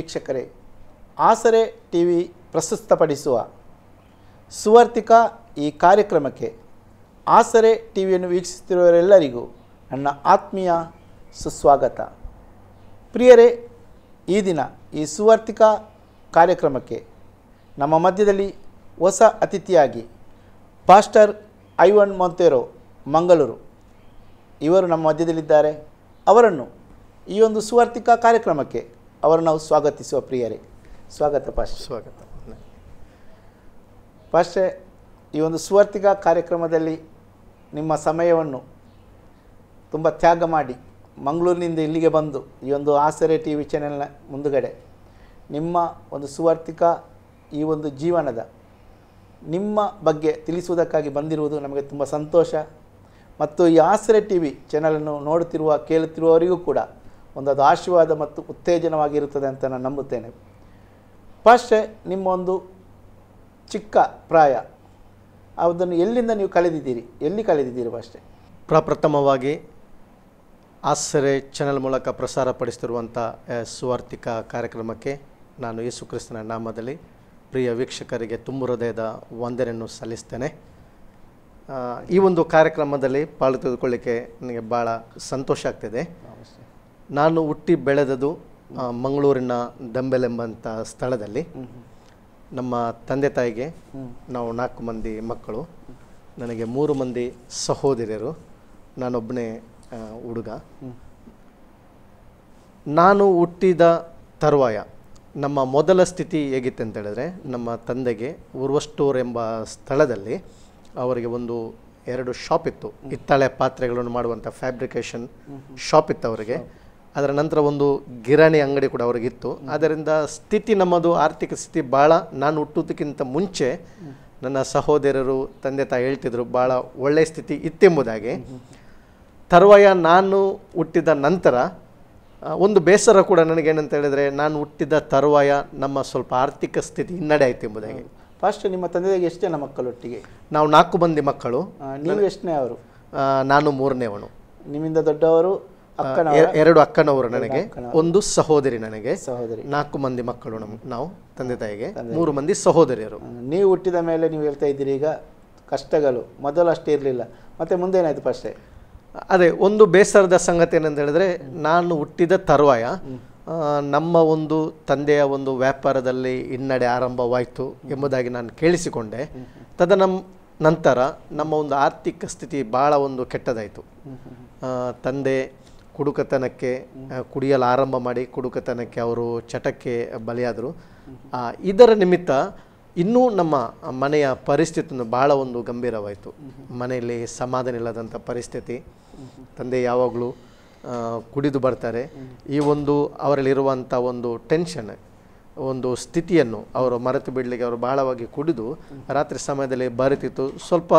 ವೀಕ್ಷಕರೇ, ಆಸರೆ ಟಿವಿ ಪ್ರಸ್ತುತಪಡಿಸುವ ಸುವರ್ತಿಕ ಈ ಕಾರ್ಯಕ್ರಮಕ್ಕೆ ಆಸರೆ ಟಿವಿಯನ್ನು ವೀಕ್ಷಿಸುತ್ತಿರುವವರೆಲ್ಲರಿಗೂ ನನ್ನ ಆತ್ಮೀಯ ಸುಸ್ವಾಗತ. ಪ್ರಿಯರೇ, ಈ ದಿನ ಈ ಸುವರ್ತಿಕ ಕಾರ್ಯಕ್ರಮಕ್ಕೆ ನಮ್ಮ ಮಧ್ಯದಲ್ಲಿ ಹೊಸ ಅತಿಥಿಯಾಗಿ ಪಾಸ್ಟರ್ ಐವನ್ ಮೊಂತೆರೋ ಮಂಗಳೂರು ಇವರು ನಮ್ಮ ಮಧ್ಯದಲ್ಲಿದ್ದಾರೆ. ಅವರನ್ನು ಈ ಒಂದು ಸುವರ್ತಿಕ ಕಾರ್ಯಕ್ರಮಕ್ಕೆ ಅವರನ್ನು ನಾವು ಸ್ವಾಗತಿಸುವ. ಪ್ರಿಯರೇ, ಸ್ವಾಗತ ಪಾಸ್ಟರ್. ಸ್ವಾಗತ ಪಾಸ್ಟರ್, ಈ ಒಂದು ಸುವರ್ತಿಕ ಕಾರ್ಯಕ್ರಮದಲ್ಲಿ ನಿಮ್ಮ ಸಮಯವನ್ನು ತುಂಬ ತ್ಯಾಗ ಮಾಡಿ ಮಂಗಳೂರಿನಿಂದ ಇಲ್ಲಿಗೆ ಬಂದು ಈ ಒಂದು ಆಸರೆ ಟಿ ವಿ ಚಾನೆಲ್ನ ಮುಂದುಗಡೆ ನಿಮ್ಮ ಒಂದು ಸುವರ್ತಿಕ ಈ ಒಂದು ಜೀವನದ ನಿಮ್ಮ ಬಗ್ಗೆ ತಿಳಿಸುವುದಕ್ಕಾಗಿ ಬಂದಿರುವುದು ನಮಗೆ ತುಂಬ ಸಂತೋಷ. ಮತ್ತು ಈ ಆಸರೆ ಟಿ ವಿ ಚಾನಲನ್ನು ನೋಡುತ್ತಿರುವ ಕೇಳುತ್ತಿರುವವರಿಗೂ ಕೂಡ ಅದು ಆಶೀರ್ವಾದ ಮತ್ತು ಉತ್ತೇಜನವಾಗಿರುತ್ತದೆ ಅಂತ ನಾನು ನಂಬುತ್ತೇನೆ. ಪಾಸ್ಟರ್, ನಿಮ್ಮ ಒಂದು ಚಿಕ್ಕ ಪ್ರಾಯ ಅದನ್ನು ಎಲ್ಲಿಂದ ನೀವು ಕಳೆದಿದ್ದೀರಿ, ಎಲ್ಲಿ ಕಳೆದಿದ್ದೀರಿ ಪಾಸ್ಟರ್? ಪ್ರಪ್ರಥಮವಾಗಿ ಆಸರೆ ಚಾನೆಲ್ ಮೂಲಕ ಪ್ರಸಾರಪಡಿಸುತ್ತಿರುವಂಥ ಸುವಾರ್ತಿಕ ಕಾರ್ಯಕ್ರಮಕ್ಕೆ ನಾನು ಯೇಸು ಕ್ರಿಸ್ತನ ನಾಮದಲ್ಲಿ ಪ್ರಿಯ ವೀಕ್ಷಕರಿಗೆ ತುಂಬ ಹೃದಯದ ವಂದನೆಯನ್ನು ಸಲ್ಲಿಸ್ತೇನೆ. ಈ ಒಂದು ಕಾರ್ಯಕ್ರಮದಲ್ಲಿ ಪಾಲು ತೆಗೆದುಕೊಳ್ಳಿಕ್ಕೆ ನನಗೆ ಭಾಳ ಸಂತೋಷ ಆಗ್ತಿದೆ. ನಾನು ಹುಟ್ಟಿ ಬೆಳೆದದು ಮಂಗಳೂರಿನ ದಂಬೆಲೆಂಬಂಥ ಸ್ಥಳದಲ್ಲಿ. ನಮ್ಮ ತಂದೆ ತಾಯಿಗೆ ನಾವು 4 ಮಂದಿ ಮಕ್ಕಳು. ನನಗೆ 3 ಮಂದಿ ಸಹೋದರಿಯರು, ನಾನೊಬ್ಬನೇ ಹುಡುಗ. ನಾನು ಹುಟ್ಟಿದ ತರುವಾಯ ನಮ್ಮ ಮೊದಲ ಸ್ಥಿತಿ ಹೇಗಿತ್ತು ಅಂತ ಹೇಳಿದ್ರೆ, ನಮ್ಮ ತಂದೆಗೆ ಉರ್ವಸ್ಟೋರ್ ಎಂಬ ಸ್ಥಳದಲ್ಲಿ ಅವರಿಗೆ 2 ಶಾಪ್ ಇತ್ತು. ಹಿತ್ತಾಳೆ ಪಾತ್ರೆಗಳನ್ನು ಮಾಡುವಂಥ ಫ್ಯಾಬ್ರಿಕೇಷನ್ ಶಾಪ್ ಇತ್ತು ಅವರಿಗೆ. ಅದರ ನಂತರ ಒಂದು ಗಿರಾಣಿ ಅಂಗಡಿ ಕೂಡ ಅವರಿಗಿತ್ತು. ಅದರಿಂದ ಸ್ಥಿತಿ, ನಮ್ಮದು ಆರ್ಥಿಕ ಸ್ಥಿತಿ ಭಾಳ, ನಾನು ಹುಟ್ಟೋದಕ್ಕಿಂತ ಮುಂಚೆ ನನ್ನ ಸಹೋದರರು ತಂದೆ ತಾಯಿ ಹೇಳ್ತಿದ್ರು ಭಾಳ ಒಳ್ಳೆಯ ಸ್ಥಿತಿ ಇತ್ತೆಂಬುದಾಗಿ. ತರುವಾಯ ನಾನು ಹುಟ್ಟಿದ ನಂತರ ಒಂದು ಬೇಸರ ಕೂಡ ನನಗೇನಂತ ಹೇಳಿದರೆ, ನಾನು ಹುಟ್ಟಿದ ತರುವಾಯ ನಮ್ಮ ಸ್ವಲ್ಪ ಆರ್ಥಿಕ ಸ್ಥಿತಿ ಹಿನ್ನಡೆ ಆಯಿತು ಎಂಬುದಾಗಿ. ಫಸ್ಟ್ ನಿಮ್ಮ ತಂದೆಗೆ ಎಷ್ಟು ಜನ ಮಕ್ಕಳು ಒಟ್ಟಿಗೆ? ನಾವು 4 ಮಂದಿ ಮಕ್ಕಳು. ನೀವು ಎಷ್ಟನೇ ಅವರು? ನಾನು 3ನೇವನು. ನಿಮ್ಮಿಂದ ದೊಡ್ಡವರು? 2 ಅಕ್ಕನವರು ನನಗೆ, 1 ಸಹೋದರಿ ನನಗೆ. ಸಹೋದರಿ. 4 ಮಂದಿ ಮಕ್ಕಳು ನಾವು ತಂದೆ ತಾಯಿಗೆ, 3 ಮಂದಿ ಸಹೋದರಿಯರು. ನೀವು ಹುಟ್ಟಿದ ಮೇಲೆ ನೀವು ಹೇಳ್ತಾ ಇದ್ದೀರಿ ಈಗ ಕಷ್ಟಗಳು ಮೊದಲು ಅಷ್ಟೇ ಇರಲಿಲ್ಲ, ಮತ್ತೆ ಮುಂದೆ ಏನಾಯ್ತು ಫಸ್ಟೇ? ಅದೇ ಒಂದು ಬೇಸರದ ಸಂಗತಿ ಏನಂತ ಹೇಳಿದ್ರೆ, ನಾನು ಹುಟ್ಟಿದ ತರುವಾಯ ನಮ್ಮ ಒಂದು ತಂದೆಯ ಒಂದು ವ್ಯಾಪಾರದಲ್ಲಿ ಹಿನ್ನಡೆ ಆರಂಭವಾಯಿತು ಎಂಬುದಾಗಿ ನಾನು ಕೇಳಿಸಿಕೊಂಡೆ. ನಂತರ ನಮ್ಮ ಒಂದು ಆರ್ಥಿಕ ಸ್ಥಿತಿ ಭಾಳ ಕೆಟ್ಟದಾಯಿತು. ತಂದೆ ಕುಡುಕತನಕ್ಕೆ ಕುಡಿಯಲು ಆರಂಭ ಮಾಡಿ ಕುಡುಕತನಕ್ಕೆ ಅವರು ಚಟಕ್ಕೆ ಬಲಿಯಾದರು. ಇದರ ನಿಮಿತ್ತ ಇನ್ನೂ ನಮ್ಮ ಮನೆಯ ಪರಿಸ್ಥಿತಿಯನ್ನು ಭಾಳ ಗಂಭೀರವಾಯಿತು. ಮನೆಯಲ್ಲಿ ಸಮಾಧಾನ ಇಲ್ಲದಂಥ ಪರಿಸ್ಥಿತಿ. ತಂದೆ ಯಾವಾಗಲೂ ಕುಡಿದು ಬರ್ತಾರೆ. ಈ ಅವರಲ್ಲಿರುವಂಥ ಟೆನ್ಷನ್, ಸ್ಥಿತಿಯನ್ನು ಅವರು ಮರೆತು ಬಿಡಲಿಕ್ಕೆ ಅವರು ಬಹಳವಾಗಿ ಕುಡಿದು ರಾತ್ರಿ ಸಮಯದಲ್ಲಿ ಬರುತ್ತಿತ್ತು. ಸ್ವಲ್ಪ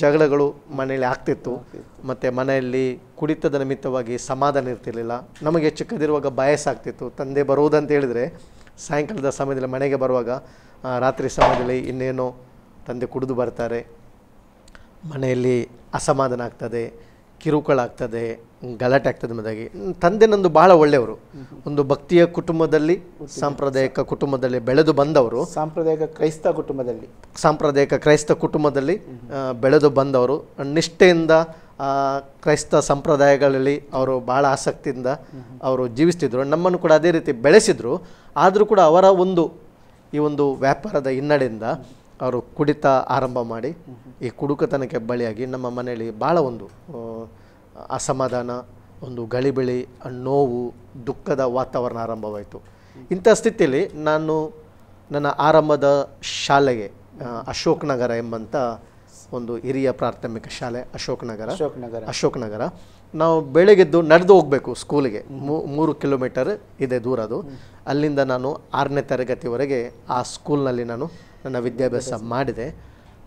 ಜಗಳಗಳು ಮನೆಯಲ್ಲಿ ಆಗ್ತಿತ್ತು. ಮತ್ತು ಮನೆಯಲ್ಲಿ ಕುಡಿತದ ನಿಮಿತ್ತವಾಗಿ ಸಮಾಧಾನ ಇರ್ತಿರ್ಲಿಲ್ಲ. ನಮಗೆ ಚಿಕ್ಕದಿರುವಾಗ ಬಯಸಾಗ್ತಿತ್ತು. ತಂದೆ ಬರುವುದಂತ ಹೇಳಿದರೆ ಸಾಯಂಕಾಲದ ಸಮಯದಲ್ಲಿ ಮನೆಗೆ ಬರುವಾಗ ರಾತ್ರಿ ಸಮಯದಲ್ಲಿ ಇನ್ನೇನೋ ತಂದೆ ಕುಡಿದು ಬರ್ತಾರೆ. ಮನೆಯಲ್ಲಿ ಅಸಮಾಧಾನ ಆಗ್ತದೆ, ಕಿರುಕುಳ ಆಗ್ತದೆ, ಗಲಾಟೆ ಆಗ್ತದೆ ಎಂಬುದಾಗಿ. ತಂದೆ ನಂದು ಭಾಳ ಒಳ್ಳೆಯವರು. ಭಕ್ತಿಯ ಕುಟುಂಬದಲ್ಲಿ, ಸಾಂಪ್ರದಾಯಿಕ ಕುಟುಂಬದಲ್ಲಿ ಬೆಳೆದು ಬಂದವರು. ಸಾಂಪ್ರದಾಯಿಕ ಕ್ರೈಸ್ತ ಕುಟುಂಬದಲ್ಲಿ ಬೆಳೆದು ಬಂದವರು. ನಿಷ್ಠೆಯಿಂದ ಕ್ರೈಸ್ತ ಸಂಪ್ರದಾಯಗಳಲ್ಲಿ ಅವರು ಭಾಳ ಆಸಕ್ತಿಯಿಂದ ಅವರು ಜೀವಿಸ್ತಿದ್ರು. ನಮ್ಮನ್ನು ಕೂಡ ಅದೇ ರೀತಿ ಬೆಳೆಸಿದ್ರು. ಆದರೂ ಕೂಡ ಅವರ ಈ ವ್ಯಾಪಾರದ ಹಿನ್ನಡೆಯಿಂದ ಅವರು ಕುಡಿತ ಆರಂಭ ಮಾಡಿ ಈ ಕುಡುಕತನಕ್ಕೆ ಬಲಿಯಾಗಿ ನಮ್ಮ ಮನೆಯಲ್ಲಿ ಭಾಳ ಅಸಮಾಧಾನ, ಗಳಿಬಿಳಿ, ನೋವು, ದುಃಖದ ವಾತಾವರಣ ಆರಂಭವಾಯಿತು. ಇಂಥ ಸ್ಥಿತಿಯಲ್ಲಿ ನಾನು ನನ್ನ ಆರಂಭದ ಶಾಲೆಗೆ ಅಶೋಕ್ ನಗರ ಎಂಬಂಥ ಹಿರಿಯ ಪ್ರಾಥಮಿಕ ಶಾಲೆ, ಅಶೋಕ್ ನಗರ. ನಾವು ಬೆಳಗ್ಗೆದ್ದು ನಡೆದು ಹೋಗಬೇಕು ಸ್ಕೂಲಿಗೆ. 3 ಕಿಲೋಮೀಟರ್ ಇದೆ ದೂರ ಅದು. ಅಲ್ಲಿಂದ ನಾನು 6ನೇ ತರಗತಿವರೆಗೆ ಆ ಸ್ಕೂಲ್ನಲ್ಲಿ ನಾನು ನನ್ನ ವಿದ್ಯಾಭ್ಯಾಸ ಮಾಡಿದೆ.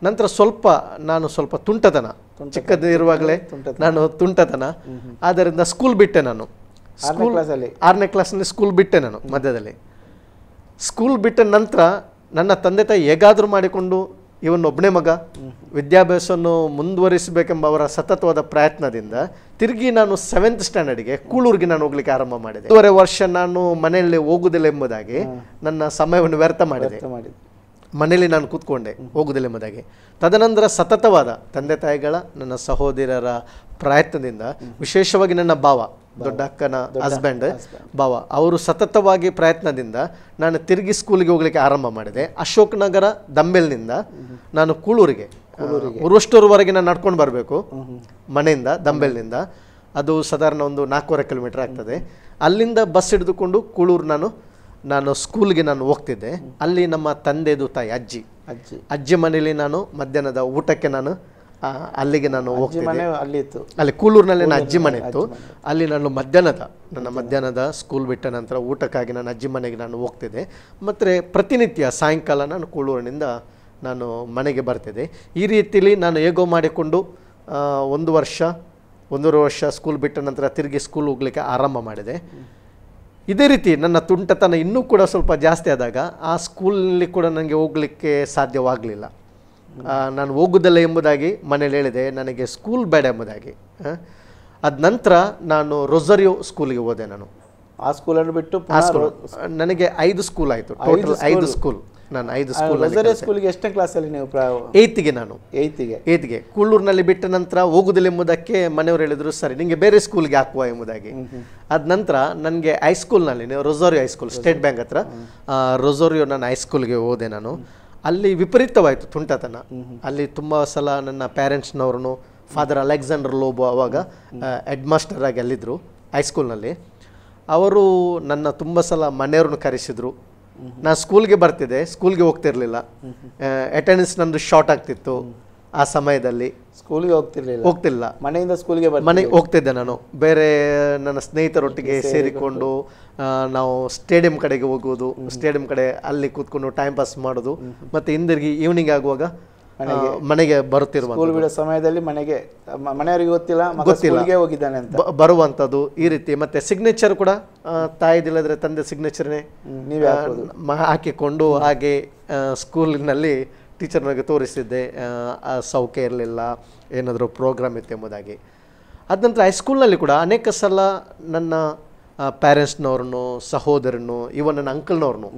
ನಂತರ ನಾನು ಸ್ವಲ್ಪ ತುಂಟತನ, ಚಿಕ್ಕದಿರುವಾಗಲೇ ನಾನು ತುಂಟತನ. ಆದ್ದರಿಂದ ಸ್ಕೂಲ್ ಬಿಟ್ಟೆ. ನಾನು 6ನೇ ಕ್ಲಾಸಲ್ಲಿ ಸ್ಕೂಲ್ ಬಿಟ್ಟೆ. ನಾನು ಮಧ್ಯದಲ್ಲಿ ಸ್ಕೂಲ್ ಬಿಟ್ಟ ನಂತರ ನನ್ನ ತಂದೆ ತಾಯಿ ಹೇಗಾದರೂ ಮಾಡಿಕೊಂಡು ಇವನ್ ಒಬ್ಬನೇ ಮಗ, ವಿದ್ಯಾಭ್ಯಾಸವನ್ನು ಮುಂದುವರಿಸಬೇಕೆಂಬ ಅವರ ಸತತವಾದ ಪ್ರಯತ್ನದಿಂದ ತಿರುಗಿ ನಾನು 7th ಸ್ಟ್ಯಾಂಡರ್ಡ್ಗೆ ಕೂಳೂರಿಗೆ ನಾನು ಹೋಗ್ಲಿಕ್ಕೆ ಆರಂಭ ಮಾಡಿದೆ. 2.5 ವರ್ಷ ನಾನು ಮನೆಯಲ್ಲಿ ಹೋಗುವುದಿಲ್ಲ ಎಂಬುದಾಗಿ ನನ್ನ ಸಮಯವನ್ನು ವ್ಯರ್ಥ ಮಾಡಿದೆ. ಮನೆಯಲ್ಲಿ ನಾನು ಕೂತ್ಕೊಂಡೆ ಹೋಗುವುದಿಲ್ಲ ಎಂಬುದಾಗಿ. ತದನಂತರ ಸತತವಾದ ತಂದೆ ತಾಯಿಗಳ, ನನ್ನ ಸಹೋದರರ ಪ್ರಯತ್ನದಿಂದ, ವಿಶೇಷವಾಗಿ ನನ್ನ ಭಾವ, ದೊಡ್ಡ ಅಕ್ಕನ ಹಸ್ಬೆಂಡ್ ಭಾವ, ಅವರು ಸತತವಾಗಿ ಪ್ರಯತ್ನದಿಂದ ನಾನು ತಿರುಗಿ ಸ್ಕೂಲಿಗೆ ಹೋಗ್ಲಿಕ್ಕೆ ಆರಂಭ ಮಾಡಿದೆ. ಅಶೋಕ್ ನಗರ ದಂಬೆಲ್ನಿಂದ ನಾನು ಕೂಳೂರಿಗೆ ಉರುವಷ್ಟೂರ್ವರೆಗೆ ನಾನು ನಡ್ಕೊಂಡು ಬರಬೇಕು ಮನೆಯಿಂದ, ದಂಬೆಲ್ನಿಂದ. ಅದು ಸಾಧಾರಣ ಒಂದು 4.25 ಕಿಲೋಮೀಟರ್ ಆಗ್ತದೆ. ಅಲ್ಲಿಂದ ಬಸ್ ಹಿಡಿದುಕೊಂಡು ಕೂಳೂರು ನಾನು ಸ್ಕೂಲ್ಗೆ ನಾನು ಹೋಗ್ತಿದ್ದೆ. ಅಲ್ಲಿ ನಮ್ಮ ತಂದೆದು ತಾಯಿ ಅಜ್ಜಿ ಮನೆಯಲ್ಲಿ ನಾನು ಮಧ್ಯಾಹ್ನದ ಊಟಕ್ಕೆ ನಾನು ಅಲ್ಲಿಗೆ ನಾನು ಹೋಗ್ತಿದ್ದೆ. ಅಲ್ಲಿ ಕೂಳೂರಿನಲ್ಲಿ ನನ್ನ ಅಜ್ಜಿ ಮನೆ ಇತ್ತು. ಅಲ್ಲಿ ನಾನು ನನ್ನ ಮಧ್ಯಾಹ್ನದ ಸ್ಕೂಲ್ ಬಿಟ್ಟ ನಂತರ ಊಟಕ್ಕಾಗಿ ನನ್ನ ಅಜ್ಜಿ ಮನೆಗೆ ನಾನು ಹೋಗ್ತಿದ್ದೆ. ಮತ್ತು ಪ್ರತಿನಿತ್ಯ ಸಾಯಂಕಾಲ ನಾನು ಕೂಳೂರಿನಿಂದ ನಾನು ಮನೆಗೆ ಬರ್ತಿದ್ದೆ. ಈ ರೀತಿಯಲ್ಲಿ ನಾನು ಹೇಗೋ ಮಾಡಿಕೊಂಡು 1.5 ವರ್ಷ ಸ್ಕೂಲ್ ಬಿಟ್ಟ ನಂತರ ತಿರುಗಿ ಸ್ಕೂಲ್ ಹೋಗ್ಲಿಕ್ಕೆ ಆರಂಭ ಮಾಡಿದೆ. ಇದೇ ರೀತಿ ನನ್ನ ತುಂಟತನ ಇನ್ನೂ ಕೂಡ ಸ್ವಲ್ಪ ಜಾಸ್ತಿ ಆದಾಗ ಆ ಸ್ಕೂಲಲ್ಲಿ ಕೂಡ ನನಗೆ ಹೋಗಲಿಕ್ಕೆ ಸಾಧ್ಯವಾಗಲಿಲ್ಲ. ನಾನು ಹೋಗುವುದಿಲ್ಲ ಎಂಬುದಾಗಿ ಮನೇಲಿ ಹೇಳಿದೆ, ನನಗೆ ಸ್ಕೂಲ್ ಬೇಡ ಎಂಬುದಾಗಿ. ಅದ ನಂತರ ನಾನು ರೊಸರಿಯೋ ಸ್ಕೂಲಿಗೆ ಹೋದೆ. ನಾನು ಆ ಸ್ಕೂಲನ್ನು ಬಿಟ್ಟು ನನಗೆ 5 ಸ್ಕೂಲ್ ಆಯಿತು, ಟೋಟಲ್ 5 ಸ್ಕೂಲ್. ನಾನು 5 ಸ್ಕೂಲಿಗೆ ಎಷ್ಟನೇ ಕ್ಲಾಸಲ್ಲಿ ನೀವು? 8ಗೆ ನಾನು 8ಗೆ ಕೂಳೂರಿನಲ್ಲಿ ಬಿಟ್ಟ ನಂತರ ಹೋಗುದಿಲ್ಲ ಎಂಬುದಕ್ಕೆ ಮನೆಯವರು ಹೇಳಿದ್ರು, ಸರಿ ನಿಮಗೆ ಬೇರೆ ಸ್ಕೂಲ್ಗೆ ಹಾಕುವ ಎಂಬುದಾಗಿ. ಅದ ನಂತರ ನನಗೆ ಹೈಸ್ಕೂಲ್ನಲ್ಲಿ, ರೊಸರಿಯೋ ಹೈಸ್ಕೂಲ್, ಸ್ಟೇಟ್ ಬ್ಯಾಂಕ್ ಹತ್ರ ರೊಸರಿಯೋ ನಾನು ಹೈಸ್ಕೂಲ್ಗೆ ಹೋದೆ. ನಾನು ಅಲ್ಲಿ ವಿಪರೀತವಾಯಿತು ತುಂಟತನ. ಅಲ್ಲಿ ತುಂಬ ಸಲ ನನ್ನ ಪೇರೆಂಟ್ಸ್ನವ್ರನ್ನು, ಫಾದರ್ ಅಲೆಕ್ಸಾಂಡರ್ ಲೋಬೋ ಅವಾಗ ಹೆಡ್ ಮಾಸ್ಟರ್ ಆಗಿ ಅಲ್ಲಿದ್ದರು ಹೈಸ್ಕೂಲ್ನಲ್ಲಿ. ಅವರು ನನ್ನ ತುಂಬ ಸಲ ಮನೆಯವ್ರನ್ನ ಕರೆಸಿದ್ರು. ನಾನು ಸ್ಕೂಲ್ಗೆ ಬರ್ತಿದ್ದೆ, ಸ್ಕೂಲ್ಗೆ ಹೋಗ್ತಿರ್ಲಿಲ್ಲ. ಅಟೆಂಡೆನ್ಸ್ ನಂದು ಶಾರ್ಟ್ ಆಗ್ತಿತ್ತು. ಆ ಸಮಯದಲ್ಲಿ ಸ್ಕೂಲ್ಗೆ ಹೋಗ್ತಿಲ್ಲ, ಮನೆಯಿಂದ ಮನೆಗೆ ಹೋಗ್ತಿದ್ದೆ. ನಾನು ಬೇರೆ ನನ್ನ ಸ್ನೇಹಿತರೊಟ್ಟಿಗೆ ಸೇರಿಕೊಂಡು ನಾವು ಸ್ಟೇಡಿಯಂ ಕಡೆಗೆ ಹೋಗೋದು, ಸ್ಟೇಡಿಯಂ ಕಡೆ ಅಲ್ಲಿ ಕೂತ್ಕೊಂಡು ಟೈಮ್ ಪಾಸ್ ಮಾಡೋದು, ಮತ್ತು ಹಿಂದಿರುಗಿ ಈವ್ನಿಂಗ್ ಆಗುವಾಗ ಮನೆಗೆ ಬರುತ್ತಿರುವ ಸಮಯದಲ್ಲಿ ಮನೆಯವರಿಗೆ ಗೊತ್ತಿಲ್ಲ ಹೋಗಿದ್ದಾನೆ ಅಂತ ಬರುವಂಥದ್ದು. ಈ ರೀತಿ ಮತ್ತೆ ಸಿಗ್ನೇಚರ್ ಕೂಡ ತಾಯಿದಿಲ್ಲದ್ರೆ ತಂದೆ ಸಿಗ್ನೇಚರ್ನೇ ಹಾಕಿಕೊಂಡು ಹಾಗೆ ಸ್ಕೂಲಿನಲ್ಲಿ ಟೀಚರ್ನಿಗೆ ತೋರಿಸಿದ್ದೆ. ಸೌಖ್ಯ ಇರಲಿಲ್ಲ, ಏನಾದರೂ ಪ್ರೋಗ್ರಾಮ್ ಇತ್ತು ಎಂಬುದಾಗಿ. ಅದ ನಂತರ ಹೈಸ್ಕೂಲ್ನಲ್ಲಿ ಕೂಡ ಅನೇಕ ಸಲ ನನ್ನ ಪೇರೆಂಟ್ಸ್ನವ್ರನ್ನು, ಸಹೋದರನು, ಇವನ್ ನನ್ನ ಅಂಕಲ್ನವ್ರನ್ನು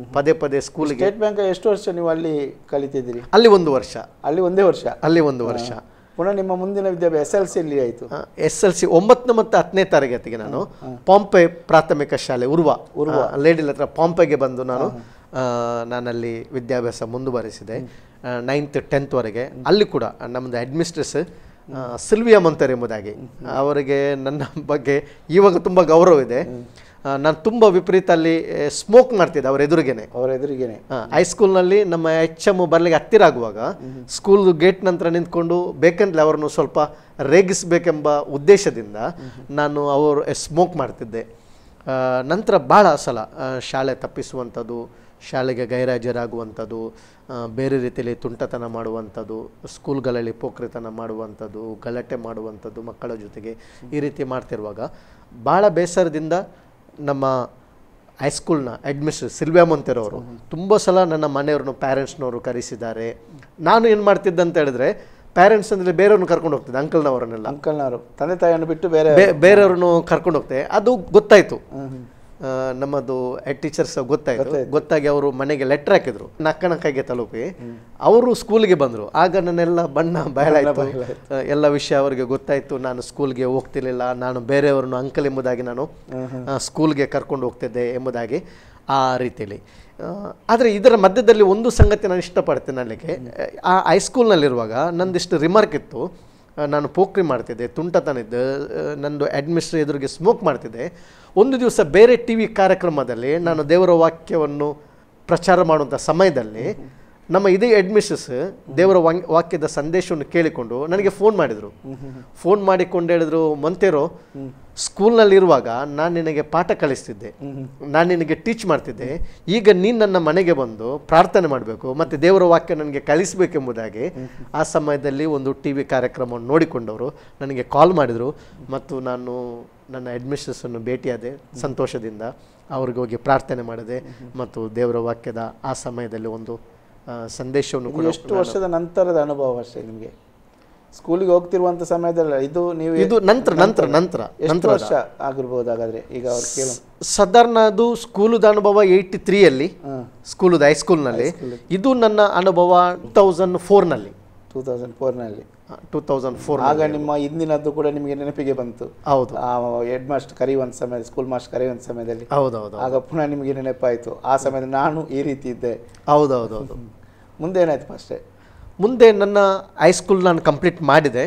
ಪದೇ ಸ್ಕೂಲಿಗೆ. ಸ್ಟೇಟ್ ಬ್ಯಾಂಕ್ ಎಷ್ಟು ವರ್ಷ ನೀವು ಅಲ್ಲಿ ಕಲಿತಿದ್ದೀರಿ? ಅಲ್ಲಿ 1 ವರ್ಷ. ಅಲ್ಲಿ 1 ವರ್ಷ. ಪುನಃ ನಿಮ್ಮ ಮುಂದಿನ ವಿದ್ಯಾಭ್ಯಾಸ SLC ಅಲ್ಲಿ ಆಯಿತು. SLC 9 ಮತ್ತು 10ನೇ ತರಗತಿಗೆ ನಾನು ಪಾಂಪೆ ಪ್ರಾಥಮಿಕ ಶಾಲೆ ಉರ್ವ ಲೇಡಿಲ್ ಹತ್ರ ಪಾಂಪೆಗೆ ಬಂದು ನಾನಲ್ಲಿ ವಿದ್ಯಾಭ್ಯಾಸ ಮುಂದುವರಿಸಿದೆ 9th 10th ವರೆಗೆ. ಅಲ್ಲಿ ಕೂಡ ನಮ್ಮದು ಅಡ್ಮಿನಿಸ್ಟ್ರೇಸ್ ಸಿಲ್ವಿಯಾ ಮೊಂತೆರ್ ಎಂಬುದಾಗಿ, ಅವರಿಗೆ ನನ್ನ ಬಗ್ಗೆ ಇವಾಗ ತುಂಬ ಗೌರವ ಇದೆ. ನಾನು ತುಂಬ ವಿಪರೀತ ಅಲ್ಲಿ ಸ್ಮೋಕ್ ಮಾಡ್ತಿದ್ದೆ ಅವರ ಎದುರಿಗೇನೆ. ಹೈಸ್ಕೂಲ್ನಲ್ಲಿ ನಮ್ಮ HM ಬರ್ಲಿಕ್ಕೆ ಹತ್ತಿರ ಆಗುವಾಗ ಸ್ಕೂಲ್ ಗೇಟ್ ನಂತರ ನಿಂತ್ಕೊಂಡು ಬೇಕಂತಲೇ ಅವರನ್ನು ಸ್ವಲ್ಪ ರೇಗಿಸಬೇಕೆಂಬ ಉದ್ದೇಶದಿಂದ ನಾನು ಸ್ಮೋಕ್ ಮಾಡ್ತಿದ್ದೆ. ನಂತರ ಭಾಳ ಸಲ ಶಾಲೆ ತಪ್ಪಿಸುವಂಥದ್ದು, ಶಾಲೆಗೆ ಗೈರಾಜರಾಗುವಂಥದ್ದು, ಬೇರೆ ರೀತಿಯಲ್ಲಿ ತುಂಟತನ ಮಾಡುವಂಥದ್ದು, ಸ್ಕೂಲ್ಗಳಲ್ಲಿ ಪೋಖ್ರಿತನ ಮಾಡುವಂಥದ್ದು, ಗಲಾಟೆ ಮಾಡುವಂಥದ್ದು ಮಕ್ಕಳ ಜೊತೆಗೆ, ಈ ರೀತಿ ಮಾಡ್ತಿರುವಾಗ ಭಾಳ ಬೇಸರದಿಂದ ನಮ್ಮ ಹೈಸ್ಕೂಲ್ನ ಅಡ್ಮಿನಿಸ್ಟ್ರೇಟರ್ ಸಿಲ್ವಿಯಾ ಮೊಂತೆರ್ ಅವರು ತುಂಬ ಸಲ ನನ್ನ ಮನೆಯವ್ರನ್ನು, ಪೇರೆಂಟ್ಸ್ನವರು ಕರೆಸಿದ್ದಾರೆ. ನಾನು ಏನು ಮಾಡ್ತಿದ್ದೆ ಅಂತ ಹೇಳಿದ್ರೆ, ಪೇರೆಂಟ್ಸ್ ಅಂದರೆ ಬೇರೆಯವ್ರನ್ನ ಕರ್ಕೊಂಡು ಹೋಗ್ತಿದ್ದೆ, ಅಂಕಲ್ನವರು ತಂದೆ ತಾಯಿಯನ್ನು ಬಿಟ್ಟು ಬೇರೆಯವ್ರನ್ನು ಕರ್ಕೊಂಡು ಹೋಗ್ತೇವೆ. ಅದು ಗೊತ್ತಾಯಿತು, ನಮ್ಮದು ಹೆಡ್ ಟೀಚರ್ಸ್ ಗೊತ್ತಾಗಿ ಅವರು ಮನೆಗೆ ಲೆಟರ್ ಹಾಕಿದ್ರು. ನಕ್ಕನ ಕೈಗೆ ತಲುಪಿ ಅವರು ಸ್ಕೂಲ್ಗೆ ಬಂದರು. ಆಗ ನನ್ನೆಲ್ಲ ಬಣ್ಣ ಬಯಲಾಯಿತು, ಎಲ್ಲ ವಿಷಯ ಅವರಿಗೆ ಗೊತ್ತಾಯಿತು. ನಾನು ಸ್ಕೂಲ್ಗೆ ಹೋಗ್ತಿರ್ಲಿಲ್ಲ, ನಾನು ಬೇರೆಯವ್ರನ್ನು ಅಂಕಲ್ ಎಂಬುದಾಗಿ ನಾನು ಸ್ಕೂಲ್ಗೆ ಕರ್ಕೊಂಡು ಹೋಗ್ತಿದ್ದೆ ಎಂಬುದಾಗಿ ಆ ರೀತಿಯಲ್ಲಿ. ಆದರೆ ಇದರ ಮಧ್ಯದಲ್ಲಿ ಒಂದು ಸಂಗತಿ ನಾನು ಇಷ್ಟಪಡ್ತೇನೆ ಅನ್ನಲಿಕ್ಕೆ, ಆ ಹೈಸ್ಕೂಲ್ನಲ್ಲಿರುವಾಗ ನಂದಿಷ್ಟು ರಿಮಾರ್ಕ್ ಇತ್ತು. ನಾನು ಪೋಖ್ರಿ ಮಾಡ್ತಿದ್ದೆ, ತುಂಟತನಿದ್ದೆ, ನಂದು ಅಡ್ಮಿನಿಸ್ಟ್ರೇಟರ್ ಎದುರಿಗೆ ಸ್ಮೋಕ್ ಮಾಡ್ತಿದ್ದೆ. ಒಂದು ದಿವಸ ಬೇರೆ TV ಕಾರ್ಯಕ್ರಮದಲ್ಲಿ ನಾನು ದೇವರ ವಾಕ್ಯವನ್ನು ಪ್ರಚಾರ ಮಾಡುವಂಥ ಸಮಯದಲ್ಲಿ ನಮ್ಮ ಇದೇ ಅಡ್ಮಿನಿಸ್ಟ್ರೇಟರ್ಸ್ ದೇವರ ವಾಕ್ಯದ ಸಂದೇಶವನ್ನು ಕೇಳಿಕೊಂಡು ನನಗೆ ಫೋನ್ ಮಾಡಿದರು. ಫೋನ್ ಮಾಡಿಕೊಂಡು ಹೇಳಿದ್ರು, ಮೊಂತೆರೋ, ಸ್ಕೂಲ್ನಲ್ಲಿರುವಾಗ ನಾನು ನಿನಗೆ ಪಾಠ ಕಲಿಸ್ತಿದ್ದೆ, ನಾನು ನಿನಗೆ ಟೀಚ್ ಮಾಡ್ತಿದ್ದೆ. ಈಗ ನೀನು ನನ್ನ ಮನೆಗೆ ಬಂದು ಪ್ರಾರ್ಥನೆ ಮಾಡಬೇಕು ಮತ್ತು ದೇವರ ವಾಕ್ಯ ನನಗೆ ಕಲಿಸಬೇಕೆಂಬುದಾಗಿ ಆ ಸಮಯದಲ್ಲಿ ಒಂದು TV ಕಾರ್ಯಕ್ರಮವನ್ನು ನೋಡಿಕೊಂಡವರು ನನಗೆ ಕಾಲ್ ಮಾಡಿದರು. ಮತ್ತು ನಾನು ನನ್ನ ಅಡ್ಮಿನಿಸ್ಟ್ರೇಷನ್ನು ಭೇಟಿಯಾದೆ ಸಂತೋಷದಿಂದ. ಅವ್ರಿಗೆ ಹೋಗಿ ಪ್ರಾರ್ಥನೆ ಮಾಡಿದೆ ಮತ್ತು ದೇವರ ವಾಕ್ಯದ ಆ ಸಮಯದಲ್ಲಿ ಒಂದು ಸಂದೇಶವನ್ನು ಇದು ಎಷ್ಟು ವರ್ಷದ ನಂತರದ ಅನುಭವ ಅಷ್ಟೇ ನಿಮಗೆ? ಸ್ಕೂಲಿಗೆ ಹೋಗ್ತಿರುವಂಥ ಸಮಯದಲ್ಲ ಇದು? ನೀವು ಇದು ನಂತರ ಎಷ್ಟು ವರ್ಷ ಆಗಿರ್ಬೋದು ಹಾಗಾದ್ರೆ ಈಗ ಅವ್ರು ಕೇಳ? ಸಾಧಾರಣ ಅದು ಸ್ಕೂಲದ ಅನುಭವ 83ಯಲ್ಲಿ, ಸ್ಕೂಲದ ಹೈಸ್ಕೂಲ್ನಲ್ಲಿ. ಇದು ನನ್ನ ಅನುಭವ 2004ನಲ್ಲಿ. 2004 ಆಗ ನಿಮ್ಮ ಹಿಂದಿನದ್ದು ಕೂಡ ನಿಮಗೆ ನೆನಪಿಗೆ ಬಂತು? ಹೌದು. ಹೆಡ್ ಮಾಸ್ಟರ್ ಕರೆಯುವಂಥ ಸಮಯದಲ್ಲಿ, ಸ್ಕೂಲ್ ಮಾಸ್ಟರ್ ಕರೆಯುವಂಥ ಸಮಯದಲ್ಲಿ ಹೌದೌದು, ಆಗ ಪುನಃ ನಿಮಗೆ ನೆನಪಾಯಿತು ಆ ಸಮಯದಲ್ಲಿ ನಾನು ಈ ರೀತಿ ಇದ್ದೆ. ಹೌದೌದೌದು. ಮುಂದೆ ಏನಾಯ್ತು ಅಷ್ಟೇ? ಮುಂದೆ ನನ್ನ ಹೈಸ್ಕೂಲ್ ನಾನು ಕಂಪ್ಲೀಟ್ ಮಾಡಿದೆ.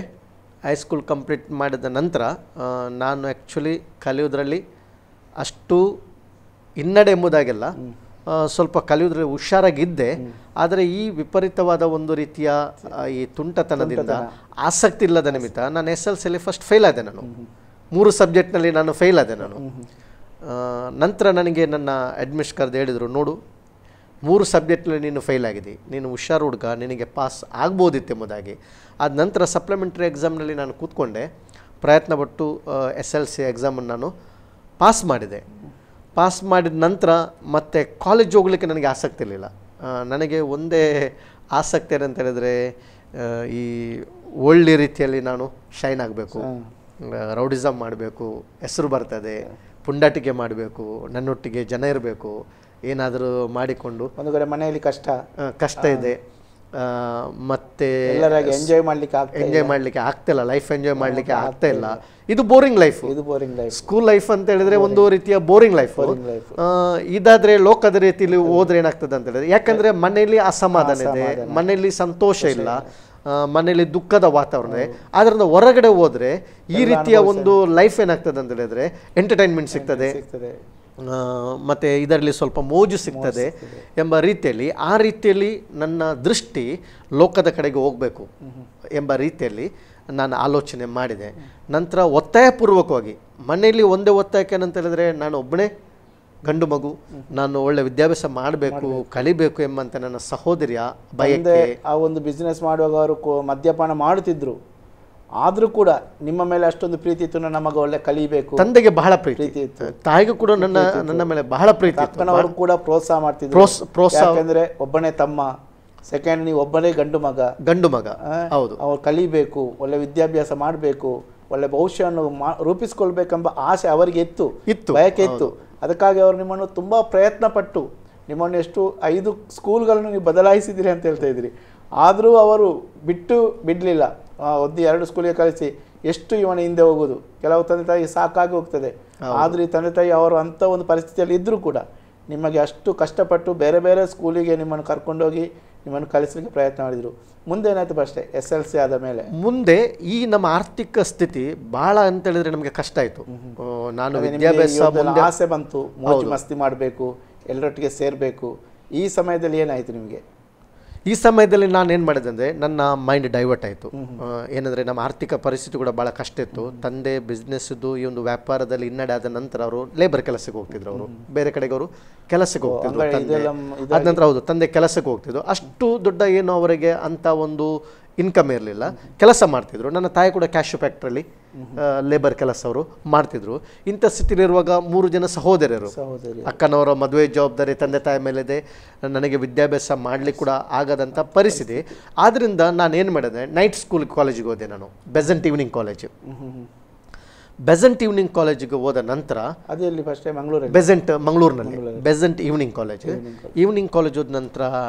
ಹೈಸ್ಕೂಲ್ ಕಂಪ್ಲೀಟ್ ಮಾಡಿದ ನಂತರ ನಾನು ಆ್ಯಕ್ಚುಲಿ ಕಲಿಯೋದ್ರಲ್ಲಿ ಅಷ್ಟು ಹಿನ್ನಡೆ ಎಂಬುದಾಗೆಲ್ಲ ಸ್ವಲ್ಪ ಕಲಿಯೋದ್ರಲ್ಲಿ ಹುಷಾರಾಗಿದ್ದೆ. ಆದರೆ ಈ ವಿಪರೀತವಾದ ಒಂದು ರೀತಿಯ ಈ ತುಂಟತನದಿಂದ, ಆಸಕ್ತಿ ಇಲ್ಲದ ನಿಮಿತ್ತ ನಾನು SLCಯಲ್ಲಿ ಫಸ್ಟ್ ಫೇಲ್ ಆದೆ. ನಾನು 3 ಸಬ್ಜೆಕ್ಟ್ನಲ್ಲಿ ನಾನು ಫೇಲ್ ಆದೆ. ನಾನು ನಂತರ ನನಗೆ ನನ್ನ ಅಡ್ಮಿಷನ್ ಕರೆದು ಹೇಳಿದರು, ನೋಡು 3 ಸಬ್ಜೆಕ್ಟ್ನಲ್ಲಿ ನೀನು ಫೇಲ್ ಆಗಿದೆ, ನೀನು ಹುಷಾರು ಹುಡುಗ, ನಿನಗೆ ಪಾಸ್ ಆಗ್ಬೋದಿತ್ತು ಎಂಬುದಾಗಿ. ಆದ ನಂತರ ಸಪ್ಲಿಮೆಂಟ್ರಿ ಎಕ್ಸಾಮ್ನಲ್ಲಿ ನಾನು ಕೂತ್ಕೊಂಡೆ, ಪ್ರಯತ್ನಪಟ್ಟು SLC ಎಕ್ಸಾಮನ್ನು ನಾನು ಪಾಸ್ ಮಾಡಿದೆ. ಪಾಸ್ ಮಾಡಿದ ನಂತರ ಮತ್ತೆ ಕಾಲೇಜ್ ಹೋಗ್ಲಿಕ್ಕೆ ನನಗೆ ಆಸಕ್ತಿ ಇರಲಿಲ್ಲ. ನನಗೆ ಒಂದೇ ಆಸಕ್ತಿ ಏನಂತ ಹೇಳಿದರೆ, ಈ ಒಳ್ಳೆ ರೀತಿಯಲ್ಲಿ ನಾನು ಶೈನ್ ಆಗಬೇಕು, ರೌಡಿಸಮ್ ಮಾಡಬೇಕು, ಹೆಸರು ಬರ್ತದೆ, ಪುಂಡಾಟಿಕೆ ಮಾಡಬೇಕು, ನನ್ನೊಟ್ಟಿಗೆ ಜನ ಇರಬೇಕು, ಏನಾದರೂ ಮಾಡಿಕೊಂಡು. ಒಂದು ಕಡೆ ಮನೆಯಲ್ಲಿ ಕಷ್ಟ ಇದೆ, ಮತ್ತೆ ಎಂಜಾಯ್ ಮಾಡಲಿಕ್ಕೆ ಆಗ್ತಿಲ್ಲ, ಲೈಫ್ ಎಂಜಾಯ್ ಮಾಡಲಿಕ್ಕೆ ಆಗ್ತಾ ಇಲ್ಲ. ಇದು ಬೋರಿಂಗ್ ಲೈಫ್. ಸ್ಕೂಲ್ ಲೈಫ್ ಅಂತ ಹೇಳಿದ್ರೆ ಒಂದು ರೀತಿಯ ಬೋರಿಂಗ್ ಲೈಫ್. ಇದಾದ್ರೆ ಲೋಕದ ರೀತಿಯಲ್ಲಿ ಹೋದ್ರೆ ಏನಾಗ್ತದೆ ಅಂತ ಹೇಳಿದ್ರೆ, ಯಾಕಂದ್ರೆ ಮನೆಯಲ್ಲಿ ಅಸಮಾಧಾನ ಇದೆ, ಮನೆಯಲ್ಲಿ ಸಂತೋಷ ಇಲ್ಲ, ಮನೆಯಲ್ಲಿ ದುಃಖದ ವಾತಾವರಣ ಇದೆ. ಅದರಿಂದ ಹೊರಗಡೆ ಹೋದ್ರೆ ಈ ರೀತಿಯ ಒಂದು ಲೈಫ್ ಏನಾಗ್ತದೆ ಅಂತ ಹೇಳಿದ್ರೆ ಎಂಟರ್ಟೈನ್ಮೆಂಟ್ ಸಿಗ್ತದೆ, ಮತ್ತು ಇದರಲ್ಲಿ ಸ್ವಲ್ಪ ಮೋಜು ಸಿಗ್ತದೆ ಎಂಬ ರೀತಿಯಲ್ಲಿ, ಆ ರೀತಿಯಲ್ಲಿ ನನ್ನ ದೃಷ್ಟಿ ಲೋಕದ ಕಡೆಗೆ ಹೋಗಬೇಕು ಎಂಬ ರೀತಿಯಲ್ಲಿ ನಾನು ಆಲೋಚನೆ ಮಾಡಿದೆ. ನಂತರ ಒತ್ತಾಯಪೂರ್ವಕವಾಗಿ ಮನೆಯಲ್ಲಿ ಒಂದೇ ಒತ್ತಾಯಕ್ಕೆ ಏನಂತ ಹೇಳಿದ್ರೆ, ನಾನು ಒಬ್ಬನೇ ಗಂಡು ಮಗು, ನಾನು ಒಳ್ಳೆ ವಿದ್ಯಾಭ್ಯಾಸ ಮಾಡಬೇಕು, ಕಲಿಬೇಕು ಎಂಬಂತ ನನ್ನ ಸಹೋದರಿಯ ಬಯಕೆ. ಆ ಒಂದು ಬಿಸ್ನೆಸ್ ಮಾಡುವಾಗ ಅವರು ಮದ್ಯಪಾನ ಮಾಡುತ್ತಿದ್ರು, ಆದ್ರೂ ಕೂಡ ನಿಮ್ಮ ಮೇಲೆ ಅಷ್ಟೊಂದು ಪ್ರೀತಿ ಇತ್ತು, ನನ್ನ ಮಗ ಒಳ್ಳೆ ಕಲಿಬೇಕು. ತಂದೆಗೆ ಬಹಳ ಪ್ರೀತಿ ಇತ್ತು, ತಾಯಿಗೂ ಕೂಡ ನನ್ನ ಮೇಲೆ ಬಹಳ ಪ್ರೀತಿ ಇತ್ತು. ಅಕ್ಕನವರು ಕೂಡ ಪ್ರೋತ್ಸಾಹ ಮಾಡ್ತಿದ್ರು. ಯಾಕಂದ್ರೆ ಒಬ್ಬನೇ ತಮ್ಮ, ಸೆಕೆಂಡ್ ನೀವು ಒಬ್ಬನೇ ಗಂಡು ಮಗ. ಹೌದು, ಅವ್ರು ಕಲಿಬೇಕು, ಒಳ್ಳೆ ವಿದ್ಯಾಭ್ಯಾಸ ಮಾಡಬೇಕು, ಒಳ್ಳೆ ಭವಿಷ್ಯವನ್ನು ರೂಪಿಸ್ಕೊಳ್ಬೇಕೆಂಬ ಆಸೆ ಅವರಿಗೆ ಇತ್ತು, ಬಯಕೆ ಇತ್ತು. ಅದಕ್ಕಾಗಿ ಅವರು ನಿಮ್ಮನ್ನು ತುಂಬಾ ಪ್ರಯತ್ನ ಪಟ್ಟು ನಿಮ್ಮನ್ನು ಎಷ್ಟು 5 ಸ್ಕೂಲ್ಗಳನ್ನು ನೀವು ಬದಲಾಯಿಸಿದಿರಿ ಅಂತ ಹೇಳ್ತಾ ಇದ್ರಿ. ಆದರೂ ಅವರು ಬಿಡಲಿಲ್ಲ. 1-2 ಸ್ಕೂಲಿಗೆ ಕಳಿಸಿ ಎಷ್ಟು ಇವನ ಹಿಂದೆ ಹೋಗೋದು. ಕೆಲವು ತಂದೆ ತಾಯಿ ಸಾಕಾಗಿ ಹೋಗ್ತದೆ. ಆದರೂ ಈ ತಂದೆ ತಾಯಿ ಅವರು ಅಂಥ ಒಂದು ಪರಿಸ್ಥಿತಿಯಲ್ಲಿ ಇದ್ದರೂ ಕೂಡ ನಿಮಗೆ ಅಷ್ಟು ಕಷ್ಟಪಟ್ಟು ಬೇರೆ ಬೇರೆ ಸ್ಕೂಲಿಗೆ ನಿಮ್ಮನ್ನು ಕರ್ಕೊಂಡೋಗಿ ನಿಮ್ಮನ್ನು ಕಲಿಸಲಿಕ್ಕೆ ಪ್ರಯತ್ನ ಮಾಡಿದರು. ಮುಂದೆ ಏನಾಯ್ತು ಅಷ್ಟೇ SLC ಆದ ಮೇಲೆ? ಮುಂದೆ ಈ ನಮ್ಮ ಆರ್ಥಿಕ ಸ್ಥಿತಿ ಬಹಳ ಅಂತ ಹೇಳಿದ್ರೆ ನಮಗೆ ಕಷ್ಟ ಆಯಿತು. ನಾನು ವಿದ್ಯಾಭ್ಯಾಸ ಆಸೆ ಬಂತು, ಮೋಜು ಮಸ್ತಿ ಮಾಡಬೇಕು, ಎಲ್ಲರೊಟ್ಟಿಗೆ ಸೇರಬೇಕು. ಈ ಸಮಯದಲ್ಲಿ ಏನಾಯಿತು ನಿಮಗೆ? ಈ ಸಮಯದಲ್ಲಿ ನಾನು ಏನು ಮಾಡಿದೆ ಅಂದರೆ, ನನ್ನ ಮೈಂಡ್ ಡೈವರ್ಟ್ ಆಯಿತು. ಏನಂದರೆ ನಮ್ಮ ಆರ್ಥಿಕ ಪರಿಸ್ಥಿತಿ ಕೂಡ ಭಾಳ ಕಷ್ಟ ಇತ್ತು. ತಂದೆ ಬಿಸ್ನೆಸ್ದು ಈ ಒಂದು ವ್ಯಾಪಾರದಲ್ಲಿ ಹಿನ್ನಡೆ ಆದ ನಂತರ ಅವರು ಲೇಬರ್ ಕೆಲಸಕ್ಕೆ ಹೋಗ್ತಿದ್ರು, ಅವರು ಬೇರೆ ಕಡೆಗೆ ಅವರು ಕೆಲಸಕ್ಕೆ ಹೋಗ್ತಿದ್ರು. ಆದ ನಂತರ ಹೌದು, ತಂದೆ ಕೆಲಸಕ್ಕೆ ಹೋಗ್ತಿದ್ರು. ಅಷ್ಟು ದೊಡ್ಡ ಏನು ಅವರಿಗೆ ಅಂತ ಒಂದು ಇನ್ಕಮ್ ಇರಲಿಲ್ಲ, ಕೆಲಸ ಮಾಡ್ತಿದ್ರು. ನನ್ನ ತಾಯಿ ಕೂಡ ಕ್ಯಾಶು ಫ್ಯಾಕ್ಟ್ರಿಯಲ್ಲಿ ಲೇಬರ್ ಕೆಲಸ ಅವರು ಮಾಡ್ತಿದ್ರು. ಇಂಥ ಸ್ಥಿತಿಲಿರುವಾಗ 3 ಜನ ಸಹೋದರರು, ಅಕ್ಕನವರ ಮದುವೆ ಜವಾಬ್ದಾರಿ ತಂದೆ ತಾಯಿ ಮೇಲಿದೆ, ನನಗೆ ವಿದ್ಯಾಭ್ಯಾಸ ಮಾಡಲಿಕ್ಕೆ ಕೂಡ ಆಗದಂಥ ಪರಿಸ್ಥಿತಿ. ಆದ್ದರಿಂದ ನಾನು ಏನು ಮಾಡಿದೆ, ನೈಟ್ ಸ್ಕೂಲ್ ಕಾಲೇಜಿಗೆ ಹೋದೆ. ನಾನು Besant evening college, Besant evening ಕಾಲೇಜಿಗೆ ಹೋದ ನಂತರ, ಅದೆಲ್ಲಿ ಫಸ್ಟ್ ಮಂಗಳೂರು, ಬೆಸೆಂಟ್ ಮಂಗಳೂರಿನಲ್ಲಿ Besant evening college. Evening college ಹೋದ ನಂತರ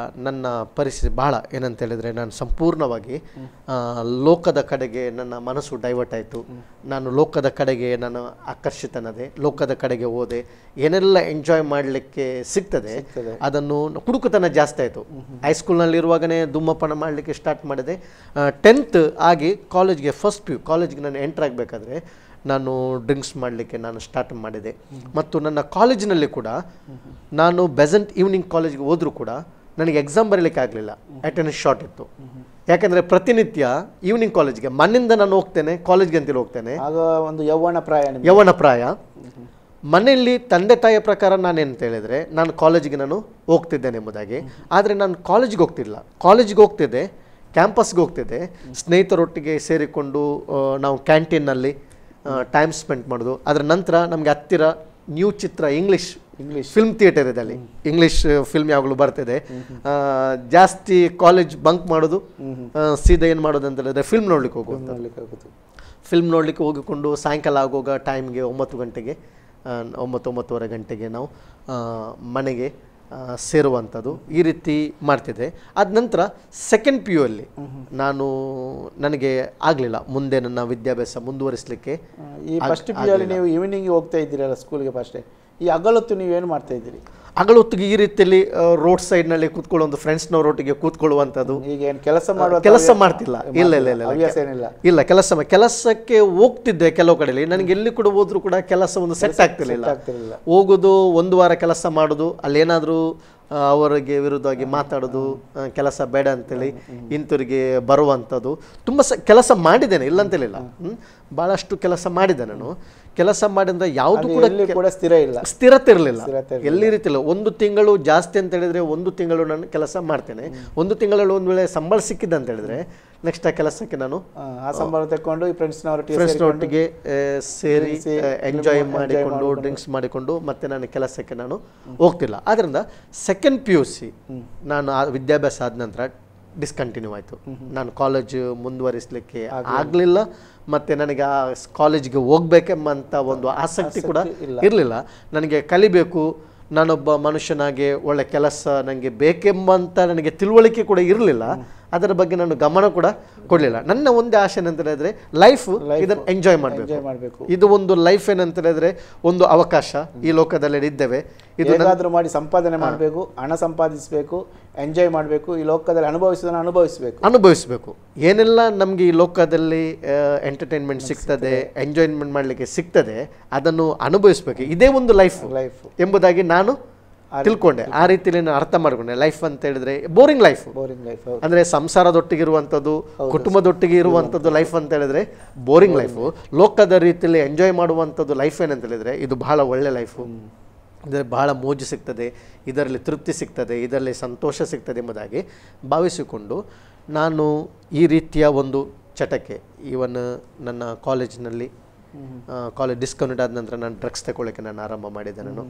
ನನ್ನ ಪರಿಸ್ಥಿತಿ ಭಾಳ ಏನಂತ ಹೇಳಿದರೆ, ನಾನು ಸಂಪೂರ್ಣವಾಗಿ ಲೋಕದ ಕಡೆಗೆ ನನ್ನ ಮನಸ್ಸು ಡೈವರ್ಟ್ ಆಯಿತು. ನಾನು ಲೋಕದ ಕಡೆಗೆ ನಾನು ಆಕರ್ಷಿತನಾದೆ, ಲೋಕದ ಕಡೆಗೆ ಹೋದೆ. ಏನೆಲ್ಲ ಎಂಜಾಯ್ ಮಾಡಲಿಕ್ಕೆ ಸಿಗ್ತದೆ ಅದನ್ನು ಹುಡುಕುತನ ಜಾಸ್ತಿ ಆಯಿತು. ಹೈಸ್ಕೂಲ್ನಲ್ಲಿರುವಾಗಲೇ ಧೂಮಪಾನ ಮಾಡಲಿಕ್ಕೆ ಸ್ಟಾರ್ಟ್ ಮಾಡಿದೆ. 10th ಆಗಿ ಕಾಲೇಜ್ಗೆ ಫಸ್ಟ್ PU ಕಾಲೇಜ್ಗೆ ನಾನು ಎಂಟ್ರ್ ಆಗಬೇಕಾದ್ರೆ ನಾನು ಡ್ರಿಂಕ್ಸ್ ಮಾಡಲಿಕ್ಕೆ ನಾನು ಸ್ಟಾರ್ಟ್ ಮಾಡಿದೆ. ಮತ್ತು ನನ್ನ ಕಾಲೇಜಿನಲ್ಲಿ ಕೂಡ ನಾನು ಬೆಸೆಂಟ್ ಈವ್ನಿಂಗ್ ಕಾಲೇಜ್ಗೆ ಹೋದರೂ ಕೂಡ ನನಗೆ ಎಕ್ಸಾಮ್ ಬರೀಲಿಕ್ಕೆ ಆಗಲಿಲ್ಲ, ಅಟೆಂಡೆನ್ಸ್ ಶಾರ್ಟ್ ಇತ್ತು. ಯಾಕಂದರೆ ಪ್ರತಿನಿತ್ಯ ಈವ್ನಿಂಗ್ ಕಾಲೇಜ್ಗೆ ಮನೆಯಿಂದ ನಾನು ಹೋಗ್ತೇನೆ, ಕಾಲೇಜ್ಗೆ ಅಂತೇಳಿ ಹೋಗ್ತೇನೆ. ಆಗ ಒಂದು ಯೌವನ ಪ್ರಾಯ. ಮನೆಯಲ್ಲಿ ತಂದೆ ತಾಯಿಯ ಪ್ರಕಾರ ನಾನೇನಂತ ಹೇಳಿದರೆ, ನಾನು ಕಾಲೇಜಿಗೆ ನಾನು ಹೋಗ್ತಿದ್ದೇನೆ ಎಂಬುದಾಗಿ. ಆದರೆ ನಾನು ಕಾಲೇಜಿಗೆ ಹೋಗ್ತಿಲ್ಲ, ಕಾಲೇಜಿಗೆ ಹೋಗ್ತಿದ್ದೆ, ಕ್ಯಾಂಪಸ್ಗೆ ಹೋಗ್ತಿದ್ದೆ, ಸ್ನೇಹಿತರೊಟ್ಟಿಗೆ ಸೇರಿಕೊಂಡು ನಾವು ಕ್ಯಾಂಟೀನ್ನಲ್ಲಿ ಟೈಮ್ ಸ್ಪೆಂಡ್ ಮಾಡೋದು. ಅದರ ನಂತರ ನಮಗೆ ಹತ್ತಿರ ನ್ಯೂ ಚಿತ್ರ ಇಂಗ್ಲೀಷ್ ಇಂಗ್ಲೀಷ್ ಫಿಲ್ಮ್ ಥಿಯೇಟರದಲ್ಲಿ ಇಂಗ್ಲೀಷ್ ಫಿಲ್ಮ್ ಯಾವಾಗಲೂ ಬರ್ತಿದೆ. ಜಾಸ್ತಿ ಕಾಲೇಜ್ ಬಂಕ್ ಮಾಡೋದು, ಸೀದಾ ಏನು ಮಾಡೋದು ಅಂತ ಹೇಳಿದ್ರೆ ಫಿಲ್ಮ್ ನೋಡ್ಲಿಕ್ಕೆ ಹೋಗೋದು. ಫಿಲ್ಮ್ ನೋಡಲಿಕ್ಕೆ ಹೋಗಿಕೊಂಡು ಸಾಯಂಕಾಲ ಆಗುವಾಗ ಟೈಮ್ಗೆ 9 ಗಂಟೆಗೆ 9-9:30 ಗಂಟೆಗೆ ನಾವು ಮನೆಗೆ ಸೇರುವಂಥದ್ದು ಈ ರೀತಿ ಮಾಡ್ತಿದ್ದೆ. ಆದ ನಂತರ ಸೆಕೆಂಡ್ PU ಅಲ್ಲಿ ನನಗೆ ಆಗಲಿಲ್ಲ ಮುಂದೆ ನನ್ನ ವಿದ್ಯಾಭ್ಯಾಸ ಮುಂದುವರಿಸಲಿಕ್ಕೆ. ಈ ಫಸ್ಟ್ PU ಅಲ್ಲಿ ನೀವು ಈವ್ನಿಂಗ್ ಹೋಗ್ತಾ ಇದ್ದೀರಲ್ಲ ಸ್ಕೂಲ್ಗೆ, ಫಸ್ಟೇ ಈ ಹಗಲೊತ್ತು ನೀವೇನು ಮಾಡ್ತಾ ಇದ್ದೀರಿ? ಹಗಲೊತ್ತಿಗೆ ಈ ರೀತಿಯಲ್ಲಿ ರೋಡ್ ಸೈಡ್ನಲ್ಲಿ ಕೂತ್ಕೊಳ್ಳೋ ಒಂದು ಫ್ರೆಂಡ್ಸ್ನವರೊಟ್ಟಿಗೆ ಕೂತ್ಕೊಳ್ಳುವಂಥದ್ದು. ಈಗ ಏನು ಕೆಲಸ ಮಾಡ್ತಿಲ್ಲ, ಇಲ್ಲ ಕೆಲಸಕ್ಕೆ ಹೋಗ್ತಿದ್ದೆ ಕೆಲವು ಕಡೆಯಲ್ಲಿ. ನನಗೆ ಎಲ್ಲಿ ಕೂಡ ಹೋದ್ರೂ ಕೂಡ ಕೆಲಸ ಒಂದು ಸೆಟ್ ಆಗ್ತಿರ್ಲಿಲ್ಲ. ಹೋಗೋದು 1 ವಾರ ಕೆಲಸ ಮಾಡೋದು, ಅಲ್ಲೇನಾದರೂ ಅವರಿಗೆ ವಿರುದ್ಧವಾಗಿ ಮಾತಾಡೋದು, ಕೆಲಸ ಬೇಡ ಅಂತೇಳಿ ಇಂಥವ್ರಿಗೆ ಬರುವಂಥದ್ದು. ತುಂಬ ಕೆಲಸ ಮಾಡಿದ್ದೇನೆ, ಇಲ್ಲ ಅಂತೇಳಿಲ್ಲ, ಭಾಳಷ್ಟು ಕೆಲಸ ಮಾಡಿದೆ ನಾನು. ಕೆಲಸ ಮಾಡಿದ್ರೆ ಯಾವುದು ಕೂಡ ಸ್ಥಿರತೆ ಇರಲಿಲ್ಲ, ಎಲ್ಲಿ ರೀತಿಲ್ಲ. 1 ತಿಂಗಳು ಜಾಸ್ತಿ ಅಂತ ಹೇಳಿದ್ರೆ 1 ತಿಂಗಳು ನಾನು ಕೆಲಸ ಮಾಡ್ತೇನೆ. 1 ತಿಂಗಳಲ್ಲಿ ಒಂದು ವೇಳೆ ಸಂಬಳ ಸಿಕ್ಕಿದ್ದ ಅಂತ ಹೇಳಿದ್ರೆ ನೆಕ್ಸ್ಟ್ ಆ ಕೆಲಸಕ್ಕೆ ನಾನು ಆ ಸಂಬಳ ತಗೊಂಡು ಫ್ರೆಂಡ್ಸ್ನೊಟ್ಟಿಗೆ ಸೇರಿ ಎಂಜಾಯ್ ಮಾಡಿಕೊಂಡು ಡ್ರಿಂಕ್ಸ್ ಮಾಡಿಕೊಂಡು ಮತ್ತೆ ನಾನು ಕೆಲಸಕ್ಕೆ ನಾನು ಹೋಗ್ತಿಲ್ಲ. ಆದ್ದರಿಂದ ಸೆಕೆಂಡ್ PUC ನಾನು ವಿದ್ಯಾಭ್ಯಾಸ ಆದ ನಂತರ ಡಿಸ್ಕಂಟಿನ್ಯೂ ಆಯಿತು. ನಾನು ಕಾಲೇಜ್ ಮುಂದುವರಿಸಲಿಕ್ಕೆ ಆಗಲಿಲ್ಲ, ಮತ್ತು ನನಗೆ ಆ ಕಾಲೇಜಿಗೆ ಹೋಗ್ಬೇಕೆಂಬಂಥ ಒಂದು ಆಸಕ್ತಿ ಕೂಡ ಇರಲಿಲ್ಲ. ನನಗೆ ಕಲಿಬೇಕು, ನಾನೊಬ್ಬ ಮನುಷ್ಯನಾಗಿ ಒಳ್ಳೆ ಕೆಲಸ ನನಗೆ ಬೇಕೆಂಬಂಥ ನನಗೆ ತಿಳುವಳಿಕೆ ಕೂಡ ಇರಲಿಲ್ಲ. ಅದರ ಬಗ್ಗೆ ನಾನು ಗಮನ ಕೂಡ ಕೊಡಲಿಲ್ಲ. ನನ್ನ ಒಂದೇ ಆಸೆ ಏನಂತ ಹೇಳಿದ್ರೆ ಲೈಫ್ ಇದನ್ನು ಎಂಜಾಯ್ ಮಾಡಬೇಕು. ಇದು ಒಂದು ಲೈಫ್ ಏನಂತ ಹೇಳಿದ್ರೆ ಒಂದು ಅವಕಾಶ, ಈ ಲೋಕದಲ್ಲಿ ಇದ್ದೇವೆ, ಇದನ್ನಾದರೂ ಮಾಡಿ ಸಂಪಾದನೆ ಮಾಡಬೇಕು, ಹಣ ಸಂಪಾದಿಸಬೇಕು, ಎಂಜಾಯ್ ಮಾಡಬೇಕು, ಈ ಲೋಕದಲ್ಲಿ ಅನುಭವಿಸಬೇಕು. ಏನೆಲ್ಲ ನಮಗೆ ಈ ಲೋಕದಲ್ಲಿ ಎಂಟರ್ಟೈನ್ಮೆಂಟ್ ಸಿಗ್ತದೆ, ಎಂಜಾಯ್ಮೆಂಟ್ ಮಾಡಲಿಕ್ಕೆ ಸಿಗ್ತದೆ, ಅದನ್ನು ಅನುಭವಿಸಬೇಕು. ಇದೇ ಒಂದು ಲೈಫ್ ಎಂಬುದಾಗಿ ನಾನು ತಿಳ್ಕೊಂಡೆ. ಆ ರೀತಿಯಲ್ಲಿ ನಾನು ಅರ್ಥ ಮಾಡ್ಕೊಂಡೆ. ಲೈಫ್ ಅಂತ ಹೇಳಿದ್ರೆ ಬೋರಿಂಗ್ ಲೈಫ್ ಅಂದ್ರೆ ಸಂಸಾರದೊಟ್ಟಿಗೆ ಇರುವಂಥದ್ದು, ಕುಟುಂಬದೊಟ್ಟಿಗೆ ಇರುವಂಥದ್ದು ಲೈಫ್ ಅಂತ ಹೇಳಿದ್ರೆ ಬೋರಿಂಗ್ ಲೈಫು. ಲೋಕದ ರೀತಿಯಲ್ಲಿ ಎಂಜಾಯ್ ಮಾಡುವಂಥದ್ದು ಲೈಫ್ ಏನಂತ ಹೇಳಿದ್ರೆ ಇದು ಬಹಳ ಒಳ್ಳೆ ಲೈಫು. ಇದರ ಬಹಳ ಮೋಜು ಸಿಗ್ತದೆ, ಇದರಲ್ಲಿ ತೃಪ್ತಿ ಸಿಗ್ತದೆ, ಇದರಲ್ಲಿ ಸಂತೋಷ ಸಿಗ್ತದೆ ಎಂಬುದಾಗಿ ಭಾವಿಸಿಕೊಂಡು ನಾನು ಈ ರೀತಿಯ ಒಂದು ಚಟಕ್ಕೆ, ಈವನ್ ನನ್ನ ಕಾಲೇಜಿನಲ್ಲಿ ಕಾಲೇಜ್ ಡಿಸ್ಕೌಂಟ್ ಆದ ನಂತರ ನಾನು ಡ್ರಗ್ಸ್ ತಗೊಳ್ಳೋಕ್ಕೆ ನಾನು ಆರಂಭ ಮಾಡಿದೆ. ನಾನು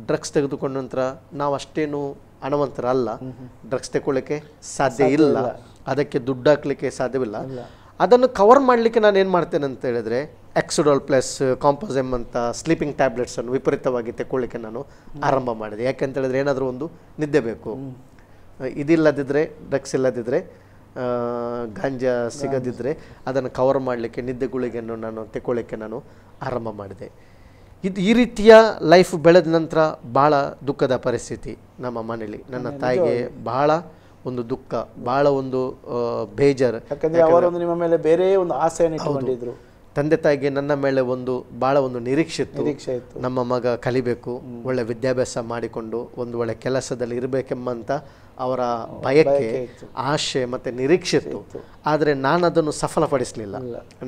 ಡ್ರಗ್ಸ್ ತೆಗೆದುಕೊಂಡ ನಂತರ ನಾವು ಅಷ್ಟೇನು ಹಣವಂತರಲ್ಲ, ಡ್ರಗ್ಸ್ ತಗೊಳ್ಳೋಕ್ಕೆ ಸಾಧ್ಯ ಇಲ್ಲ, ಅದಕ್ಕೆ ದುಡ್ಡು ಹಾಕಲಿಕ್ಕೆ ಸಾಧ್ಯವಿಲ್ಲ. ಅದನ್ನು ಕವರ್ ಮಾಡಲಿಕ್ಕೆ ನಾನು ಏನು ಮಾಡ್ತೇನೆ ಅಂತ ಹೇಳಿದ್ರೆ ಎಕ್ಸುಡಾಲ್ ಪ್ಲಸ್ ಕಾಂಪೋಸೆಮ್ ಅಂತ ಸ್ಲೀಪಿಂಗ್ ಟ್ಯಾಬ್ಲೆಟ್ಸನ್ನು ವಿಪರೀತವಾಗಿ ತಗೊಳ್ಳಿಕ್ಕೆ ನಾನು ಆರಂಭ ಮಾಡಿದೆ. ಯಾಕೆಂತ ಹೇಳಿದ್ರೆ ಏನಾದರೂ ಒಂದು ನಿದ್ದೆ ಬೇಕು, ಇದಿಲ್ಲದಿದ್ದರೆ ಡ್ರಗ್ಸ್ ಇಲ್ಲದಿದ್ದರೆ ಗಾಂಜಾ ಸಿಗದಿದ್ದರೆ ಅದನ್ನು ಕವರ್ ಮಾಡಲಿಕ್ಕೆ ನಿದ್ದೆ ಗುಳಿಗೆಯನ್ನು ನಾನು ತಗೊಳ್ಳಿಕ್ಕೆ ನಾನು ಆರಂಭ ಮಾಡಿದೆ. ಈ ರೀತಿಯ ಲೈಫ್ ಬೆಳೆದ ನಂತರ ಭಾಳ ದುಃಖದ ಪರಿಸ್ಥಿತಿ ನಮ್ಮ ಮನೇಲಿ. ನನ್ನ ತಾಯಿಗೆ ಬಹಳ ಒಂದು ದುಃಖ, ಬಹಳ ಒಂದು ಬೇಜಾರು. ಯಾಕಂದರೆ ಅವರೊಂದು ನಿಮ್ಮ ಮೇಲೆ ಬೇರೆ ಒಂದು ಆಸೆಯನ್ನು ಇಟ್ಟುಕೊಂಡಿದ್ರು. ತಂದೆ ತಾಯಿಗೆ ನನ್ನ ಮೇಲೆ ಭಾಳ ಒಂದು ನಿರೀಕ್ಷೆ ಇತ್ತು. ನಮ್ಮ ಮಗ ಕಲಿಬೇಕು, ಒಳ್ಳೆ ವಿದ್ಯಾಭ್ಯಾಸ ಮಾಡಿಕೊಂಡು ಒಂದು ಒಳ್ಳೆ ಕೆಲಸದಲ್ಲಿ ಇರಬೇಕೆಂಬಂತ ಅವರ ಬಯಕೆ, ಆಶೆ ಮತ್ತು ನಿರೀಕ್ಷೆ ಇತ್ತು. ಆದರೆ ನಾನು ಅದನ್ನು ಸಫಲಪಡಿಸಲಿಲ್ಲ.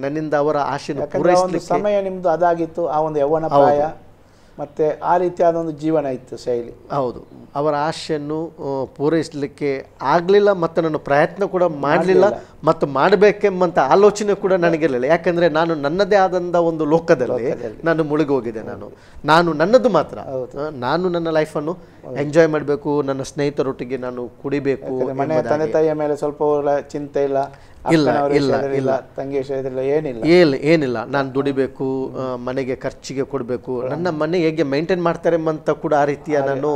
ನನ್ನಿಂದ ಅವರ ಆಶೆಯನ್ನು ಪೂರೈಸಲಿಕ್ಕೆ ಸಮಯ ನಿಮ್ಮದು ಅದಾಗಿತ್ತು, ಆ ಒಂದು ಯೌವನ ಪ್ರಾಯ ಮತ್ತು ಆ ರೀತಿಯಾದ ಒಂದು ಜೀವನ ಇತ್ತು ಶೈಲಿ. ಹೌದು, ಅವರ ಆಶೆಯನ್ನು ಪೂರೈಸಲಿಕ್ಕೆ ಆಗಲಿಲ್ಲ ಮತ್ತು ನಾನು ಪ್ರಯತ್ನ ಕೂಡ ಮಾಡಲಿಲ್ಲ ಮತ್ತು ಮಾಡಬೇಕೆಂಬಂಥ ಆಲೋಚನೆ ಕೂಡ ನನಗಿರಲಿಲ್ಲ. ಯಾಕಂದರೆ ನಾನು ನನ್ನದೇ ಆದಂಥ ಒಂದು ಲೋಕದಲ್ಲಿ ನಾನು ಮುಳುಗಿ ಹೋಗಿದೆ. ನಾನು ನನ್ನದು ಮಾತ್ರ, ನಾನು ನನ್ನ ಲೈಫನ್ನು ಎಂಜಾಯ್ ಮಾಡಬೇಕು, ನನ್ನ ಸ್ನೇಹಿತರೊಟ್ಟಿಗೆ ನಾನು ಕುಡಿಬೇಕು. ಮನೆ ತಂದೆ ತಾಯಿಯ ಮೇಲೆ ಸ್ವಲ್ಪ ಚಿಂತೆ ಇಲ್ಲ, ಇಲ್ಲ ತಂಗಿ ಏನಿಲ್ಲ. ನಾನು ದುಡಿಬೇಕು, ಮನೆಗೆ ಖರ್ಚಿಗೆ ಕೊಡಬೇಕು, ನನ್ನ ಮನೆ ಹೇಗೆ ಮೇಂಟೈನ್ ಮಾಡ್ತಾರೆ ಅಂತ ಕೂಡ ಆ ರೀತಿಯ ನಾನು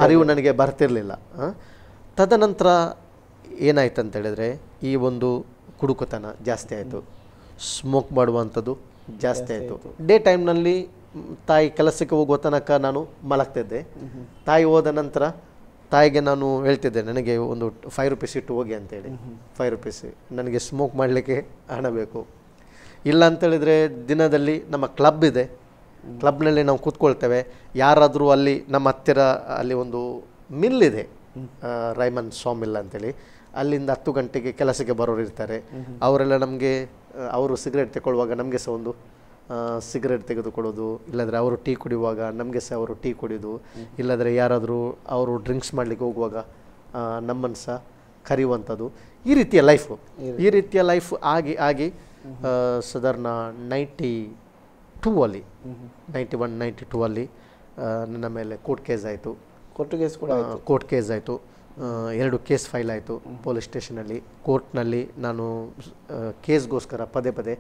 ಅರಿವು ನನಗೆ ಬರ್ತಿರ್ಲಿಲ್ಲ. ತದನಂತರ ಏನಾಯ್ತು ಅಂತ ಹೇಳಿದ್ರೆ ಈ ಒಂದು ಕುಡುಕತನ ಜಾಸ್ತಿ ಆಯಿತು, ಸ್ಮೋಕ್ ಮಾಡುವಂಥದ್ದು ಜಾಸ್ತಿ ಆಯಿತು. ಡೇ ಟೈಮ್ನಲ್ಲಿ ತಾಯಿ ಕೆಲಸಕ್ಕೆ ಹೋಗುವ ತನಕ ನಾನು ಮಲಗ್ತಿದ್ದೆ. ತಾಯಿ ಹೋದ ನಂತರ ತಾಯಿಗೆ ನಾನು ಹೇಳ್ತಿದ್ದೆ, ನನಗೆ ಒಂದು 5 ರೂಪೀಸ್ ಇಟ್ಟು ಹೋಗಿ ಅಂತೇಳಿ. 5 ರೂಪೀಸ್ ನನಗೆ ಸ್ಮೋಕ್ ಮಾಡಲಿಕ್ಕೆ ಹಣ ಬೇಕು. ಇಲ್ಲ ಅಂತೇಳಿದರೆ ದಿನದಲ್ಲಿ ನಮ್ಮ ಕ್ಲಬ್ ಇದೆ, ಕ್ಲಬ್ನಲ್ಲಿ ನಾವು ಕೂತ್ಕೊಳ್ತೇವೆ. ಯಾರಾದರೂ ಅಲ್ಲಿ ನಮ್ಮ ಹತ್ತಿರ ಅಲ್ಲಿ ಒಂದು ಮಿಲ್ ಇದೆ, ರೈಮನ್ ಸಾ ಮಿಲ್ ಅಂತೇಳಿ, ಅಲ್ಲಿಂದ 10 ಗಂಟೆಗೆ ಕೆಲಸಕ್ಕೆ ಬರೋರು ಇರ್ತಾರೆ. ಅವರೆಲ್ಲ ನಮಗೆ ಅವರು ಸಿಗರೇಟ್ ತಗೊಳ್ಳುವಾಗ ನಮಗೆ ಸಹ ಒಂದು ಸಿಗರೇಟ್ ತೆಗೆದುಕೊಡೋದು, ಇಲ್ಲಾಂದರೆ ಅವರು ಟೀ ಕುಡಿಯುವಾಗ ನಮಗೆ ಸಹ ಅವರು ಟೀ ಕುಡಿಯೋದು, ಇಲ್ಲಾಂದರೆ ಯಾರಾದರೂ ಅವರು ಡ್ರಿಂಕ್ಸ್ ಮಾಡಲಿಕ್ಕೆ ಹೋಗುವಾಗ ನಮ್ಮನ್ನು ಸಹ ಕರೆಯುವಂಥದ್ದು. ಈ ರೀತಿಯ ಲೈಫ್ ಆಗಿ ಸಾಧಾರಣ 91-92 ಅಲ್ಲಿ ನನ್ನ ಮೇಲೆ ಕೋರ್ಟ್ ಕೇಸ್ ಆಯಿತು. ಕೋರ್ಟ್ ಕೇಸ್ ಆಯಿತು. 2 ಕೇಸ್ ಫೈಲ್ ಆಯಿತು ಪೊಲೀಸ್ ಸ್ಟೇಷನಲ್ಲಿ. ಕೋರ್ಟ್ನಲ್ಲಿ ನಾನು ಕೇಸ್ಗೋಸ್ಕರ ಪದೇ ಪದೇ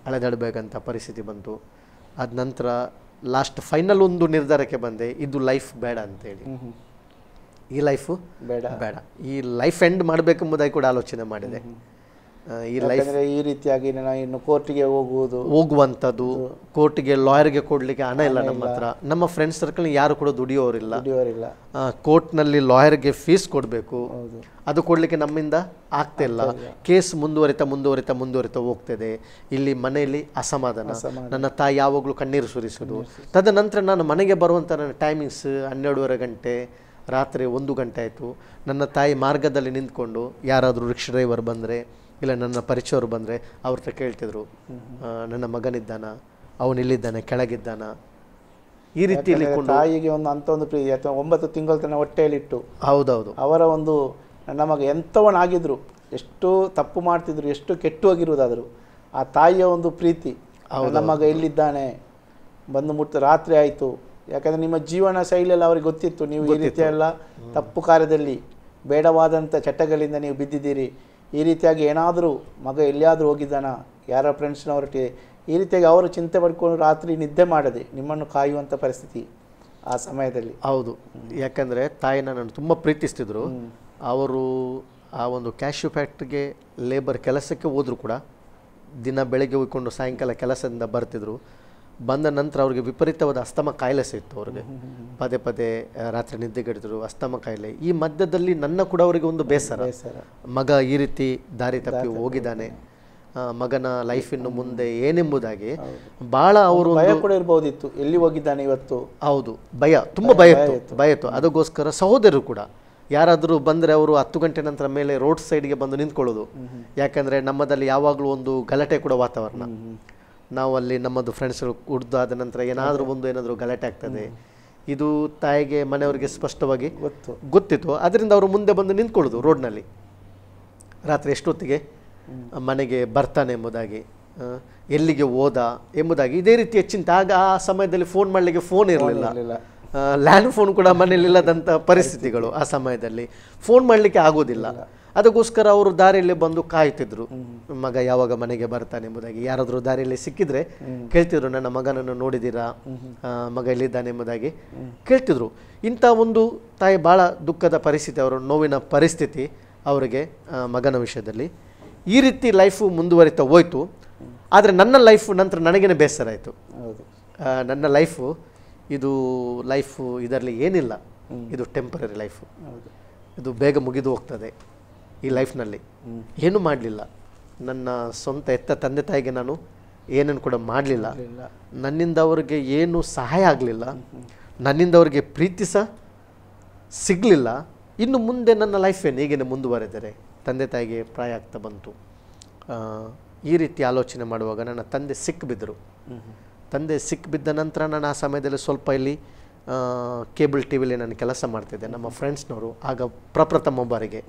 ಅಳೆದಾಡಬೇಕಂತ ಪರಿಸ್ಥಿತಿ ಬಂತು. ಅದ ನಂತರ ಲಾಸ್ಟ್ ಫೈನಲ್ ಒಂದು ನಿರ್ಧಾರಕ್ಕೆ ಬಂದೆ, ಇದು ಲೈಫ್ ಬೇಡ ಅಂತೇಳಿ. ಈ ಲೈಫು ಬೇಡ, ಈ ಲೈಫ್ ಎಂಡ್ ಮಾಡಬೇಕೆಂಬುದಾಗಿ ಕೂಡ ಆಲೋಚನೆ ಮಾಡಿದೆ. ಈ ಲೈಫ್ ಈ ರೀತಿಯಾಗಿ ಇನ್ನು ಕೋರ್ಟಿಗೆ ಹೋಗುವಂಥದ್ದು, ಕೋರ್ಟ್ಗೆ ಲಾಯರ್ಗೆ ಕೊಡಲಿಕ್ಕೆ ಹಣ ಇಲ್ಲ ನಮ್ಮ ಹತ್ರ. ನಮ್ಮ ಫ್ರೆಂಡ್ಸ್ ಸರ್ಕಲ್ ಯಾರು ಕೂಡ ದುಡಿಯೋರಿಲ್ಲ. ಕೋರ್ಟ್ನಲ್ಲಿ ಲಾಯರ್ಗೆ ಫೀಸ್ ಕೊಡಬೇಕು, ಅದು ಕೊಡಲಿಕ್ಕೆ ನಮ್ಮಿಂದ ಆಗ್ತಿಲ್ಲ. ಕೇಸ್ ಮುಂದುವರಿತಾ ಹೋಗ್ತದೆ. ಇಲ್ಲಿ ಮನೆಯಲ್ಲಿ ಅಸಮಾಧಾನ, ನನ್ನ ತಾಯಿ ಯಾವಾಗಲೂ ಕಣ್ಣೀರು ಸುರಿಸೋದು. ತದನಂತರ ನಾನು ಮನೆಗೆ ಬರುವಂಥ ನನ್ನ ಟೈಮಿಂಗ್ಸ್ 12:30 ಗಂಟೆ, ರಾತ್ರಿ 1 ಗಂಟೆ ಆಯಿತು. ನನ್ನ ತಾಯಿ ಮಾರ್ಗದಲ್ಲಿ ನಿಂತ್ಕೊಂಡು ಯಾರಾದರೂ ರಿಕ್ಷಾ ಡ್ರೈವರ್ ಬಂದರೆ ಇಲ್ಲ ನನ್ನ ಪರಿಚಯವರು ಬಂದರೆ ಅವ್ರ ಹತ್ರ ಕೇಳ್ತಿದ್ರು, ನನ್ನ ಮಗನಿದ್ದಾನ, ಅವನಿಲ್ಲಿದ್ದಾನೆ, ಕೆಳಗಿದ್ದಾನ, ಈ ರೀತಿಯಲ್ಲಿ ತಾಯಿಗೆ ಒಂದು ಪ್ರೀತಿ. 9 ತಿಂಗಳ ತನಕ ಹೊಟ್ಟೆಯಲ್ಲಿಟ್ಟು ಹೌದೌದು ಅವರ ಒಂದು ನನ್ನ ಮಗ ಎಂಥವನಾಗಿದ್ರು, ಎಷ್ಟು ತಪ್ಪು ಮಾಡ್ತಿದ್ರು, ಎಷ್ಟು ಕೆಟ್ಟು ಹೋಗಿರುವುದಾದ್ರು, ಆ ತಾಯಿಯ ಒಂದು ಪ್ರೀತಿ, ನನ್ನ ಮಗ ಎಲ್ಲಿದ್ದಾನೆ, ಬಂದು ಮುಟ್ಟ ರಾತ್ರಿ ಆಯಿತು. ಯಾಕಂದರೆ ನಿಮ್ಮ ಜೀವನ ಶೈಲಿಯೆಲ್ಲ ಅವ್ರಿಗೆ ಗೊತ್ತಿತ್ತು. ನೀವು ಈ ರೀತಿಯೆಲ್ಲ ತಪ್ಪು ಕಾರ್ಯದಲ್ಲಿ ಬೇಡವಾದಂಥ ಚಟಗಳಿಂದ ನೀವು ಬಿದ್ದಿದ್ದೀರಿ. ಈ ರೀತಿಯಾಗಿ ಏನಾದರೂ ಮಗ ಎಲ್ಲಿಯಾದರೂ ಹೋಗಿದ್ದಾನ, ಯಾರ ಫ್ರೆಂಡ್ಸ್ನವರೊಟ್ಟಿಗೆ, ಈ ರೀತಿಯಾಗಿ ಅವರು ಚಿಂತೆ ಪಡ್ಕೊಂಡು ರಾತ್ರಿ ನಿದ್ದೆ ಮಾಡದೆ ನಿಮ್ಮನ್ನು ಕಾಯುವಂಥ ಪರಿಸ್ಥಿತಿ ಆ ಸಮಯದಲ್ಲಿ. ಹೌದು, ಯಾಕಂದರೆ ತಾಯಿನ ನಾನು ತುಂಬ ಪ್ರೀತಿಸ್ತಿದ್ರು. ಅವರು ಆ ಒಂದು ಕ್ಯಾಶ್ಯೂ ಫ್ಯಾಕ್ಟ್ರಿಗೆ ಲೇಬರ್ ಕೆಲಸಕ್ಕೆ ಹೋದರೂ ಕೂಡ ದಿನ ಬೆಳಗ್ಗೆ ಹೋಗ್ಕೊಂಡು ಸಾಯಂಕಾಲ ಕೆಲಸದಿಂದ ಬರ್ತಿದ್ರು. ಬಂದ ನಂತರ ಅವ್ರಿಗೆ ವಿಪರೀತವಾದ ಅಸ್ತಮ ಕಾಯಿಲೆ ಸಿಕ್ತು. ಅವ್ರಿಗೆ ಪದೇ ಪದೇ ರಾತ್ರಿ ನಿದ್ದೆಗೆಡ್ತಿದ್ರು, ಅಸ್ತಮ ಕಾಯಿಲೆ. ಈ ಮಧ್ಯದಲ್ಲಿ ನನ್ನ ಕೂಡ ಅವರಿಗೆ ಒಂದು ಬೇಸರ, ಮಗ ಈ ರೀತಿ ದಾರಿ ತಪ್ಪಿ ಹೋಗಿದ್ದಾನೆ, ಮಗನ ಲೈಫ್ ಇನ್ನು ಮುಂದೆ ಏನೆಂಬುದಾಗಿ ಭಾಳ ಅವರು ಭಯ ಕೂಡ ಇರ್ಬೋದಿತ್ತು, ಎಲ್ಲಿ ಹೋಗಿದ್ದಾನೆ ಇವತ್ತು. ಹೌದು, ತುಂಬ ಭಯ ಇತ್ತು. ಅದಕ್ಕೋಸ್ಕರ ಸಹೋದರರು ಕೂಡ ಯಾರಾದರೂ ಬಂದರೆ ಅವರು 10 ಗಂಟೆ ನಂತರ ಮೇಲೆ ರೋಡ್ ಸೈಡ್ಗೆ ಬಂದು ನಿಂತ್ಕೊಳ್ಳೋದು. ಯಾಕಂದರೆ ನಮ್ಮದಲ್ಲಿ ಯಾವಾಗಲೂ ಒಂದು ಗಲಾಟೆ ಕೂಡ ವಾತಾವರಣ. ನಾವು ಅಲ್ಲಿ ನಮ್ಮದು ಫ್ರೆಂಡ್ಸ್ಗಳು ಕುಡ್ದಾದ ನಂತರ ಏನಾದರೂ ಗಲಾಟೆ ಆಗ್ತದೆ. ಇದು ತಾಯಿಗೆ ಮನೆಯವರಿಗೆ ಸ್ಪಷ್ಟವಾಗಿ ಗೊತ್ತಿತ್ತು. ಅದರಿಂದ ಅವರು ಮುಂದೆ ಬಂದು ನಿಂತ್ಕೊಳ್ಳೋದು ರೋಡ್ನಲ್ಲಿ, ರಾತ್ರಿ ಎಷ್ಟೊತ್ತಿಗೆ ಮನೆಗೆ ಬರ್ತಾನೆ ಎಂಬುದಾಗಿ, ಎಲ್ಲಿಗೆ ಹೋದ ಎಂಬುದಾಗಿ, ಇದೇ ರೀತಿಯ ಚಿಂತೆ. ಆಗ ಆ ಸಮಯದಲ್ಲಿ ಫೋನ್ ಮಾಡಲಿಕ್ಕೆ ಫೋನ್ ಇರಲಿಲ್ಲ, ಲ್ಯಾಂಡ್ ಫೋನ್ ಕೂಡ ಮನೇಲಿಲ್ಲದಂಥ ಪರಿಸ್ಥಿತಿಗಳು. ಆ ಸಮಯದಲ್ಲಿ ಫೋನ್ ಮಾಡಲಿಕ್ಕೆ ಆಗೋದಿಲ್ಲ. ಅದಕ್ಕೋಸ್ಕರ ಅವರು ದಾರಿಯಲ್ಲಿ ಬಂದು ಕಾಯ್ತಿದ್ರು, ಮಗ ಯಾವಾಗ ಮನೆಗೆ ಬರ್ತಾನೆ ಎಂಬುದಾಗಿ. ಯಾರಾದರೂ ದಾರಿಯಲ್ಲಿ ಸಿಕ್ಕಿದ್ರೆ ಕೇಳ್ತಿದ್ರು, ನನ್ನ ಮಗನನ್ನು ನೋಡಿದ್ದೀರಾ, ಮಗ ಎಲ್ಲಿದ್ದಾನೆ ಎಂಬುದಾಗಿ ಕೇಳ್ತಿದ್ರು. ಇಂಥ ಒಂದು ತಾಯಿ ಭಾಳ ದುಃಖದ ಪರಿಸ್ಥಿತಿ, ಅವರ ನೋವಿನ ಪರಿಸ್ಥಿತಿ ಅವರಿಗೆ ಮಗನ ವಿಷಯದಲ್ಲಿ. ಈ ರೀತಿ ಲೈಫು ಮುಂದುವರಿತಾ ಹೋಯ್ತು. ಆದರೆ ನನ್ನ ಲೈಫು ನಂತರ ನನಗೇನೆ ಬೇಸರ ಆಯಿತು. ನನ್ನ ಲೈಫು ಇದರಲ್ಲಿ ಏನಿಲ್ಲ, ಇದು ಟೆಂಪರರಿ ಲೈಫು, ಇದು ಬೇಗ ಮುಗಿದು ಹೋಗ್ತದೆ. ಈ ಲೈಫ್ನಲ್ಲಿ ಏನೂ ಮಾಡಲಿಲ್ಲ. ನನ್ನ ಸ್ವಂತ ಎತ್ತ ತಂದೆ ತಾಯಿಗೆ ನಾನು ಏನನ್ನು ಕೂಡ ಮಾಡಲಿಲ್ಲ. ನನ್ನಿಂದ ಅವರಿಗೆ ಏನು ಸಹಾಯ ಆಗಲಿಲ್ಲ, ನನ್ನಿಂದ ಅವರಿಗೆ ಪ್ರೀತಿ ಸಹ ಸಿಗಲಿಲ್ಲ. ಇನ್ನು ಮುಂದೆ ನನ್ನ ಲೈಫ್ ಏನು ಹೀಗೇನೆ ಮುಂದುವರೆದರೆ, ತಂದೆ ತಾಯಿಗೆ ಪ್ರಾಯ ಆಗ್ತಾ ಬಂತು. ಈ ರೀತಿ ಆಲೋಚನೆ ಮಾಡುವಾಗ ನನ್ನ ತಂದೆ ಸಿಕ್ಕಿಬಿದ್ದರು. ತಂದೆ ಸಿಕ್ಕಿಬಿದ್ದ ನಂತರ ನಾನು ಆ ಸಮಯದಲ್ಲಿ ಸ್ವಲ್ಪ ಇಲ್ಲಿ ಕೇಬಲ್ ಟಿ ವಿಲಿ ನಾನು ಕೆಲಸ ಮಾಡ್ತಿದ್ದೆ. ನಮ್ಮ ಫ್ರೆಂಡ್ಸ್ನವರು ಆಗ ಪ್ರಪ್ರಥಮ ಬಾರಿಗೆ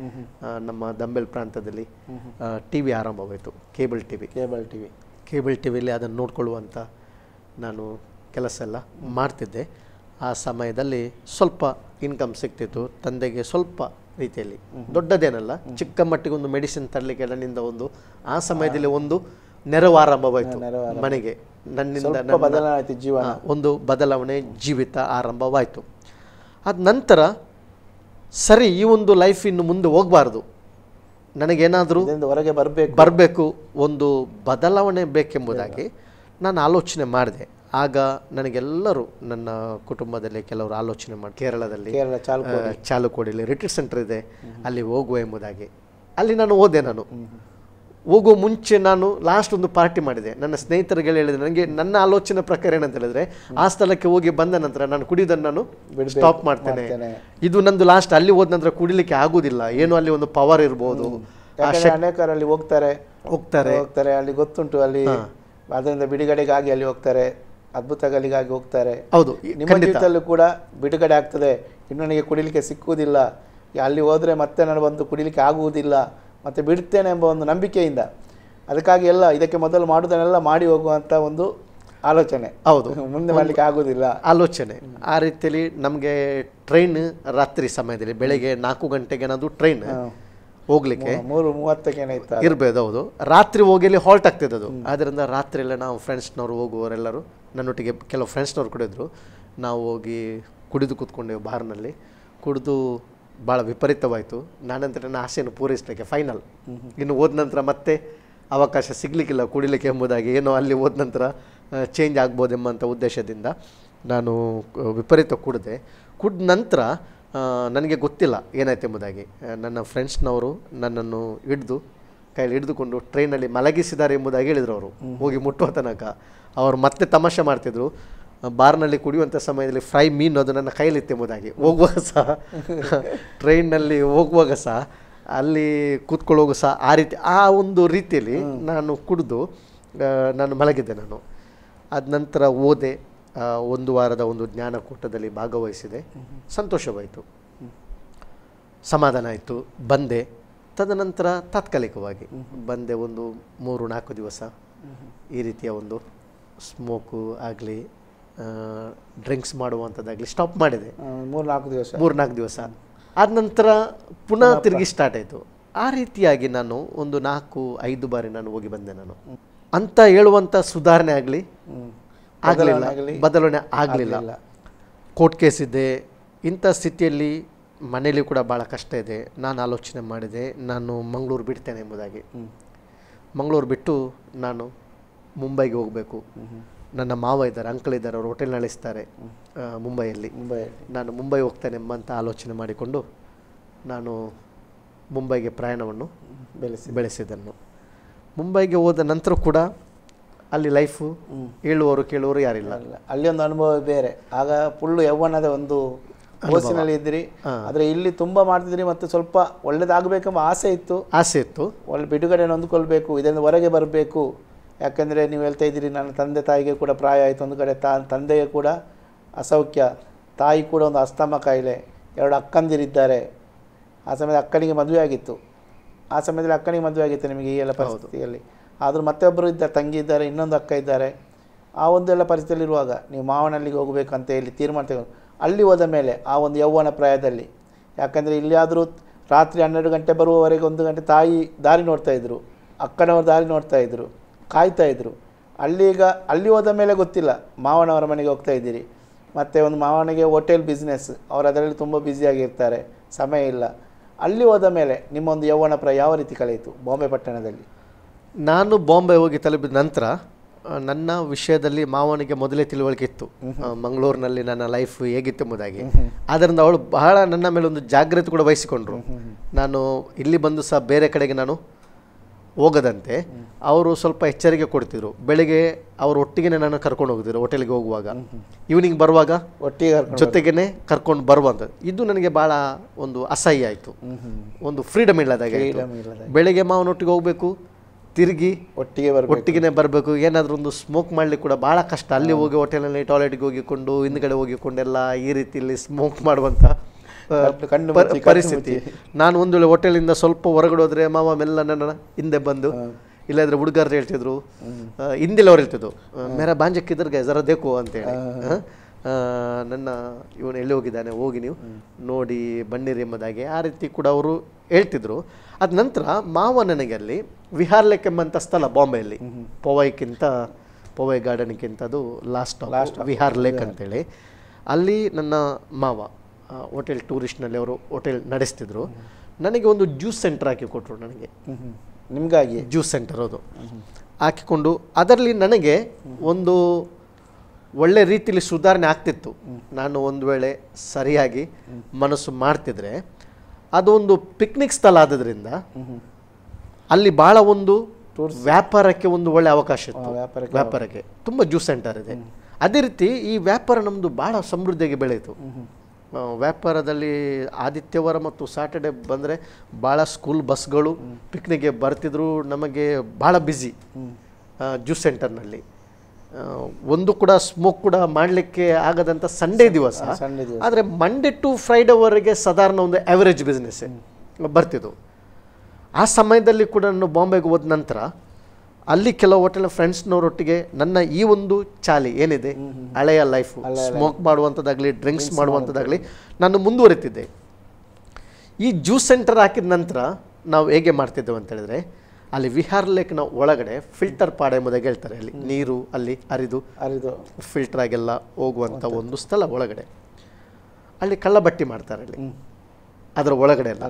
ನಮ್ಮ ದಂಬೆಲ್ ಪ್ರಾಂತದಲ್ಲಿ ಟಿ ವಿ ಆರಂಭವಾಯಿತು, ಕೇಬಲ್ ಟಿ ವಿಲಿ ಅದನ್ನು ನೋಡ್ಕೊಳ್ಳುವಂಥ ನಾನು ಕೆಲಸ ಎಲ್ಲ ಮಾಡ್ತಿದ್ದೆ. ಆ ಸಮಯದಲ್ಲಿ ಸ್ವಲ್ಪ ಇನ್ಕಮ್ ಸಿಗ್ತಿತ್ತು ತಂದೆಗೆ, ಸ್ವಲ್ಪ ರೀತಿಯಲ್ಲಿ, ದೊಡ್ಡದೇನಲ್ಲ, ಚಿಕ್ಕ ಮಟ್ಟಿಗೆ ಒಂದು ಮೆಡಿಸಿನ್ ತರಲಿಕ್ಕೆ ನನ್ನಿಂದ ಆ ಸಮಯದಲ್ಲಿ ಒಂದು ನೆರವು ಆರಂಭವಾಯಿತು ಮನೆಗೆ. ನನ್ನಿಂದ ಒಂದು ಬದಲಾವಣೆ ಜೀವಿತ ಆರಂಭವಾಯಿತು. ಅದ ನಂತರ ಸರಿ, ಈ ಒಂದು ಲೈಫ್ ಇನ್ನು ಮುಂದೆ ಹೋಗಬಾರ್ದು, ನನಗೇನಾದರೂ ಹೊರಗೆ ಬರಬೇಕು, ಒಂದು ಬದಲಾವಣೆ ಬೇಕೆಂಬುದಾಗಿ ನಾನು ಆಲೋಚನೆ ಮಾಡಿದೆ. ಆಗ ನನಗೆಲ್ಲರೂ ನನ್ನ ಕುಟುಂಬದಲ್ಲಿ ಕೆಲವರು ಆಲೋಚನೆ ಮಾಡಿ ಕೇರಳದಲ್ಲಿ ಚಾಲುಕೋಡಿಯಲ್ಲಿ ರಿಟ್ರೀಟ್ ಸೆಂಟರ್ ಇದೆ, ಅಲ್ಲಿ ಹೋಗುವ ಎಂಬುದಾಗಿ. ಅಲ್ಲಿ ನಾನು ಹೋದೆ. ನಾನು ಹೋಗೋ ಮುಂಚೆ ನಾನು ಲಾಸ್ಟ್ ಒಂದು ಪಾರ್ಟಿ ಮಾಡಿದೆ. ನನ್ನ ಸ್ನೇಹಿತರಿಗೆ ಹೇಳಿದೆ, ನನಗೆ ನನ್ನ ಆಲೋಚನೆ ಪ್ರಕಾರ ಏನಂತ ಹೇಳಿದ್ರೆ, ಆ ಸ್ಥಳಕ್ಕೆ ಹೋಗಿ ಬಂದ ನಂತರ ನಾನು ಕುಡಿಯೋದನ್ನು ನಾನು ಸ್ಟಾಪ್ ಮಾಡ್ತೇನೆ. ಇದು ನಂದು ಲಾಸ್ಟ್. ಅಲ್ಲಿ ಹೋದ ನಂತರ ಕುಡಿಲಿಕ್ಕೆ ಆಗುದಿಲ್ಲ, ಏನು ಅಲ್ಲಿ ಒಂದು ಪವರ್ ಇರ್ಬೋದು. ಅನೇಕರಲ್ಲಿ ಹೋಗ್ತಾರೆ, ಅಲ್ಲಿ ಗೊತ್ತುಂಟು, ಅಲ್ಲಿ ಅದರಿಂದ ಬಿಡುಗಡೆಗಾಗಿ ಅಲ್ಲಿ ಹೋಗ್ತಾರೆ, ಅದ್ಭುತಗಳಿಗಾಗಿ ಹೋಗ್ತಾರೆ. ಹೌದು, ನಿಮ್ಮ ಜೀವಿತದಲ್ಲೂ ಕೂಡ ಬಿಡುಗಡೆ ಆಗ್ತದೆ. ಇನ್ನು ನನಗೆ ಕುಡಿಲಿಕ್ಕೆ ಸಿಕ್ಕುವುದಿಲ್ಲ, ಅಲ್ಲಿ ಹೋದರೆ ಮತ್ತೆ ನಾನು ಬಂದು ಕುಡಿಲಿಕ್ಕೆ ಆಗುವುದಿಲ್ಲ, ಮತ್ತು ಬಿಡ್ತೇನೆ ಎಂಬ ಒಂದು ನಂಬಿಕೆಯಿಂದ, ಅದಕ್ಕಾಗಿ ಎಲ್ಲ ಇದಕ್ಕೆ ಮೊದಲು ಮಾಡುವುದನ್ನೆಲ್ಲ ಮಾಡಿ ಹೋಗುವಂಥ ಒಂದು ಆಲೋಚನೆ ಹೌದು ಮುಂದೆ ಮಾಡಲಿಕ್ಕೆ ಆಗೋದಿಲ್ಲ ಆಲೋಚನೆ. ಆ ರೀತಿಯಲ್ಲಿ ನಮಗೆ ಟ್ರೈನ್ ರಾತ್ರಿ ಸಮಯದಲ್ಲಿ ಬೆಳಗ್ಗೆ 4 ಗಂಟೆಗೆ ಏನಾದರೂ ಟ್ರೈನ್ ಹೋಗ್ಲಿಕ್ಕೆ 3:30ಕ್ಕೆ ಏನಾಯ್ತು ಇರ್ಬೋದು. ಹೌದು, ರಾತ್ರಿ ಹೋಗಿ ಅಲ್ಲಿ ಹಾಲ್ಟ್ ಆಗ್ತಿದ್ದು ಅದು. ಆದ್ದರಿಂದ ರಾತ್ರಿ ಎಲ್ಲ ನಾವು ಫ್ರೆಂಡ್ಸ್ನವ್ರು ಹೋಗುವವರೆಲ್ಲರೂ ನನ್ನೊಟ್ಟಿಗೆ ಕೆಲವು ಫ್ರೆಂಡ್ಸ್ನವ್ರು ಕುಡಿದ್ರು. ನಾವು ಹೋಗಿ ಕುಡಿದು ಕೂತ್ಕೊಂಡೆವು ಬಾರ್ನಲ್ಲಿ. ಕುಡಿದು ಭಾಳ ವಿಪರೀತವಾಯಿತು. ನಾನಂತರ ನನ್ನ ಆಸೆಯನ್ನು ಪೂರೈಸಲಿಕ್ಕೆ ಫೈನಲ್ ಇನ್ನು ಹೋದ ನಂತರ ಮತ್ತೆ ಅವಕಾಶ ಸಿಗಲಿಕ್ಕಿಲ್ಲ ಕುಡಿಲಿಕ್ಕೆ ಎಂಬುದಾಗಿ, ಏನೋ ಅಲ್ಲಿ ಹೋದ ನಂತರ ಚೇಂಜ್ ಆಗ್ಬೋದೆಂಬಂಥ ಉದ್ದೇಶದಿಂದ ನಾನು ವಿಪರೀತ ಕುಡಿದ ನಂತರ ನನಗೆ ಗೊತ್ತಿಲ್ಲ ಏನಾಯ್ತು ಎಂಬುದಾಗಿ. ನನ್ನ ಫ್ರೆಂಡ್ಸ್ನವರು ನನ್ನನ್ನು ಕೈಯಲ್ಲಿ ಹಿಡಿದುಕೊಂಡು ಟ್ರೈನಲ್ಲಿ ಮಲಗಿಸಿದ್ದಾರೆ ಎಂಬುದಾಗಿ ಹೇಳಿದರು. ಅವರು ಹೋಗಿ ಮುಟ್ಟುವ ತನಕ ಅವರು ಮತ್ತೆ ತಮಾಷೆ ಮಾಡ್ತಿದ್ರು. ಬಾರ್ನಲ್ಲಿ ಕುಡಿಯುವಂಥ ಸಮಯದಲ್ಲಿ ಫ್ರೈ ಮೀನು ಅದು ನನ್ನ ಕೈಲಿತ್ತು ಎಂಬುದಾಗಿ. ಹೋಗುವಾಗ ಸಹ ಟ್ರೈನ್ನಲ್ಲಿ ಹೋಗುವಾಗ ಸಹ ಅಲ್ಲಿ ಕೂತ್ಕೊಳ್ಳೋಗು ಸಹ ಆ ಒಂದು ರೀತಿಯಲ್ಲಿ ನಾನು ಕುಡಿದು ನಾನು ಮಲಗಿದ್ದೆ. ನಾನು ಅದ ನಂತರ ಓದೆ, 1 ವಾರದ ಒಂದು ಜ್ಞಾನಕೂಟದಲ್ಲಿ ಭಾಗವಹಿಸಿದೆ. ಸಂತೋಷವಾಯಿತು, ಸಮಾಧಾನ ಆಯಿತು, ಬಂದೆ. ತದನಂತರ ತಾತ್ಕಾಲಿಕವಾಗಿ ಬಂದೆ. ಒಂದು 3-4 ದಿವಸ ಈ ರೀತಿಯ ಒಂದು ಸ್ಮೋಕು ಆಗಲಿ ಡ್ರಿಂಕ್ಸ್ ಮಾಡುವಂಥದ್ದಾಗಲಿ ಸ್ಟಾಪ್ ಮಾಡಿದೆ. 3-4 ದಿವಸ ಆದ ನಂತರ ಪುನಃ ತಿರುಗಿ ಸ್ಟಾರ್ಟ್ ಆಯಿತು. ಆ ರೀತಿಯಾಗಿ ನಾನು ಒಂದು 4-5 ಬಾರಿ ನಾನು ಹೋಗಿ ಬಂದೆ. ನಾನು ಅಂತ ಹೇಳುವಂಥ ಸುಧಾರಣೆ ಆಗಲಿ ಆಗಲಿಲ್ಲ, ಬದಲಾವಣೆ ಆಗಲಿಲ್ಲ. ಕೋರ್ಟ್ ಕೇಸ್ ಇದೆ. ಇಂಥ ಸ್ಥಿತಿಯಲ್ಲಿ ಮನೇಲಿ ಕೂಡ ಭಾಳ ಕಷ್ಟ ಇದೆ. ನಾನು ಆಲೋಚನೆ ಮಾಡಿದೆ, ನಾನು ಮಂಗಳೂರು ಬಿಡ್ತೇನೆ ಎಂಬುದಾಗಿ. ಮಂಗಳೂರು ಬಿಟ್ಟು ನಾನು ಮುಂಬೈಗೆ ಹೋಗಬೇಕು. ನನ್ನ ಮಾವ ಇದ್ದಾರೆ, ಅಂಕಲ್ ಇದ್ದಾರೆ, ಅವರು ಹೋಟೆಲ್ ನಡೆಸ್ತಾರೆ ಮುಂಬೈಯಲ್ಲಿ. ನಾನು ಮುಂಬೈ ಹೋಗ್ತೇನೆ ಎಂಬಂಥ ಆಲೋಚನೆ ಮಾಡಿಕೊಂಡು ನಾನು ಮುಂಬೈಗೆ ಪ್ರಯಾಣವನ್ನು ಬೆಳೆಸಿದ್ದನ್ನು. ಮುಂಬೈಗೆ ಹೋದ ನಂತರ ಕೂಡ ಅಲ್ಲಿ ಲೈಫು ಹೇಳುವವರು ಕೇಳುವವರು ಯಾರಿಲ್ಲ. ಅಲ್ಲಿ ಒಂದು ಅನುಭವ ಬೇರೆ. ಆಗ ಫುಲ್ಲು ಯೌವನದ ಒಂದು ಓಸಿನಲ್ಲಿ ಇದ್ರಿ. ಆದರೆ ಇಲ್ಲಿ ತುಂಬ ಮಾಡ್ತಿದ್ರಿ ಮತ್ತು ಸ್ವಲ್ಪ ಒಳ್ಳೇದಾಗಬೇಕೆಂಬ ಆಸೆ ಇತ್ತು. ಒಳ್ಳೆ ಬಿಡುಗಡೆ ಹೊಂದ್ಕೊಳ್ಬೇಕು, ಇದರಿಂದ ಹೊರಗೆ ಬರಬೇಕು. ಯಾಕೆಂದರೆ ನೀವು ಹೇಳ್ತಾ ಇದ್ದೀರಿ, ನನ್ನ ತಂದೆ ತಾಯಿಗೆ ಕೂಡ ಪ್ರಾಯ ಆಯಿತು. ಒಂದು ಕಡೆ ತಂದೆಗೆ ಕೂಡ ಅಸೌಖ್ಯ, ತಾಯಿ ಕೂಡ ಒಂದು ಅಸ್ತಮ ಕಾಯಿಲೆ, 2 ಅಕ್ಕಂದಿರಿದ್ದಾರೆ. ಆ ಸಮಯದಲ್ಲಿ ಅಕ್ಕನಿಗೆ ಮದುವೆ ಆಗಿತ್ತು. ನಿಮಗೆ ಈ ಎಲ್ಲ ಪರಿಸ್ಥಿತಿಯಲ್ಲಿ. ಆದರೂ ಮತ್ತೆ ಒಬ್ಬರು ಇದ್ದಾರೆ, ತಂಗಿ ಇದ್ದಾರೆ, ಇನ್ನೊಂದು ಅಕ್ಕ ಇದ್ದಾರೆ. ಆ ಒಂದೆಲ್ಲ ಪರಿಸ್ಥಿತಿಯಲ್ಲಿರುವಾಗ ನೀವು ಮಾವನಲ್ಲಿಗೆ ಹೋಗಬೇಕಂತ ಹೇಳಿ ತೀರ್ಮಾನ ತಗೊಂಡು ಅಲ್ಲಿ ಹೋದ ಮೇಲೆ ಆ ಒಂದು ಯೌವನ ಪ್ರಾಯದಲ್ಲಿ, ಯಾಕಂದರೆ ಇಲ್ಲಿಯಾದರೂ ರಾತ್ರಿ 12 ಗಂಟೆ ಬರುವವರೆಗೆ 1 ಗಂಟೆ ತಾಯಿ ದಾರಿ ನೋಡ್ತಾಯಿದ್ರು, ಅಕ್ಕನವರು ದಾರಿ ನೋಡ್ತಾಯಿದ್ರು, ಕಾಯ್ತಾಯಿದ್ರು. ಅಲ್ಲಿ ಹೋದ ಮೇಲೆ ಗೊತ್ತಿಲ್ಲ, ಮಾವನವರ ಮನೆಗೆ ಹೋಗ್ತಾ ಇದ್ದೀರಿ. ಮತ್ತು ಒಂದು ಮಾವನಿಗೆ ಹೋಟೆಲ್ ಬಿಸ್ನೆಸ್, ಅವರು ಅದರಲ್ಲಿ ತುಂಬ ಬ್ಯುಸಿಯಾಗಿರ್ತಾರೆ, ಸಮಯ ಇಲ್ಲ. ಅಲ್ಲಿ ಹೋದ ಮೇಲೆ ನಿಮ್ಮೊಂದು ಯೌವನ ಪ್ರಾಯ ಯಾವ ರೀತಿ ಕಳೆಯಿತು ಬಾಂಬೆ ಪಟ್ಟಣದಲ್ಲಿ? ನಾನು ಬಾಂಬೆ ಹೋಗಿ ತಲುಪಿದ ನಂತರ ನನ್ನ ವಿಷಯದಲ್ಲಿ ಮಾವನಿಗೆ ಮೊದಲೇ ತಿಳುವಳಿಕೆ ಇತ್ತು, ಮಂಗಳೂರಿನಲ್ಲಿ ನನ್ನ ಲೈಫ್ ಹೇಗಿತ್ತು ಎಂಬುದಾಗಿ. ಆದ್ದರಿಂದ ಅವಳು ಬಹಳ ನನ್ನ ಮೇಲೆ ಒಂದು ಜಾಗ್ರತೆ ಕೂಡ ವಹಿಸಿಕೊಂಡ್ರು. ನಾನು ಇಲ್ಲಿ ಬಂದು ಸಹ ಬೇರೆ ಕಡೆಗೆ ನಾನು ಹೋಗದಂತೆ ಅವರು ಸ್ವಲ್ಪ ಎಚ್ಚರಿಕೆ ಕೊಡ್ತಿದ್ರು. ಬೆಳಿಗ್ಗೆ ಅವರು ಒಟ್ಟಿಗೆ ನಾನು ಕರ್ಕೊಂಡು ಹೋಗ್ತಿದ್ರು. ಹೋಟೆಲ್ಗೆ ಹೋಗುವಾಗ ಈವ್ನಿಂಗ್ ಬರುವಾಗ ಜೊತೆಗೇ ಕರ್ಕೊಂಡು ಬರುವಂಥದ್ದು. ಇದು ನನಗೆ ಭಾಳ ಒಂದು ಅಸಹ್ಯ ಆಯಿತು. ಒಂದು ಫ್ರೀಡಮ್ ಇಲ್ಲದಾಗೆ. ಬೆಳಿಗ್ಗೆ ಮಾವನೊಟ್ಟಿಗೆ ಹೋಗಬೇಕು, ತಿರುಗಿ ಒಟ್ಟಿಗೆ ಬರಬೇಕು. ಏನಾದರೂ ಒಂದು ಸ್ಮೋಕ್ ಮಾಡಲಿಕ್ಕೆ ಕೂಡ ಭಾಳ ಕಷ್ಟ. ಅಲ್ಲಿ ಹೋಗಿ ಹೋಟೆಲಲ್ಲಿ ಟಾಯ್ಲೆಟ್ಗೆ ಹೋಗಿಕೊಂಡು ಹಿಂದ್ಗಡೆ ಹೋಗಿಕೊಂಡೆಲ್ಲ ಈ ರೀತಿಯಲ್ಲಿ ಸ್ಮೋಕ್ ಮಾಡುವಂಥ ಪರಿಸ್ಥಿತಿ. ನಾನು ಒಂದು ವೇಳೆ ಹೋಟೆಲಿಂದ ಸ್ವಲ್ಪ ಹೊರಗಡೆ ಹೋದರೆ ಮಾವ ಮೆಲ್ಲ ನನ್ನ ಹಿಂದೆ ಬಂದು, ಇಲ್ಲಾಂದ್ರೆ ಹುಡುಗರು ಹೇಳ್ತಿದ್ರು, ಹಿಂದಿಲವ್ರು ಹೇಳ್ತಿದ್ರು, ಮೇರಾ ಬಾಂಜಕ್ಕಿದ್ರಿಗೆ ಜರ ದೇಕು ಅಂತೇಳಿ, ನನ್ನ ಇವನು ಎಲ್ಲಿ ಹೋಗಿದ್ದಾನೆ, ಹೋಗಿ ನೀವು ನೋಡಿ ಬನ್ನಿರಿ ಎಂಬುದಾಗಿ ಆ ರೀತಿ ಕೂಡ ಅವರು ಹೇಳ್ತಿದ್ರು. ಅದ ನಂತರ ಮಾವ ನನಗೆ ಅಲ್ಲಿ ವಿಹಾರ್ ಲೇಕ್ ಎಂಬಂಥ ಸ್ಥಳ ಬಾಂಬೆಯಲ್ಲಿ, ಪೊವೈ ಗಾರ್ಡನ್ಗಿಂತ ಅದು ಲಾಸ್ಟ್ ವಿಹಾರ್ ಲೇಕ್ ಅಂತೇಳಿ, ಅಲ್ಲಿ ನನ್ನ ಮಾವ ಹೋಟೆಲ್ ಟೂರಿಸ್ಟ್ನಲ್ಲಿ ಅವರು ಹೋಟೆಲ್ ನಡೆಸ್ತಿದ್ರು. ನನಗೆ ಒಂದು ಜ್ಯೂಸ್ ಸೆಂಟರ್ ಹಾಕಿ ಕೊಟ್ಟರು. ನನಗೆ ನಿಮಗಾಗಿ ಜ್ಯೂಸ್ ಸೆಂಟರ್ ಅದು ಹಾಕಿಕೊಂಡು ಅದರಲ್ಲಿ ನನಗೆ ಒಂದು ಒಳ್ಳೆ ರೀತಿಯಲ್ಲಿ ಸುಧಾರಣೆ ಆಗ್ತಿತ್ತು. ನಾನು ಒಂದು ವೇಳೆ ಸರಿಯಾಗಿ ಮನಸ್ಸು ಮಾಡ್ತಿದ್ರೆ, ಅದೊಂದು ಪಿಕ್ನಿಕ್ ಸ್ಥಳ ಆದ್ರಿಂದ ಅಲ್ಲಿ ಭಾಳ ಒಂದು ವ್ಯಾಪಾರಕ್ಕೆ ಒಂದು ಒಳ್ಳೆ ಅವಕಾಶ ಇತ್ತು. ವ್ಯಾಪಾರಕ್ಕೆ ತುಂಬ ಜ್ಯೂಸ್ ಸೆಂಟರ್ ಇದೆ. ಅದೇ ರೀತಿ ಈ ವ್ಯಾಪಾರ ನಮ್ಮದು ಭಾಳ ಸಮೃದ್ಧಿಯಾಗಿ ಬೆಳೆಯಿತು. ವ್ಯಾಪಾರದಲ್ಲಿ ಆದಿತ್ಯವಾರ ಮತ್ತು ಸಾಟರ್ಡೆ ಬಂದರೆ ಭಾಳ ಸ್ಕೂಲ್ ಬಸ್ಗಳು ಪಿಕ್ನಿಕ್ಗೆ ಬರ್ತಿದ್ರು. ನಮಗೆ ಭಾಳ ಬ್ಯುಸಿ ಜ್ಯೂಸ್ ಸೆಂಟರ್ನಲ್ಲಿ. ಒಂದು ಕೂಡ ಸ್ಮೋಕ್ ಕೂಡ ಮಾಡಲಿಕ್ಕೆ ಆಗದಂಥ ಸಂಡೇ ದಿವಸ. ಆದರೆ ಮಂಡೇ ಟು ಫ್ರೈಡೇವರೆಗೆ ಸಾಧಾರಣ ಒಂದು ಆ್ಯಾವರೇಜ್ ಬಿಸ್ನೆಸ್ಸೇ ಬರ್ತಿದ್ದು. ಆ ಸಮಯದಲ್ಲಿ ಕೂಡ ನಾನು ಬಾಂಬೆಗೆ ಹೋದ ನಂತರ ಅಲ್ಲಿ ಕೆಲವು ಹೋಟೆಲ್ ಫ್ರೆಂಡ್ಸ್ನವರೊಟ್ಟಿಗೆ ನನ್ನ ಈ ಒಂದು ಚಾಲಿ ಏನಿದೆ ಹಳೆಯ ಲೈಫು, ಸ್ಮೋಕ್ ಮಾಡುವಂಥದ್ದಾಗಲಿ ಡ್ರಿಂಕ್ಸ್ ಮಾಡುವಂಥದ್ದಾಗಲಿ ನಾನು ಮುಂದುವರಿತಿದ್ದೆ. ಈ ಜ್ಯೂಸ್ ಸೆಂಟರ್ ಹಾಕಿದ ನಂತರ ನಾವು ಹೇಗೆ ಮಾಡ್ತಿದ್ದೇವೆ ಅಂತ ಹೇಳಿದ್ರೆ, ಅಲ್ಲಿ ವಿಹಾರ್ ಲೇಕ್ನ ಒಳಗಡೆ ಫಿಲ್ಟರ್ ಪಾಡ ಎಂಬುದಾಗಿ ಹೇಳ್ತಾರೆ. ಅಲ್ಲಿ ನೀರು ಅಲ್ಲಿ ಹರಿದು ಫಿಲ್ಟರ್ ಆಗೆಲ್ಲ ಹೋಗುವಂಥ ಒಂದು ಸ್ಥಳ ಒಳಗಡೆ. ಅಲ್ಲಿ ಕಳ್ಳಬಟ್ಟಿ ಮಾಡ್ತಾರೆ ಅಲ್ಲಿ ಅದರ ಒಳಗಡೆ ಎಲ್ಲ.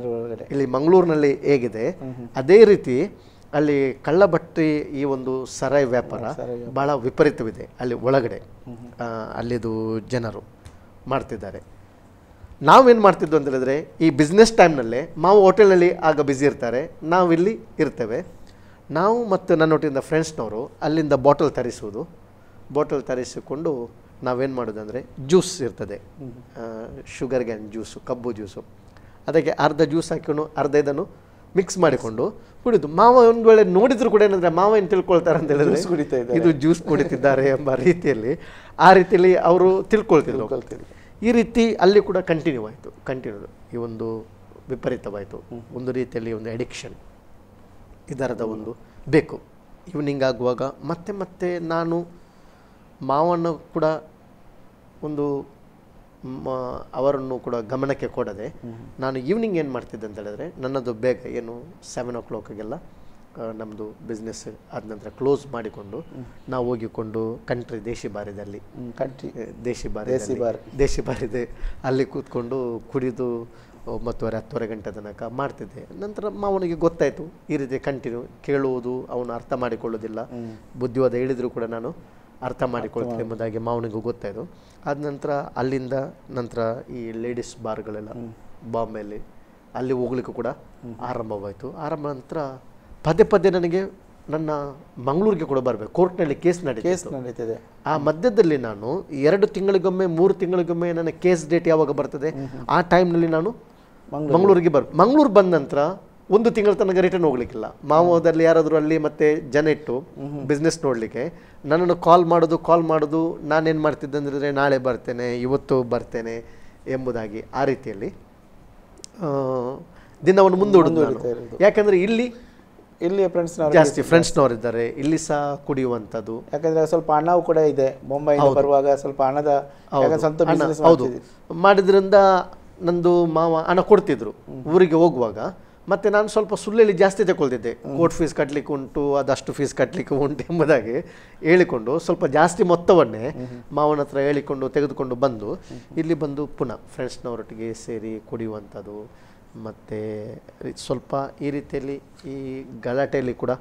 ಇಲ್ಲಿ ಮಂಗಳೂರಿನಲ್ಲಿ ಹೇಗಿದೆ ಅದೇ ರೀತಿ ಅಲ್ಲಿ ಕಳ್ಳಬಟ್ಟಿ ಈ ಒಂದು ಸರಾಯಿ ವ್ಯಾಪಾರ ಭಾಳ ವಿಪರೀತವಿದೆ ಅಲ್ಲಿ ಒಳಗಡೆ. ಅಲ್ಲಿದು ಜನರು ಮಾಡ್ತಿದ್ದಾರೆ. ನಾವೇನು ಮಾಡ್ತಿದ್ದು ಅಂತ ಹೇಳಿದ್ರೆ, ಈ ಬಿಸ್ನೆಸ್ ಟೈಮ್ನಲ್ಲೇ ಮಾವು ಹೋಟೆಲಲ್ಲಿ ಆಗ ಬ್ಯುಸಿ ಇರ್ತಾರೆ, ನಾವಿಲ್ಲಿ ಇರ್ತೇವೆ. ನಾವು ಮತ್ತು ನನ್ನೊಟ್ಟಿಂದ ಫ್ರೆಂಡ್ಸ್ನವರು ಅಲ್ಲಿಂದ ಬಾಟಲ್ ತರಿಸುವುದು. ಬಾಟಲ್ ತರಿಸಿಕೊಂಡು ನಾವೇನು ಮಾಡೋದಂದರೆ, ಜ್ಯೂಸ್ ಇರ್ತದೆ, ಶುಗರ್ ಕ್ಯಾನ್ ಜ್ಯೂಸು, ಕಬ್ಬು ಜ್ಯೂಸು, ಅದಕ್ಕೆ ಅರ್ಧ ಜ್ಯೂಸ್ ಹಾಕಿಕೊಂಡು ಅರ್ಧ ಇದನ್ನು ಮಿಕ್ಸ್ ಮಾಡಿಕೊಂಡು ಕುಡಿದು. ಮಾವ ಒಂದು ವೇಳೆ ನೋಡಿದ್ರು ಕೂಡ ಏನಂದರೆ ಮಾವ ಏನು ತಿಳ್ಕೊಳ್ತಾರೆ ಅಂತ ಹೇಳಿದ್ರೆ ಇದು ಜ್ಯೂಸ್ ಕುಡಿತಿದ್ದಾರೆ ಎಂಬ ರೀತಿಯಲ್ಲಿ, ಆ ರೀತಿಯಲ್ಲಿ ಅವರು ತಿಳ್ಕೊಳ್ತಿದ್ರು. ಈ ರೀತಿ ಅಲ್ಲಿ ಕೂಡ ಕಂಟಿನ್ಯೂ ಈ ಒಂದು ವಿಪರೀತವಾಯಿತು. ಒಂದು ರೀತಿಯಲ್ಲಿ ಒಂದು ಅಡಿಕ್ಷನ್ ಇದರದ ಒಂದು ಬೇಕು. ಈವ್ನಿಂಗ್ ಆಗುವಾಗ ಮತ್ತೆ ಮತ್ತೆ ನಾನು ಮಾವನ್ನು ಕೂಡ ಒಂದು ಅವರನ್ನು ಕೂಡ ಗಮನಕ್ಕೆ ಕೊಡದೆ ನಾನು ಈವ್ನಿಂಗ್ ಏನು ಮಾಡ್ತಿದ್ದೆ ಅಂತ ಹೇಳಿದ್ರೆ, ನನ್ನದು ಬೇಗ ಏನು 7 o'clockಗೆಲ್ಲ ನಮ್ಮದು ಬಿಸ್ನೆಸ್ ಆದ ನಂತರ ಕ್ಲೋಸ್ ಮಾಡಿಕೊಂಡು ನಾವು ಹೋಗಿಕೊಂಡು ದೇಶಿ ಬಾರಿದಲ್ಲಿ ದೇಶಿ ಬಾರಿದೆ ಅಲ್ಲಿ ಕೂತ್ಕೊಂಡು ಕುಡಿದು 9:30 ಗಂಟೆ ತನಕ ಮಾಡ್ತಿದ್ದೆ. ನಂತರ ಮಾವನಿಗೆ ಗೊತ್ತಾಯಿತು ಈ ರೀತಿ ಕಂಟಿನ್ಯೂ ಕೇಳುವುದು, ಅವನು ಅರ್ಥ ಮಾಡಿಕೊಳ್ಳೋದಿಲ್ಲ, ಬುದ್ಧಿವಾದ ಹೇಳಿದರೂ ಕೂಡ ನಾನು ಅರ್ಥ ಮಾಡಿಕೊಳ್ತೇನೆ ಎಂಬುದಾಗಿ ಮಾವನಿಗೂ ಗೊತ್ತಾಯಿತು. ಆದ ನಂತರ ಅಲ್ಲಿಂದ ನಂತರ ಈ ಲೇಡೀಸ್ ಬಾರ್ಗಳೆಲ್ಲ ಬಾಂಬೆಯಲ್ಲಿ ಅಲ್ಲಿ ಹೋಗ್ಲಿಕ್ಕೂ ಕೂಡ ಆರಂಭವಾಯಿತು. ಆರಂಭ ನಂತರ ಪದೇ ನನಗೆ ನನ್ನ ಮಂಗಳೂರಿಗೆ ಕೂಡ ಬರಬೇಕು, ಕೋರ್ಟ್ನಲ್ಲಿ ಕೇಸ್ ನಡೀತಿದೆ. ಆ ಮಧ್ಯದಲ್ಲಿ ನಾನು 2 ತಿಂಗಳಿಗೊಮ್ಮೆ 3 ತಿಂಗಳಿಗೊಮ್ಮೆ ನನ್ನ ಕೇಸ್ ಡೇಟ್ ಯಾವಾಗ ಬರ್ತದೆ ಆ ಟೈಮ್ನಲ್ಲಿ ನಾನು ಮಂಗಳೂರಿಗೆ ಮಂಗಳೂರು ಬಂದ ನಂತರ 1 ತಿಂಗಳ ತನಕ ರಿಟರ್ನ್ ಹೋಗ್ಲಿಕ್ಕಿಲ್ಲ. ಮಾವೋದಲ್ಲಿ ಯಾರಾದರೂ ಅಲ್ಲಿ ಮತ್ತೆ ಜನ ಇಟ್ಟು ಬಿಸ್ನೆಸ್ ನೋಡಲಿಕ್ಕೆ ನನ್ನನ್ನು ಕಾಲ್ ಮಾಡೋದು ನಾನೇನು ಮಾಡ್ತಿದ್ದೆ ಅಂದರೆ, ನಾಳೆ ಬರ್ತೇನೆ, ಇವತ್ತು ಬರ್ತೇನೆ ಎಂಬುದಾಗಿ ಆ ರೀತಿಯಲ್ಲಿ ದಿನವನ್ನು ಮುಂದೂಡಿದ್ದು. ಯಾಕಂದರೆ ಇಲ್ಲಿ ಜಾಸ್ತಿ ಫ್ರೆಂಡ್ಸ್ನವರಿದ್ದಾರೆ, ಇಲ್ಲಿ ಸಹ ಕುಡಿಯುವಂಥದ್ದು. ಯಾಕಂದರೆ ಸ್ವಲ್ಪ ಹಣವು ಕೂಡ ಇದೆ, ಮುಂಬೈಯಿಂದ ಬರುವಾಗ ಸ್ವಲ್ಪ ಹಣದ ಹೌದು ಮಾಡಿದ್ರಿಂದ ನಂದು ಮಾವ ಹಣ ಕೊಡ್ತಿದ್ರು ಊರಿಗೆ ಹೋಗುವಾಗ. ಮತ್ತು ನಾನು ಸ್ವಲ್ಪ ಸುಳ್ಳಲ್ಲಿ ಜಾಸ್ತಿ ತಗೊಳ್ತಿದ್ದೆ, ಕೋರ್ಟ್ ಫೀಸ್ ಕಟ್ಟಲಿಕ್ಕೆ ಉಂಟು, ಅದಷ್ಟು ಫೀಸ್ ಕಟ್ಟಲಿಕ್ಕೆ ಉಂಟು ಎಂಬುದಾಗಿ ಹೇಳಿಕೊಂಡು ಸ್ವಲ್ಪ ಜಾಸ್ತಿ ಮೊತ್ತವನ್ನೇ ಮಾವನ ಹತ್ರ ಹೇಳಿಕೊಂಡು ತೆಗೆದುಕೊಂಡು ಬಂದು ಇಲ್ಲಿ ಬಂದು ಪುನಃ ಫ್ರೆಂಡ್ಸ್ನವರೊಟ್ಟಿಗೆ ಸೇರಿ ಕುಡಿಯುವಂಥದ್ದು. ಮತ್ತು ಸ್ವಲ್ಪ ಈ ರೀತಿಯಲ್ಲಿ ಈ ಗಲಾಟೆಯಲ್ಲಿ ಕೂಡ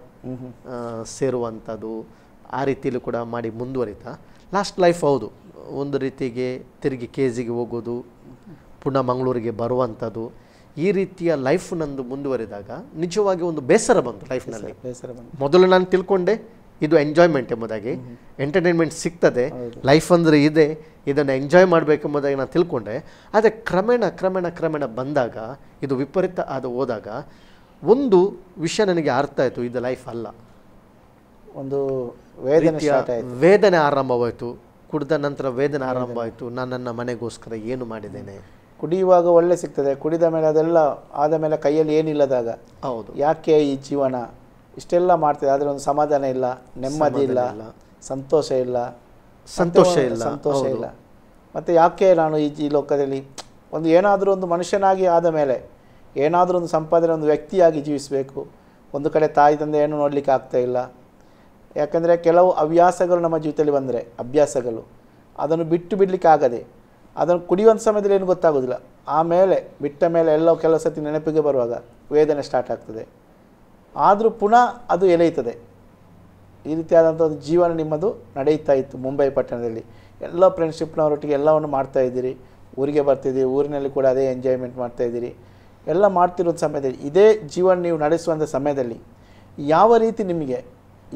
ಸೇರುವಂಥದ್ದು, ಆ ರೀತಿಯಲ್ಲಿ ಕೂಡ ಮಾಡಿ ಮುಂದುವರಿತಾ ಲಾಸ್ಟ್ ಲೈಫ್ ಹೌದು ಒಂದು ರೀತಿಗೆ ತಿರುಗಿ ಕೇಜಿಗೆ ಹೋಗೋದು, ಪುನಃ ಮಂಗಳೂರಿಗೆ ಬರುವಂಥದ್ದು. ಈ ರೀತಿಯ ಲೈಫ್ ನಂದು ಮುಂದುವರಿದಾಗ ನಿಜವಾಗಿ ಒಂದು ಬೇಸರ ಬಂತು ಲೈಫ್ನಲ್ಲಿ. ಮೊದಲು ನಾನು ತಿಳ್ಕೊಂಡೆ ಇದು ಎಂಜಾಯ್ಮೆಂಟ್ ಎಂಬುದಾಗಿ, ಎಂಟರ್ಟೈನ್ಮೆಂಟ್ ಸಿಗ್ತದೆ, ಲೈಫ್ ಅಂದರೆ ಇದೆ, ಇದನ್ನು ಎಂಜಾಯ್ ಮಾಡಬೇಕೆಂಬುದಾಗಿ ನಾನು ತಿಳ್ಕೊಂಡೆ. ಆದರೆ ಕ್ರಮೇಣ ಬಂದಾಗ ಇದು ವಿಪರೀತ ಹೋದಾಗ ಒಂದು ವಿಷಯ ನನಗೆ ಅರ್ಥ ಆಯಿತು, ಇದು ಲೈಫ್ ಅಲ್ಲ. ಒಂದು ವೇದನೆ ಆರಂಭವಾಯಿತು. ಕುಡಿದ ನಂತರ ವೇದನೆ ಆರಂಭ ಆಯಿತು. ನಾನು ನನ್ನ ಮನೆಗೋಸ್ಕರ ಏನು ಮಾಡಿದ್ದೇನೆ. ಕುಡಿಯುವಾಗ ಒಳ್ಳೆ ಸಿಗ್ತದೆ, ಕುಡಿದ ಮೇಲೆ ಅದೆಲ್ಲ ಆದ ಮೇಲೆ ಕೈಯಲ್ಲಿ ಏನಿಲ್ಲದಾಗ ಹೌದು ಯಾಕೆ ಈ ಜೀವನ ಇಷ್ಟೆಲ್ಲ ಮಾಡ್ತದೆ, ಆದರೆ ಒಂದು ಸಮಾಧಾನ ಇಲ್ಲ, ನೆಮ್ಮದಿ ಇಲ್ಲ, ಸಂತೋಷ ಇಲ್ಲ. ಮತ್ತು ಯಾಕೆ ನಾನು ಈ ಲೋಕದಲ್ಲಿ ಏನಾದರೂ ಒಂದು ಮನುಷ್ಯನಾಗಿ ಆದ ಮೇಲೆ ಏನಾದರೂ ಒಂದು ಸಂಪಾದನೆ, ಒಂದು ವ್ಯಕ್ತಿಯಾಗಿ ಜೀವಿಸಬೇಕು. ಒಂದು ಕಡೆ ತಾಯಿ ತಂದೆಯನ್ನು ನೋಡಲಿಕ್ಕೆ ಆಗ್ತಾ ಇಲ್ಲ. ಯಾಕಂದರೆ ಕೆಲವು ಹವ್ಯಾಸಗಳು ನಮ್ಮ ಜೀವಿತದಲ್ಲಿ ಬಂದರೆ, ಅಭ್ಯಾಸಗಳು ಅದನ್ನು ಬಿಡಲಿಕ್ಕೆ ಆಗದೆ, ಅದನ್ನು ಕುಡಿಯುವಂಥ ಸಮಯದಲ್ಲಿ ಏನು ಗೊತ್ತಾಗೋದಿಲ್ಲ. ಆಮೇಲೆ ಬಿಟ್ಟ ಮೇಲೆ ಎಲ್ಲೋ ಕೆಲವು ಸತಿ ನೆನಪಿಗೆ ಬರುವಾಗ ವೇದನೆ ಸ್ಟಾರ್ಟ್ ಆಗ್ತದೆ. ಆದರೂ ಪುನಃ ಅದು ಎಳೆಯುತ್ತದೆ. ಈ ರೀತಿಯಾದಂಥ ಒಂದು ಜೀವನ ನಿಮ್ಮದು ನಡೀತಾ ಇತ್ತು ಮುಂಬೈ ಪಟ್ಟಣದಲ್ಲಿ. ಎಲ್ಲ ಫ್ರೆಂಡ್ಶಿಪ್ನವರೊಟ್ಟಿಗೆ ಎಲ್ಲವನ್ನು ಮಾಡ್ತಾಯಿದ್ದೀರಿ, ಊರಿಗೆ ಬರ್ತಿದ್ದೀರಿ, ಊರಿನಲ್ಲಿ ಕೂಡ ಅದೇ ಎಂಜಾಯ್ಮೆಂಟ್ ಮಾಡ್ತಾಯಿದ್ದೀರಿ. ಎಲ್ಲ ಮಾಡ್ತಿರೋ ಸಮಯದಲ್ಲಿ, ಇದೇ ಜೀವನ ನೀವು ನಡೆಸುವಂಥ ಸಮಯದಲ್ಲಿ ಯಾವ ರೀತಿ ನಿಮಗೆ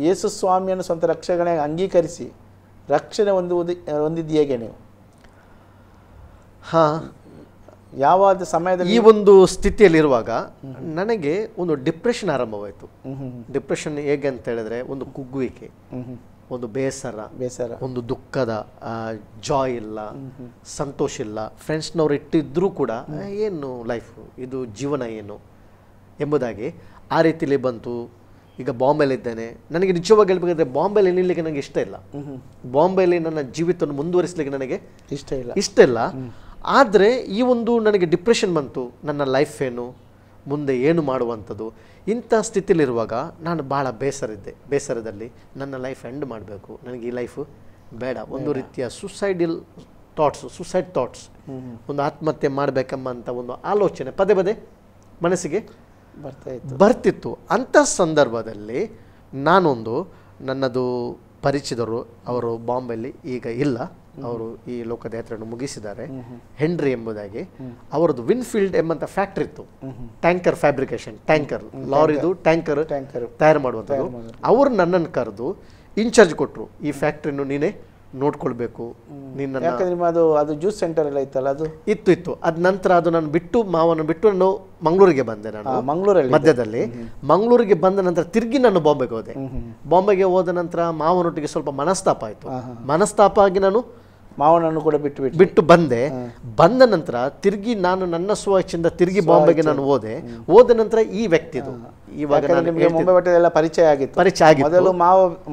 ಯೇಸು ಸ್ವಾಮಿಯನ್ನು ಸ್ವಂತ ರಕ್ಷಣೆಗೆ ಅಂಗೀಕರಿಸಿ ರಕ್ಷಣೆ ಹೊಂದಿದ್ದು ಹೇಗೆ ನೀವು? ಯಾವ ಸಮಯದಲ್ಲಿ ಈ ಒಂದು ಸ್ಥಿತಿಯಲ್ಲಿರುವಾಗ ನನಗೆ ಒಂದು ಡಿಪ್ರೆಷನ್ ಆರಂಭವಾಯಿತು. ಡಿಪ್ರೆಷನ್ ಹೇಗೆ ಅಂತ ಹೇಳಿದ್ರೆ, ಒಂದು ಕುಗ್ಗುವಿಕೆ, ಒಂದು ಬೇಸರ, ಒಂದು ದುಃಖದ ಜಾಯ್ ಇಲ್ಲ, ಸಂತೋಷ ಇಲ್ಲ. ಫ್ರೆಂಡ್ಸ್ನವ್ರು ಇಟ್ಟಿದ್ರೂ ಕೂಡ ಏನು ಲೈಫು, ಇದು ಜೀವನ ಏನು ಎಂಬುದಾಗಿ ಆ ರೀತಿಯಲ್ಲಿ ಬಂತು. ಈಗ ಬಾಂಬೆಲಿದ್ದೇನೆ. ನನಗೆ ನಿಜವಾಗಿ ಹೇಳ್ಬೇಕಂದ್ರೆ ಬಾಂಬೆಲಿ ನಿಲ್ಲಲಿಕ್ಕೆ ನನಗೆ ಇಷ್ಟ ಇಲ್ಲ. ಬಾಂಬೆಲಿ ನನ್ನ ಜೀವಿತವನ್ನು ಮುಂದುವರಿಸಲಿಕ್ಕೆ ನನಗೆ ಇಷ್ಟ ಇಲ್ಲ. ಆದರೆ ಈ ಒಂದು ನನಗೆ ಡಿಪ್ರೆಷನ್ ಬಂತು, ನನ್ನ ಲೈಫ್ ಏನು, ಮುಂದೆ ಏನು ಮಾಡುವಂಥದ್ದು. ಇಂಥ ಸ್ಥಿತಿಲಿರುವಾಗ ನಾನು ಭಾಳ ಬೇಸರದಲ್ಲಿ ನನ್ನ ಲೈಫ್ ಎಂಡ್ ಮಾಡಬೇಕು, ನನಗೆ ಈ ಲೈಫು ಬೇಡ, ಒಂದು ರೀತಿಯ ಸುಸೈಡ್ ಥಾಟ್ಸ್, ಒಂದು ಆತ್ಮಹತ್ಯೆ ಮಾಡಬೇಕೆಂಬಂಥ ಒಂದು ಆಲೋಚನೆ ಪದೇ ಪದೇ ಮನಸ್ಸಿಗೆ ಬರ್ತಿತ್ತು. ಅಂಥ ಸಂದರ್ಭದಲ್ಲಿ ನನ್ನದು ಪರಿಚಿತರು, ಅವರು ಬಾಂಬೆಯಲ್ಲಿ ಈಗ ಇಲ್ಲ, ಅವರು ಈ ಲೋಕದ ಯಾತ್ರೆಯನ್ನು ಮುಗಿಸಿದ್ದಾರೆ. ಹೆನ್ರಿ ಎಂಬುದಾಗಿ ಅವರದ್ದು ವಿನ್ಫೀಲ್ಡ್ ಎಂಬಂಥ ಫ್ಯಾಕ್ಟ್ರಿ ಇತ್ತು, ಟ್ಯಾಂಕರ್ ಫ್ಯಾಬ್ರಿಕೇಶನ್, ಟ್ಯಾಂಕರ್ ಲಾರಿದು ಟ್ಯಾಂಕರ್ ತಯಾರು ಮಾಡುವಂಥದ್ದು. ಅವರು ನನ್ನನ್ನು ಕರೆದು ಇನ್ಚಾರ್ಜ್ ಕೊಟ್ಟರು, ಈ ಫ್ಯಾಕ್ಟ್ರಿಯನ್ನು ನೀನೇ ನೋಡ್ಕೊಳ್ಬೇಕು, ಅದು ಜ್ಯೂಸ್ ಸೆಂಟರ್ ಎಲ್ಲ ಇತ್ತಲ್ಲ, ಅದು ಇತ್ತು. ಅದ ನಂತರ ಅದು ನಾನು ಮಾವನ ಬಿಟ್ಟು ನಾನು ಮಂಗಳೂರಿಗೆ ಬಂದೆ. ನಾನು ಮಂಗಳೂರಲ್ಲಿ ಮಧ್ಯದಲ್ಲಿ ಮಂಗಳೂರಿಗೆ ಬಂದ ನಂತರ ತಿರುಗಿ ನಾನು ಬಾಂಬೆಗೆ ಹೋದ ನಂತರ ಮಾವನೊಟ್ಟಿಗೆ ಸ್ವಲ್ಪ ಮನಸ್ತಾಪ ಆಯಿತು. ಮನಸ್ತಾಪ ಆಗಿ ನಾನು ಮಾವನನ್ನು ಕೂಡ ಬಿಟ್ಟು ಬಂದ ನಂತರ ತಿರುಗಿ ನಾನು ನನ್ನ ಸ್ವಇಚ್ಛೆಯಿಂದ ತಿರುಗಿ ಬಾಂಬೆಗೆ ನಾನು ಹೋದ ನಂತರ ಈ ವ್ಯಕ್ತಿದು ಇವಾಗ ಮುಂಬೈ ಬೆಟ್ಟದೆಲ್ಲ ಪರಿಚಯ ಆಗಿತ್ತು. ಮೊದಲು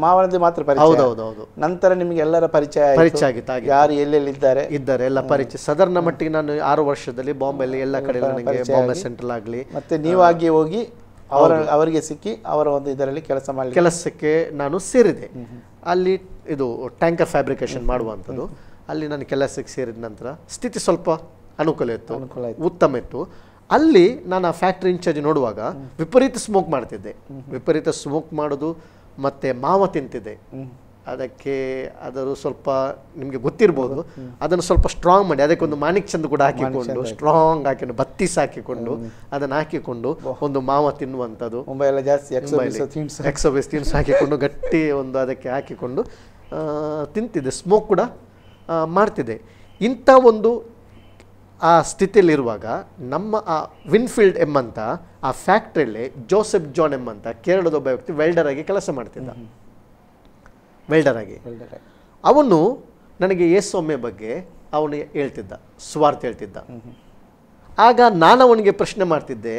ಮಾವನದ್ದು ಮಾತ್ರ ಪರಿಚಯ, ಹೌದು. ನಂತರ ನಿಮಗೆ ಎಲ್ಲರ ಪರಿಚಯ ಆಗಿತ್ತು, ಯಾರು ಎಲ್ಲೆಲ್ಲಿ ಇದ್ದಾರೆ ಎಲ್ಲ ಪರಿಚಯ. ಸಾಧಾರಣ ಮಟ್ಟಿಗೆ ನಾನು 6 ವರ್ಷದಲ್ಲಿ ಬಾಂಬೆಯಲ್ಲಿ ಎಲ್ಲ ಕಡೆ ನನಗೆ ಬಾಂಬೆ ಸೆಂಟ್ರಲ್ ಆಗಲಿ ಮತ್ತೆ ನೀವಾಗಿ ಹೋಗಿ ಅವರಿಗೆ ಸಿಕ್ಕಿ ಅವರ ಒಂದು ಇದರಲ್ಲಿ ಕೆಲಸಕ್ಕೆ ನಾನು ಸೇರಿದೆ. ಅಲ್ಲಿ ಇದು ಟ್ಯಾಂಕರ್ ಫ್ಯಾಬ್ರಿಕೇಶನ್ ಮಾಡುವಂಥದ್ದು. ಅಲ್ಲಿ ನಾನು ಕೆಲಸಕ್ಕೆ ಸೇರಿದ ನಂತರ ಸ್ಥಿತಿ ಸ್ವಲ್ಪ ಅನುಕೂಲ ಇತ್ತು, ಉತ್ತಮ ಇತ್ತು. ಅಲ್ಲಿ ನಾನು ಆ ಫ್ಯಾಕ್ಟ್ರಿ ಇನ್ಚಾರ್ಜ್ ನೋಡುವಾಗ ವಿಪರೀತ ಸ್ಮೋಕ್ ಮಾಡ್ತಿದ್ದೆ. ವಿಪರೀತ ಸ್ಮೋಕ್ ಮಾಡೋದು ಮತ್ತು ಮಾವ ತಿಂತಿದ್ದೆ. ಅದರ ಸ್ವಲ್ಪ ನಿಮಗೆ ಗೊತ್ತಿರ್ಬೋದು, ಅದನ್ನು ಸ್ವಲ್ಪ ಸ್ಟ್ರಾಂಗ್ ಮಾಡಿ ಅದಕ್ಕೊಂದು ಮಾಣಿಕ್ ಚಂದ ಕೂಡ ಹಾಕಿಕೊಂಡು ಸ್ಟ್ರಾಂಗ್ ಹಾಕಿಕೊಂಡು ಬತ್ತೀಸ್ ಹಾಕಿಕೊಂಡು ಅದನ್ನು ಹಾಕಿಕೊಂಡು ಒಂದು ಮಾವ ತಿನ್ನುವಂಥದ್ದು, ಎಕ್ಸೋಬೇಸ್ ತಿನ್ಸ್ ಹಾಕಿಕೊಂಡು ಗಟ್ಟಿ ಒಂದು ಅದಕ್ಕೆ ಹಾಕಿಕೊಂಡು ತಿಂತಿದ್ದೆ. ಸ್ಮೋಕ್ ಕೂಡ ಮಾಡ್ತಿದ್ದೆ. ಇಂಥ ಒಂದು ಆ ಸ್ಥಿತಿಯಲ್ಲಿರುವಾಗ ನಮ್ಮ ಆ ವಿನ್ಫೀಲ್ಡ್ ಎಂಬಂಥ ಆ ಫ್ಯಾಕ್ಟ್ರಿಯಲ್ಲಿ ಜೋಸೆಫ್ ಜಾನ್ ಎಂಬಂಥ ಕೇರಳದ ಒಬ್ಬ ವ್ಯಕ್ತಿ ವೆಲ್ಡರ್ ಆಗಿ ಕೆಲಸ ಮಾಡ್ತಿದ್ದ. ಅವನು ನನಗೆ ಯೇಸುಸ್ವಾಮಿಯ ಬಗ್ಗೆ ಅವನು ಹೇಳ್ತಿದ್ದ, ಸುವಾರ್ತೆ ಹೇಳ್ತಿದ್ದ. ಆಗ ನಾನು ಅವನಿಗೆ ಪ್ರಶ್ನೆ ಮಾಡ್ತಿದ್ದೆ,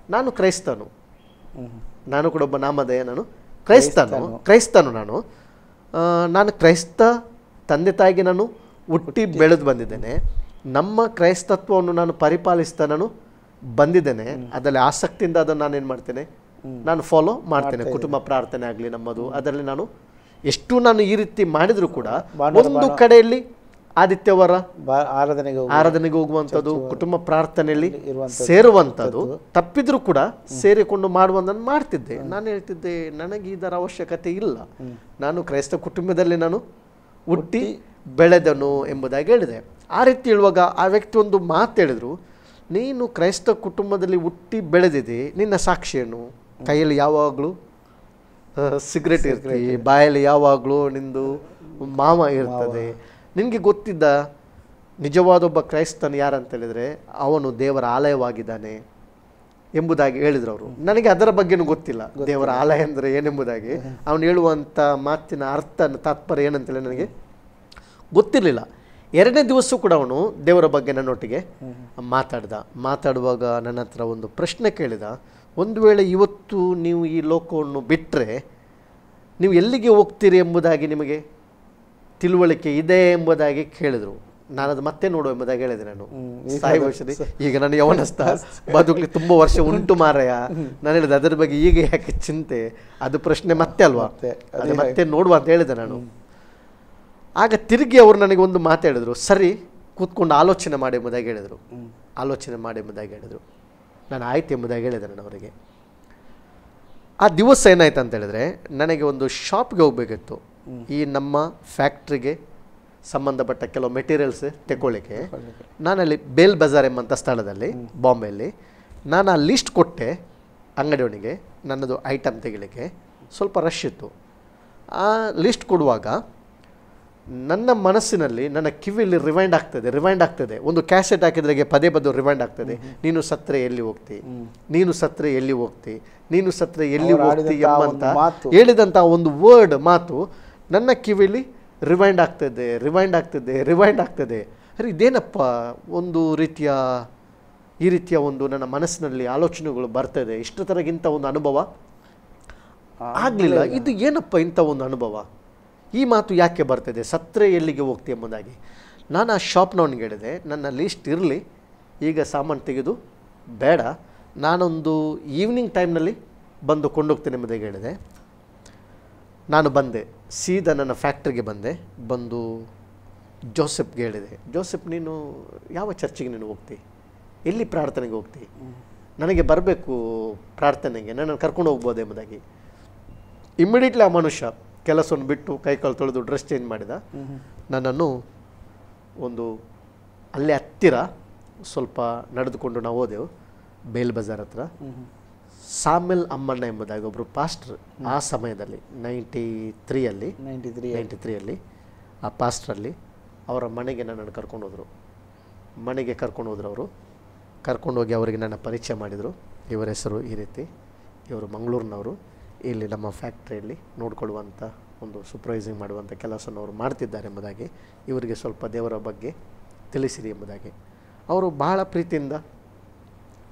ನಾನು ಕ್ರೈಸ್ತನು, ನಾನು ಕೂಡ ಒಬ್ಬ ನಾಮಧೇಯ, ನಾನು ಕ್ರೈಸ್ತನು ನಾನು ಕ್ರೈಸ್ತ ತಂದೆ ತಾಯಿಗೆ ನಾನು ಹುಟ್ಟಿ ಬೆಳೆದು ಬಂದಿದ್ದೇನೆ. ನಮ್ಮ ಕ್ರೈಸ್ತತ್ವವನ್ನು ನಾನು ಪರಿಪಾಲಿಸ್ತಾ ನಾನು ಬಂದಿದ್ದೇನೆ. ಅದರಲ್ಲಿ ಆಸಕ್ತಿಯಿಂದ ಅದನ್ನು ನಾನೇನು ಮಾಡ್ತೇನೆ, ನಾನು ಫಾಲೋ ಮಾಡ್ತೇನೆ. ಕುಟುಂಬ ಪ್ರಾರ್ಥನೆ ಆಗಲಿ ನಮ್ಮದು, ಅದರಲ್ಲಿ ನಾನು ಈ ರೀತಿ ಮಾಡಿದರೂ ಕೂಡ ಒಂದು ಕಡೆಯಲ್ಲಿ ಆದಿತ್ಯವಾರ ಆರಾಧನೆಗೆ ಹೋಗುವಂಥದ್ದು, ಕುಟುಂಬ ಪ್ರಾರ್ಥನೆಯಲ್ಲಿ ಸೇರುವಂಥದ್ದು ತಪ್ಪಿದ್ರೂ ಕೂಡ ಸೇರಿಕೊಂಡು ಮಾಡುವಂಥದ್ದು ಮಾಡ್ತಿದ್ದೆ. ನಾನು ಹೇಳ್ತಿದ್ದೆ, ನನಗೆ ಇದರ ಅವಶ್ಯಕತೆ ಇಲ್ಲ, ನಾನು ಕ್ರೈಸ್ತ ಕುಟುಂಬದಲ್ಲಿ ನಾನು ಹುಟ್ಟಿ ಬೆಳೆದನು ಎಂಬುದಾಗಿ ಹೇಳಿದೆ. ಆ ರೀತಿ ಹೇಳುವಾಗ ಆ ವ್ಯಕ್ತಿ ಒಂದು ಮಾತು ಹೇಳಿದ್ರು, ನೀನು ಕ್ರೈಸ್ತ ಕುಟುಂಬದಲ್ಲಿ ಹುಟ್ಟಿ ಬೆಳೆದಿದೆ, ನಿನ್ನ ಸಾಕ್ಷಿ ಏನು? ಕೈಯಲ್ಲಿ ಯಾವಾಗಲೂ ಸಿಗರೇಟ್ ಇರ್ತದೆ, ಬಾಯಲ್ಲಿ ಯಾವಾಗಲೂ ನಿಂದು ಮಾವ ಇರ್ತದೆ. ನಿನಗೆ ಗೊತ್ತಿದ್ದ ನಿಜವಾದ ಒಬ್ಬ ಕ್ರೈಸ್ತನು ಯಾರಂತ ಹೇಳಿದರೆ ಅವನು ದೇವರ ಆಲಯವಾಗಿದ್ದಾನೆ ಎಂಬುದಾಗಿ ಹೇಳಿದ್ರು ಅವರು. ನನಗೆ ಅದರ ಬಗ್ಗೆನೂ ಗೊತ್ತಿಲ್ಲ, ದೇವರ ಆಲಯ ಅಂದರೆ ಏನೆಂಬುದಾಗಿ. ಅವನು ಹೇಳುವಂಥ ಮಾತಿನ ಅರ್ಥ ತಾತ್ಪರ್ಯ ಏನಂತೇಳಿ ನನಗೆ ಗೊತ್ತಿರಲಿಲ್ಲ. 2ನೇ ದಿವಸ ಕೂಡ ಅವನು ದೇವರ ಬಗ್ಗೆ ನನ್ನೊಟ್ಟಿಗೆ ಮಾತಾಡುವಾಗ ನನ್ನ ಹತ್ರ ಒಂದು ಪ್ರಶ್ನೆ ಕೇಳಿದ. ಒಂದು ವೇಳೆ ಇವತ್ತು ನೀವು ಈ ಲೋಕವನ್ನು ಬಿಟ್ಟರೆ ನೀವು ಎಲ್ಲಿಗೆ ಹೋಗ್ತೀರಿ ಎಂಬುದಾಗಿ ನಿಮಗೆ ತಿಳುವಳಿಕೆ ಇದೆ ಎಂಬುದಾಗಿ ಕೇಳಿದರು. ನಾನದು ಮತ್ತೆ ನೋಡುವ ಎಂಬುದಾಗಿ ಹೇಳಿದೆ. ನಾನು ಸಾಯುವರ್ಷದಿ ಈಗ ನಾನು ಯವನಸ್ಥ, ಬದುಕಲಿ ತುಂಬ ವರ್ಷ ಉಂಟು ಮಾರಾಯ. ನಾನು ಹೇಳಿದೆ ಅದರ ಬಗ್ಗೆ ಈಗ ಯಾಕೆ ಚಿಂತೆ, ಅದು ಪ್ರಶ್ನೆ ಮತ್ತೆ ಅಲ್ವಾ, ಅದು ಮತ್ತೆ ನೋಡುವ ಅಂತ ಹೇಳಿದೆ ನಾನು. ಆಗ ತಿರುಗಿ ಅವರು ನನಗೆ ಒಂದು ಮಾತು ಹೇಳಿದ್ರು, ಸರಿ ಕೂತ್ಕೊಂಡು ಆಲೋಚನೆ ಮಾಡಿ ಎಂಬುದಾಗಿ ಹೇಳಿದರು. ನಾನು ಆಯ್ತು ಎಂಬುದಾಗಿ ಹೇಳಿದೆ ನಾನು ಅವರಿಗೆ. ಆ ದಿವಸ ಏನಾಯ್ತು ಅಂತ ಹೇಳಿದ್ರೆ, ನನಗೆ ಒಂದು ಶಾಪ್ಗೆ ಹೋಗಬೇಕಿತ್ತು, ಈ ನಮ್ಮ ಫ್ಯಾಕ್ಟ್ರಿಗೆ ಸಂಬಂಧಪಟ್ಟ ಕೆಲವು ಮೆಟೀರಿಯಲ್ಸ್ ತೆಗೊಳ್ಳಿಕ್ಕೆ. ನಾನಲ್ಲಿ ಬೇಲ್ ಬಜಾರ್ ಎಂಬಂಥ ಸ್ಥಳದಲ್ಲಿ ಬಾಂಬೆಯಲ್ಲಿ ನಾನು ಆ ಲಿಸ್ಟ್ ಕೊಟ್ಟೆ ಅಂಗಡಿಯವನಿಗೆ, ನನ್ನದು ಐಟಮ್ ತೆಗಿಲಿಕ್ಕೆ. ಸ್ವಲ್ಪ ರಶ್ ಇತ್ತು. ಆ ಲಿಸ್ಟ್ ಕೊಡುವಾಗ ನನ್ನ ಮನಸ್ಸಿನಲ್ಲಿ, ನನ್ನ ಕಿವಿಯಲ್ಲಿ ರಿವೈಂಡ್ ಆಗ್ತದೆ. ಒಂದು ಕ್ಯಾಸೆಟ್ ಹಾಕಿದ್ರೆಗೆ ಪದೇ ರಿವೈಂಡ್ ಆಗ್ತದೆ, ನೀನು ಸತ್ರೆ ಎಲ್ಲಿ ಹೋಗ್ತಿ, ನೀನು ಸತ್ರೆ ಎಲ್ಲಿ ಹೋಗ್ತಿ ಎಂಬಂತ ಹೇಳಿದಂಥ ಒಂದು ಮಾತು ನನ್ನ ಕಿವಿಯಲ್ಲಿ ರಿವೈಂಡ್ ಆಗ್ತದೆ. ಅರೆ ಇದೇನಪ್ಪ, ಒಂದು ಈ ರೀತಿಯ ಒಂದು ನನ್ನ ಮನಸ್ಸಿನಲ್ಲಿ ಆಲೋಚನೆಗಳು ಬರ್ತದೆ, ಇಷ್ಟರಗಿಂತ ಒಂದು ಅನುಭವ ಆಗಲಿಲ್ಲ. ಇದು ಏನಪ್ಪ ಇಂಥ ಒಂದು ಅನುಭವ, ಈ ಮಾತು ಯಾಕೆ ಬರ್ತಿದೆ, ಸತ್ರೆ ಎಲ್ಲಿಗೆ ಹೋಗ್ತಿ ಎಂಬುದಾಗಿ. ನಾನು ಆ ಶಾಪ್ನವನಿಗೆ ಹೇಳಿದೆ, ನನ್ನ ಲೀಸ್ಟ್ ಇರಲಿ, ಈಗ ಸಾಮಾನು ತೆಗೆದು ಬೇಡ, ನಾನೊಂದು ಈವ್ನಿಂಗ್ ಟೈಮ್ನಲ್ಲಿ ಬಂದು ಕೊಂಡೋಗ್ತೇನೆ ಎಂಬುದಾಗಿ ಹೇಳಿದೆ. ನಾನು ಬಂದೆ, ಸೀದಾ ನನ್ನ ಫ್ಯಾಕ್ಟ್ರಿಗೆ ಬಂದು ಜೋಸೆಫ್ಗೆ ಹೇಳಿದೆ, ಜೋಸೆಫ್ ನೀನು ಯಾವ ಚರ್ಚಿಗೆ ನೀನು ಹೋಗ್ತಿ, ಎಲ್ಲಿ ಪ್ರಾರ್ಥನೆಗೆ ಹೋಗ್ತಿ, ನನಗೆ ಬರಬೇಕು ಪ್ರಾರ್ಥನೆಗೆ, ನನ್ನನ್ನು ಕರ್ಕೊಂಡು ಹೋಗ್ಬೋದು ಎಂಬುದಾಗಿ. ಇಮ್ಮಿಡಿಯೇಟ್ಲಿ ಆ ಮನುಷ್ಯ ಕೆಲಸವನ್ನು ಬಿಟ್ಟು ಕೈಕಾಲು ತೊಳೆದು ಡ್ರೆಸ್ ಚೇಂಜ್ ಮಾಡಿದ. ನನ್ನನ್ನು ಒಂದು ಅಲ್ಲೇ ಹತ್ತಿರ ಸ್ವಲ್ಪ ನಡೆದುಕೊಂಡು ನಾವು ಹೋದೆವು, ಬೇಲ್ ಬಜಾರ್ ಹತ್ರ. ಸಾಮೆಲ್ ಅಮ್ಮಣ್ಣ ಎಂಬುದಾಗಿ ಒಬ್ಬರು ಪಾಸ್ಟರ್ ಆ ಸಮಯದಲ್ಲಿ 93 ಆ ಪಾಸ್ಟ್ರಲ್ಲಿ ಅವರ ಮನೆಗೆ ನನ್ನನ್ನು ಕರ್ಕೊಂಡು ಹೋದರು. ಅವರು ಕರ್ಕೊಂಡೋಗಿ ಅವರಿಗೆ ನನ್ನ ಪರಿಚಯ ಮಾಡಿದರು. ಇವರ ಹೆಸರು ಈ ರೀತಿ, ಇವರು ಮಂಗಳೂರಿನವರು, ಇಲ್ಲಿ ನಮ್ಮ ಫ್ಯಾಕ್ಟ್ರಿಯಲ್ಲಿ ನೋಡಿಕೊಳ್ಳುವಂಥ ಒಂದು ಸೂಪರ್ವೈಸಿಂಗ್ ಮಾಡುವಂಥ ಕೆಲಸವನ್ನು ಅವರು ಮಾಡ್ತಿದ್ದಾರೆ ಎಂಬುದಾಗಿ, ಇವರಿಗೆ ಸ್ವಲ್ಪ ದೇವರ ಬಗ್ಗೆ ತಿಳಿಸಿರಿ ಎಂಬುದಾಗಿ. ಅವರು ಬಹಳ ಪ್ರೀತಿಯಿಂದ,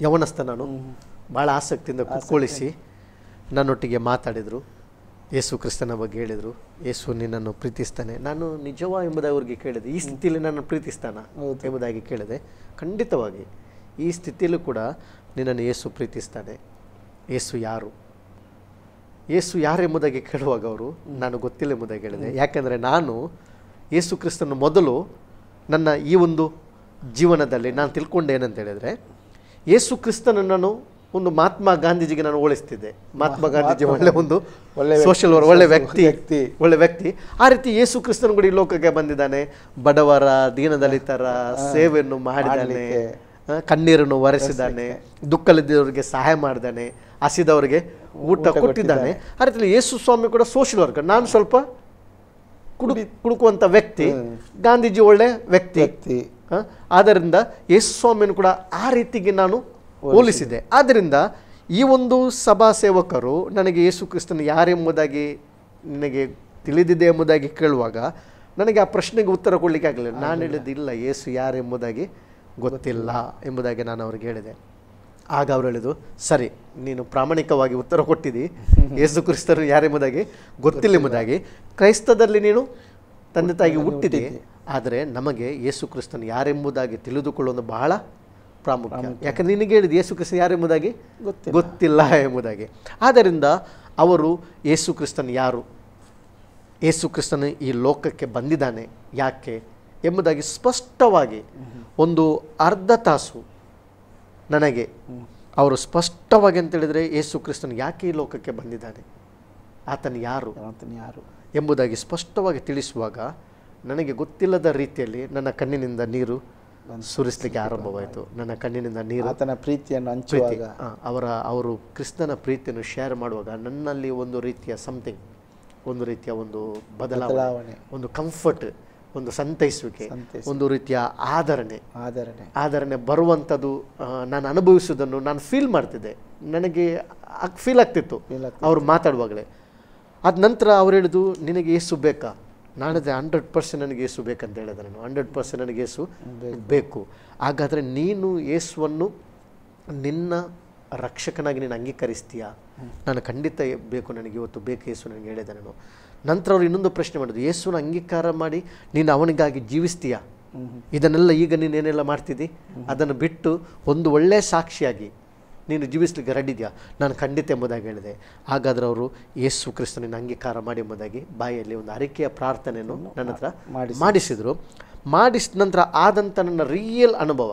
ಯವನಸ್ಥ ನಾನು, ಭಾಳ ಆಸಕ್ತಿಯಿಂದ ಕುತ್ಕೊಳಿಸಿ ನನ್ನೊಟ್ಟಿಗೆ ಮಾತಾಡಿದರು. ಯೇಸು ಕ್ರಿಸ್ತನ ಬಗ್ಗೆ ಹೇಳಿದರು. ಯೇಸು ನಿನ್ನನ್ನು ಪ್ರೀತಿಸ್ತಾನೆ. ನಾನು ನಿಜವಾ ಎಂಬುದಾಗಿ ಅವ್ರಿಗೆ ಕೇಳಿದೆ, ಈ ಸ್ಥಿತಿಯಲ್ಲಿ ನನ್ನನ್ನು ಪ್ರೀತಿಸ್ತಾನ ಎಂಬುದಾಗಿ ಕೇಳಿದೆ. ಖಂಡಿತವಾಗಿ ಈ ಸ್ಥಿತಿಯಲ್ಲೂ ಕೂಡ ನಿನ್ನನ್ನು ಯೇಸು ಪ್ರೀತಿಸ್ತಾನೆ. ಯೇಸು ಯಾರು ಎಂಬುದಾಗಿ ಕೇಳುವಾಗ ಅವರು ನಾನು ಗೊತ್ತಿಲ್ಲ ಎಂಬುದಾಗಿ ಹೇಳಿದೆ. ಯಾಕೆಂದರೆ ನಾನು ಯೇಸು ಕ್ರಿಸ್ತನ ಮೊದಲು ನನ್ನ ಈ ಒಂದು ಜೀವನದಲ್ಲಿ ನಾನು ತಿಳ್ಕೊಂಡೆ ಏನಂತ ಹೇಳಿದರೆ, ಯೇಸು ಕ್ರಿಸ್ತನನ್ನು ಒಂದು ಮಹಾತ್ಮ ಗಾಂಧೀಜಿಗೆ ನಾನು ಹೋಲಿಸ್ತಿದ್ದೆ. ಮಹಾತ್ಮ ಗಾಂಧೀಜಿ ಒಳ್ಳೆ ಸೋಷಿಯಲ್ ಒಳ್ಳೆ ವ್ಯಕ್ತಿ. ಆ ರೀತಿ ಯೇಸು ಕ್ರಿಸ್ತನ ಕೂಡ ಈ ಲೋಕಕ್ಕೆ ಬಂದಿದ್ದಾನೆ, ಬಡವರ ದೀನದಲಿತರ ಸೇವೆಯನ್ನು ಮಾಡಿದ್ದಾನೆ, ಕಣ್ಣೀರನ್ನು ಒರೆಸಿದ್ದಾನೆ, ದುಃಖಲಿದ್ದವರಿಗೆ ಸಹಾಯ ಮಾಡಿದ್ದಾನೆ, ಹಸಿದವರಿಗೆ ಊಟ ಕೊಟ್ಟಿದ್ದಾನೆ. ಆ ರೀತಿ ಯೇಸು ಸ್ವಾಮಿ ಕೂಡ ಸೋಷಿಯಲ್ ವರ್ಕರ್. ನಾನು ಸ್ವಲ್ಪ ಕುಡುಕುವಂಥ ವ್ಯಕ್ತಿ, ಗಾಂಧೀಜಿ ಒಳ್ಳೆ ವ್ಯಕ್ತಿ. ಆದ್ದರಿಂದ ಯೇಸು ಸ್ವಾಮಿಯನ್ನು ಕೂಡ ಆ ರೀತಿಗೆ ನಾನು ಹೋಲಿಸಿದೆ. ಆದ್ದರಿಂದ ಈ ಒಂದು ಸಭಾ ಸೇವಕರು ನನಗೆ ಯೇಸು ಕ್ರಿಸ್ತನು ಯಾರೆಂಬುದಾಗಿ ನಿನಗೆ ತಿಳಿದಿದೆ ಎಂಬುದಾಗಿ ಕೇಳುವಾಗ ನನಗೆ ಆ ಪ್ರಶ್ನೆಗೆ ಉತ್ತರ ಕೊಡಲಿಕ್ಕೆ ಆಗಲಿಲ್ಲ. ನಾನು ಹೇಳಿದ್ದಿಲ್ಲ, ಯೇಸು ಯಾರೆಂಬುದಾಗಿ ಗೊತ್ತಿಲ್ಲ ಎಂಬುದಾಗಿ ನಾನು ಅವ್ರಿಗೆ ಹೇಳಿದೆ. ಆಗ ಅವರು ಹೇಳಿದ್ರು, ಸರಿ, ನೀನು ಪ್ರಾಮಾಣಿಕವಾಗಿ ಉತ್ತರ ಕೊಟ್ಟಿದ್ದಿ, ಯೇಸು ಕ್ರಿಸ್ತರು ಯಾರೆಂಬುದಾಗಿ ಗೊತ್ತಿಲ್ಲ ಎಂಬುದಾಗಿ. ಕ್ರೈಸ್ತದಲ್ಲಿ ನೀನು ತಂದೆ ತಾಯಿಗೆ ಹುಟ್ಟಿದೆ, ಆದರೆ ನಮಗೆ ಯೇಸು ಕ್ರಿಸ್ತನು ಯಾರೆಂಬುದಾಗಿ ತಿಳಿದುಕೊಳ್ಳೋದು ಬಹಳ ಪ್ರಾಮುಖ್ಯ. ಯಾಕಂದರೆ ನಿನಗೆ ಹೇಳಿದ ಯೇಸು ಕ್ರಿಸ್ತನು ಯಾರೆಂಬುದಾಗಿ ಗೊತ್ತಿಲ್ಲ ಎಂಬುದಾಗಿ. ಆದ್ದರಿಂದ ಅವರು ಯೇಸು ಕ್ರಿಸ್ತನು ಯಾರು, ಯೇಸು ಕ್ರಿಸ್ತನು ಈ ಲೋಕಕ್ಕೆ ಬಂದಿದ್ದಾನೆ ಯಾಕೆ ಎಂಬುದಾಗಿ ಸ್ಪಷ್ಟವಾಗಿ ಒಂದು ಅರ್ಧ ತಾಸು ನನಗೆ ಅವರು ಸ್ಪಷ್ಟವಾಗಿ ಅಂತೇಳಿದರೆ ಯೇಸು ಕ್ರಿಸ್ತನು ಯಾಕೆ ಈ ಲೋಕಕ್ಕೆ ಬಂದಿದ್ದಾನೆ, ಆತನು ಯಾರು ಎಂಬುದಾಗಿ ಸ್ಪಷ್ಟವಾಗಿ ತಿಳಿಸುವಾಗ ನನಗೆ ಗೊತ್ತಿಲ್ಲದ ರೀತಿಯಲ್ಲಿ ನನ್ನ ಕಣ್ಣಿನಿಂದ ನೀರು ಸುರಿಸಲಿಕ್ಕೆ ಆರಂಭವಾಯಿತು. ನನ್ನ ಕಣ್ಣಿನಿಂದ ನೀರು, ಆತನ ಪ್ರೀತಿಯನ್ನು ಹಂಚುವಾಗ, ಅವರು ಕ್ರಿಸ್ತನ ಪ್ರೀತಿಯನ್ನು ಶೇರ್ ಮಾಡುವಾಗ ನನ್ನಲ್ಲಿ ಒಂದು ರೀತಿಯ ಸಮಥಿಂಗ್, ಒಂದು ರೀತಿಯ ಒಂದು ಬದಲಾವಣೆ, ಒಂದು ಕಂಫರ್ಟ್, ಒಂದು ಸಂತೈಸುವಿಕೆ, ಒಂದು ರೀತಿಯ ಆದರಣೆ ಬರುವಂಥದ್ದು ನಾನು ಅನುಭವಿಸುವುದನ್ನು ನಾನು ಫೀಲ್ ಮಾಡ್ತಿದ್ದೆ. ನನಗೆ ಫೀಲ್ ಆಗ್ತಿತ್ತು ಅವರು ಮಾತಾಡುವಾಗಲೇ. ಅದ ನಂತರ ಅವ್ರು ಹೇಳಿದ್ರು, ನಿನಗೆ ಯೇಸು ಬೇಕಾ? ನಾನಿದೆ 100% ನನಗೆ ಯೇಸು ಬೇಕಂತ ಹೇಳಿದೆ. ನಾನು 100% ನನಗೆ ಯೇಸು ಬೇಕು. ಹಾಗಾದರೆ ನೀನು ಯೇಸುವನ್ನು ನಿನ್ನ ರಕ್ಷಕನಾಗಿ ನೀನು ಅಂಗೀಕರಿಸ್ತೀಯಾ? ನಾನು ಖಂಡಿತ ಬೇಕು, ನನಗೆ ಇವತ್ತು ಬೇಕು ಯೇಸು ನನಗೆ ಹೇಳಿದೆ ನಾನು. ನಂತರ ಅವ್ರು ಇನ್ನೊಂದು ಪ್ರಶ್ನೆ ಮಾಡಿದ್ರು, ಯೇಸುನ ಅಂಗೀಕಾರ ಮಾಡಿ ನೀನು ಅವನಿಗಾಗಿ ಜೀವಿಸ್ತೀಯಾ? ಇದನ್ನೆಲ್ಲ ಈಗ ನೀನೇನೆಲ್ಲ ಮಾಡ್ತಿದ್ದಿ, ಅದನ್ನು ಬಿಟ್ಟು ಒಂದು ಒಳ್ಳೆಯ ಸಾಕ್ಷಿಯಾಗಿ ನೀನು ಜೀವಿಸ್ಲಿಕ್ಕೆ ರೆಡಿದ್ಯಾ? ನಾನು ಖಂಡಿತ ಎಂಬುದಾಗಿ ಹೇಳಿದೆ. ಹಾಗಾದರೆ ಅವರು ಯೇಸು ಕ್ರಿಸ್ತನನ್ನು ಅಂಗೀಕಾರ ಮಾಡಿ ಎಂಬುದಾಗಿ ಬಾಯಲ್ಲಿ ಒಂದು ಅರಿಕೆಯ ಪ್ರಾರ್ಥನೆಯನ್ನು ನನ್ನ ಹತ್ರ ಮಾಡಿಸಿದರು. ಮಾಡಿಸಿದ ನಂತರ ಆದಂಥ ನನ್ನ ರಿಯಲ್ ಅನುಭವ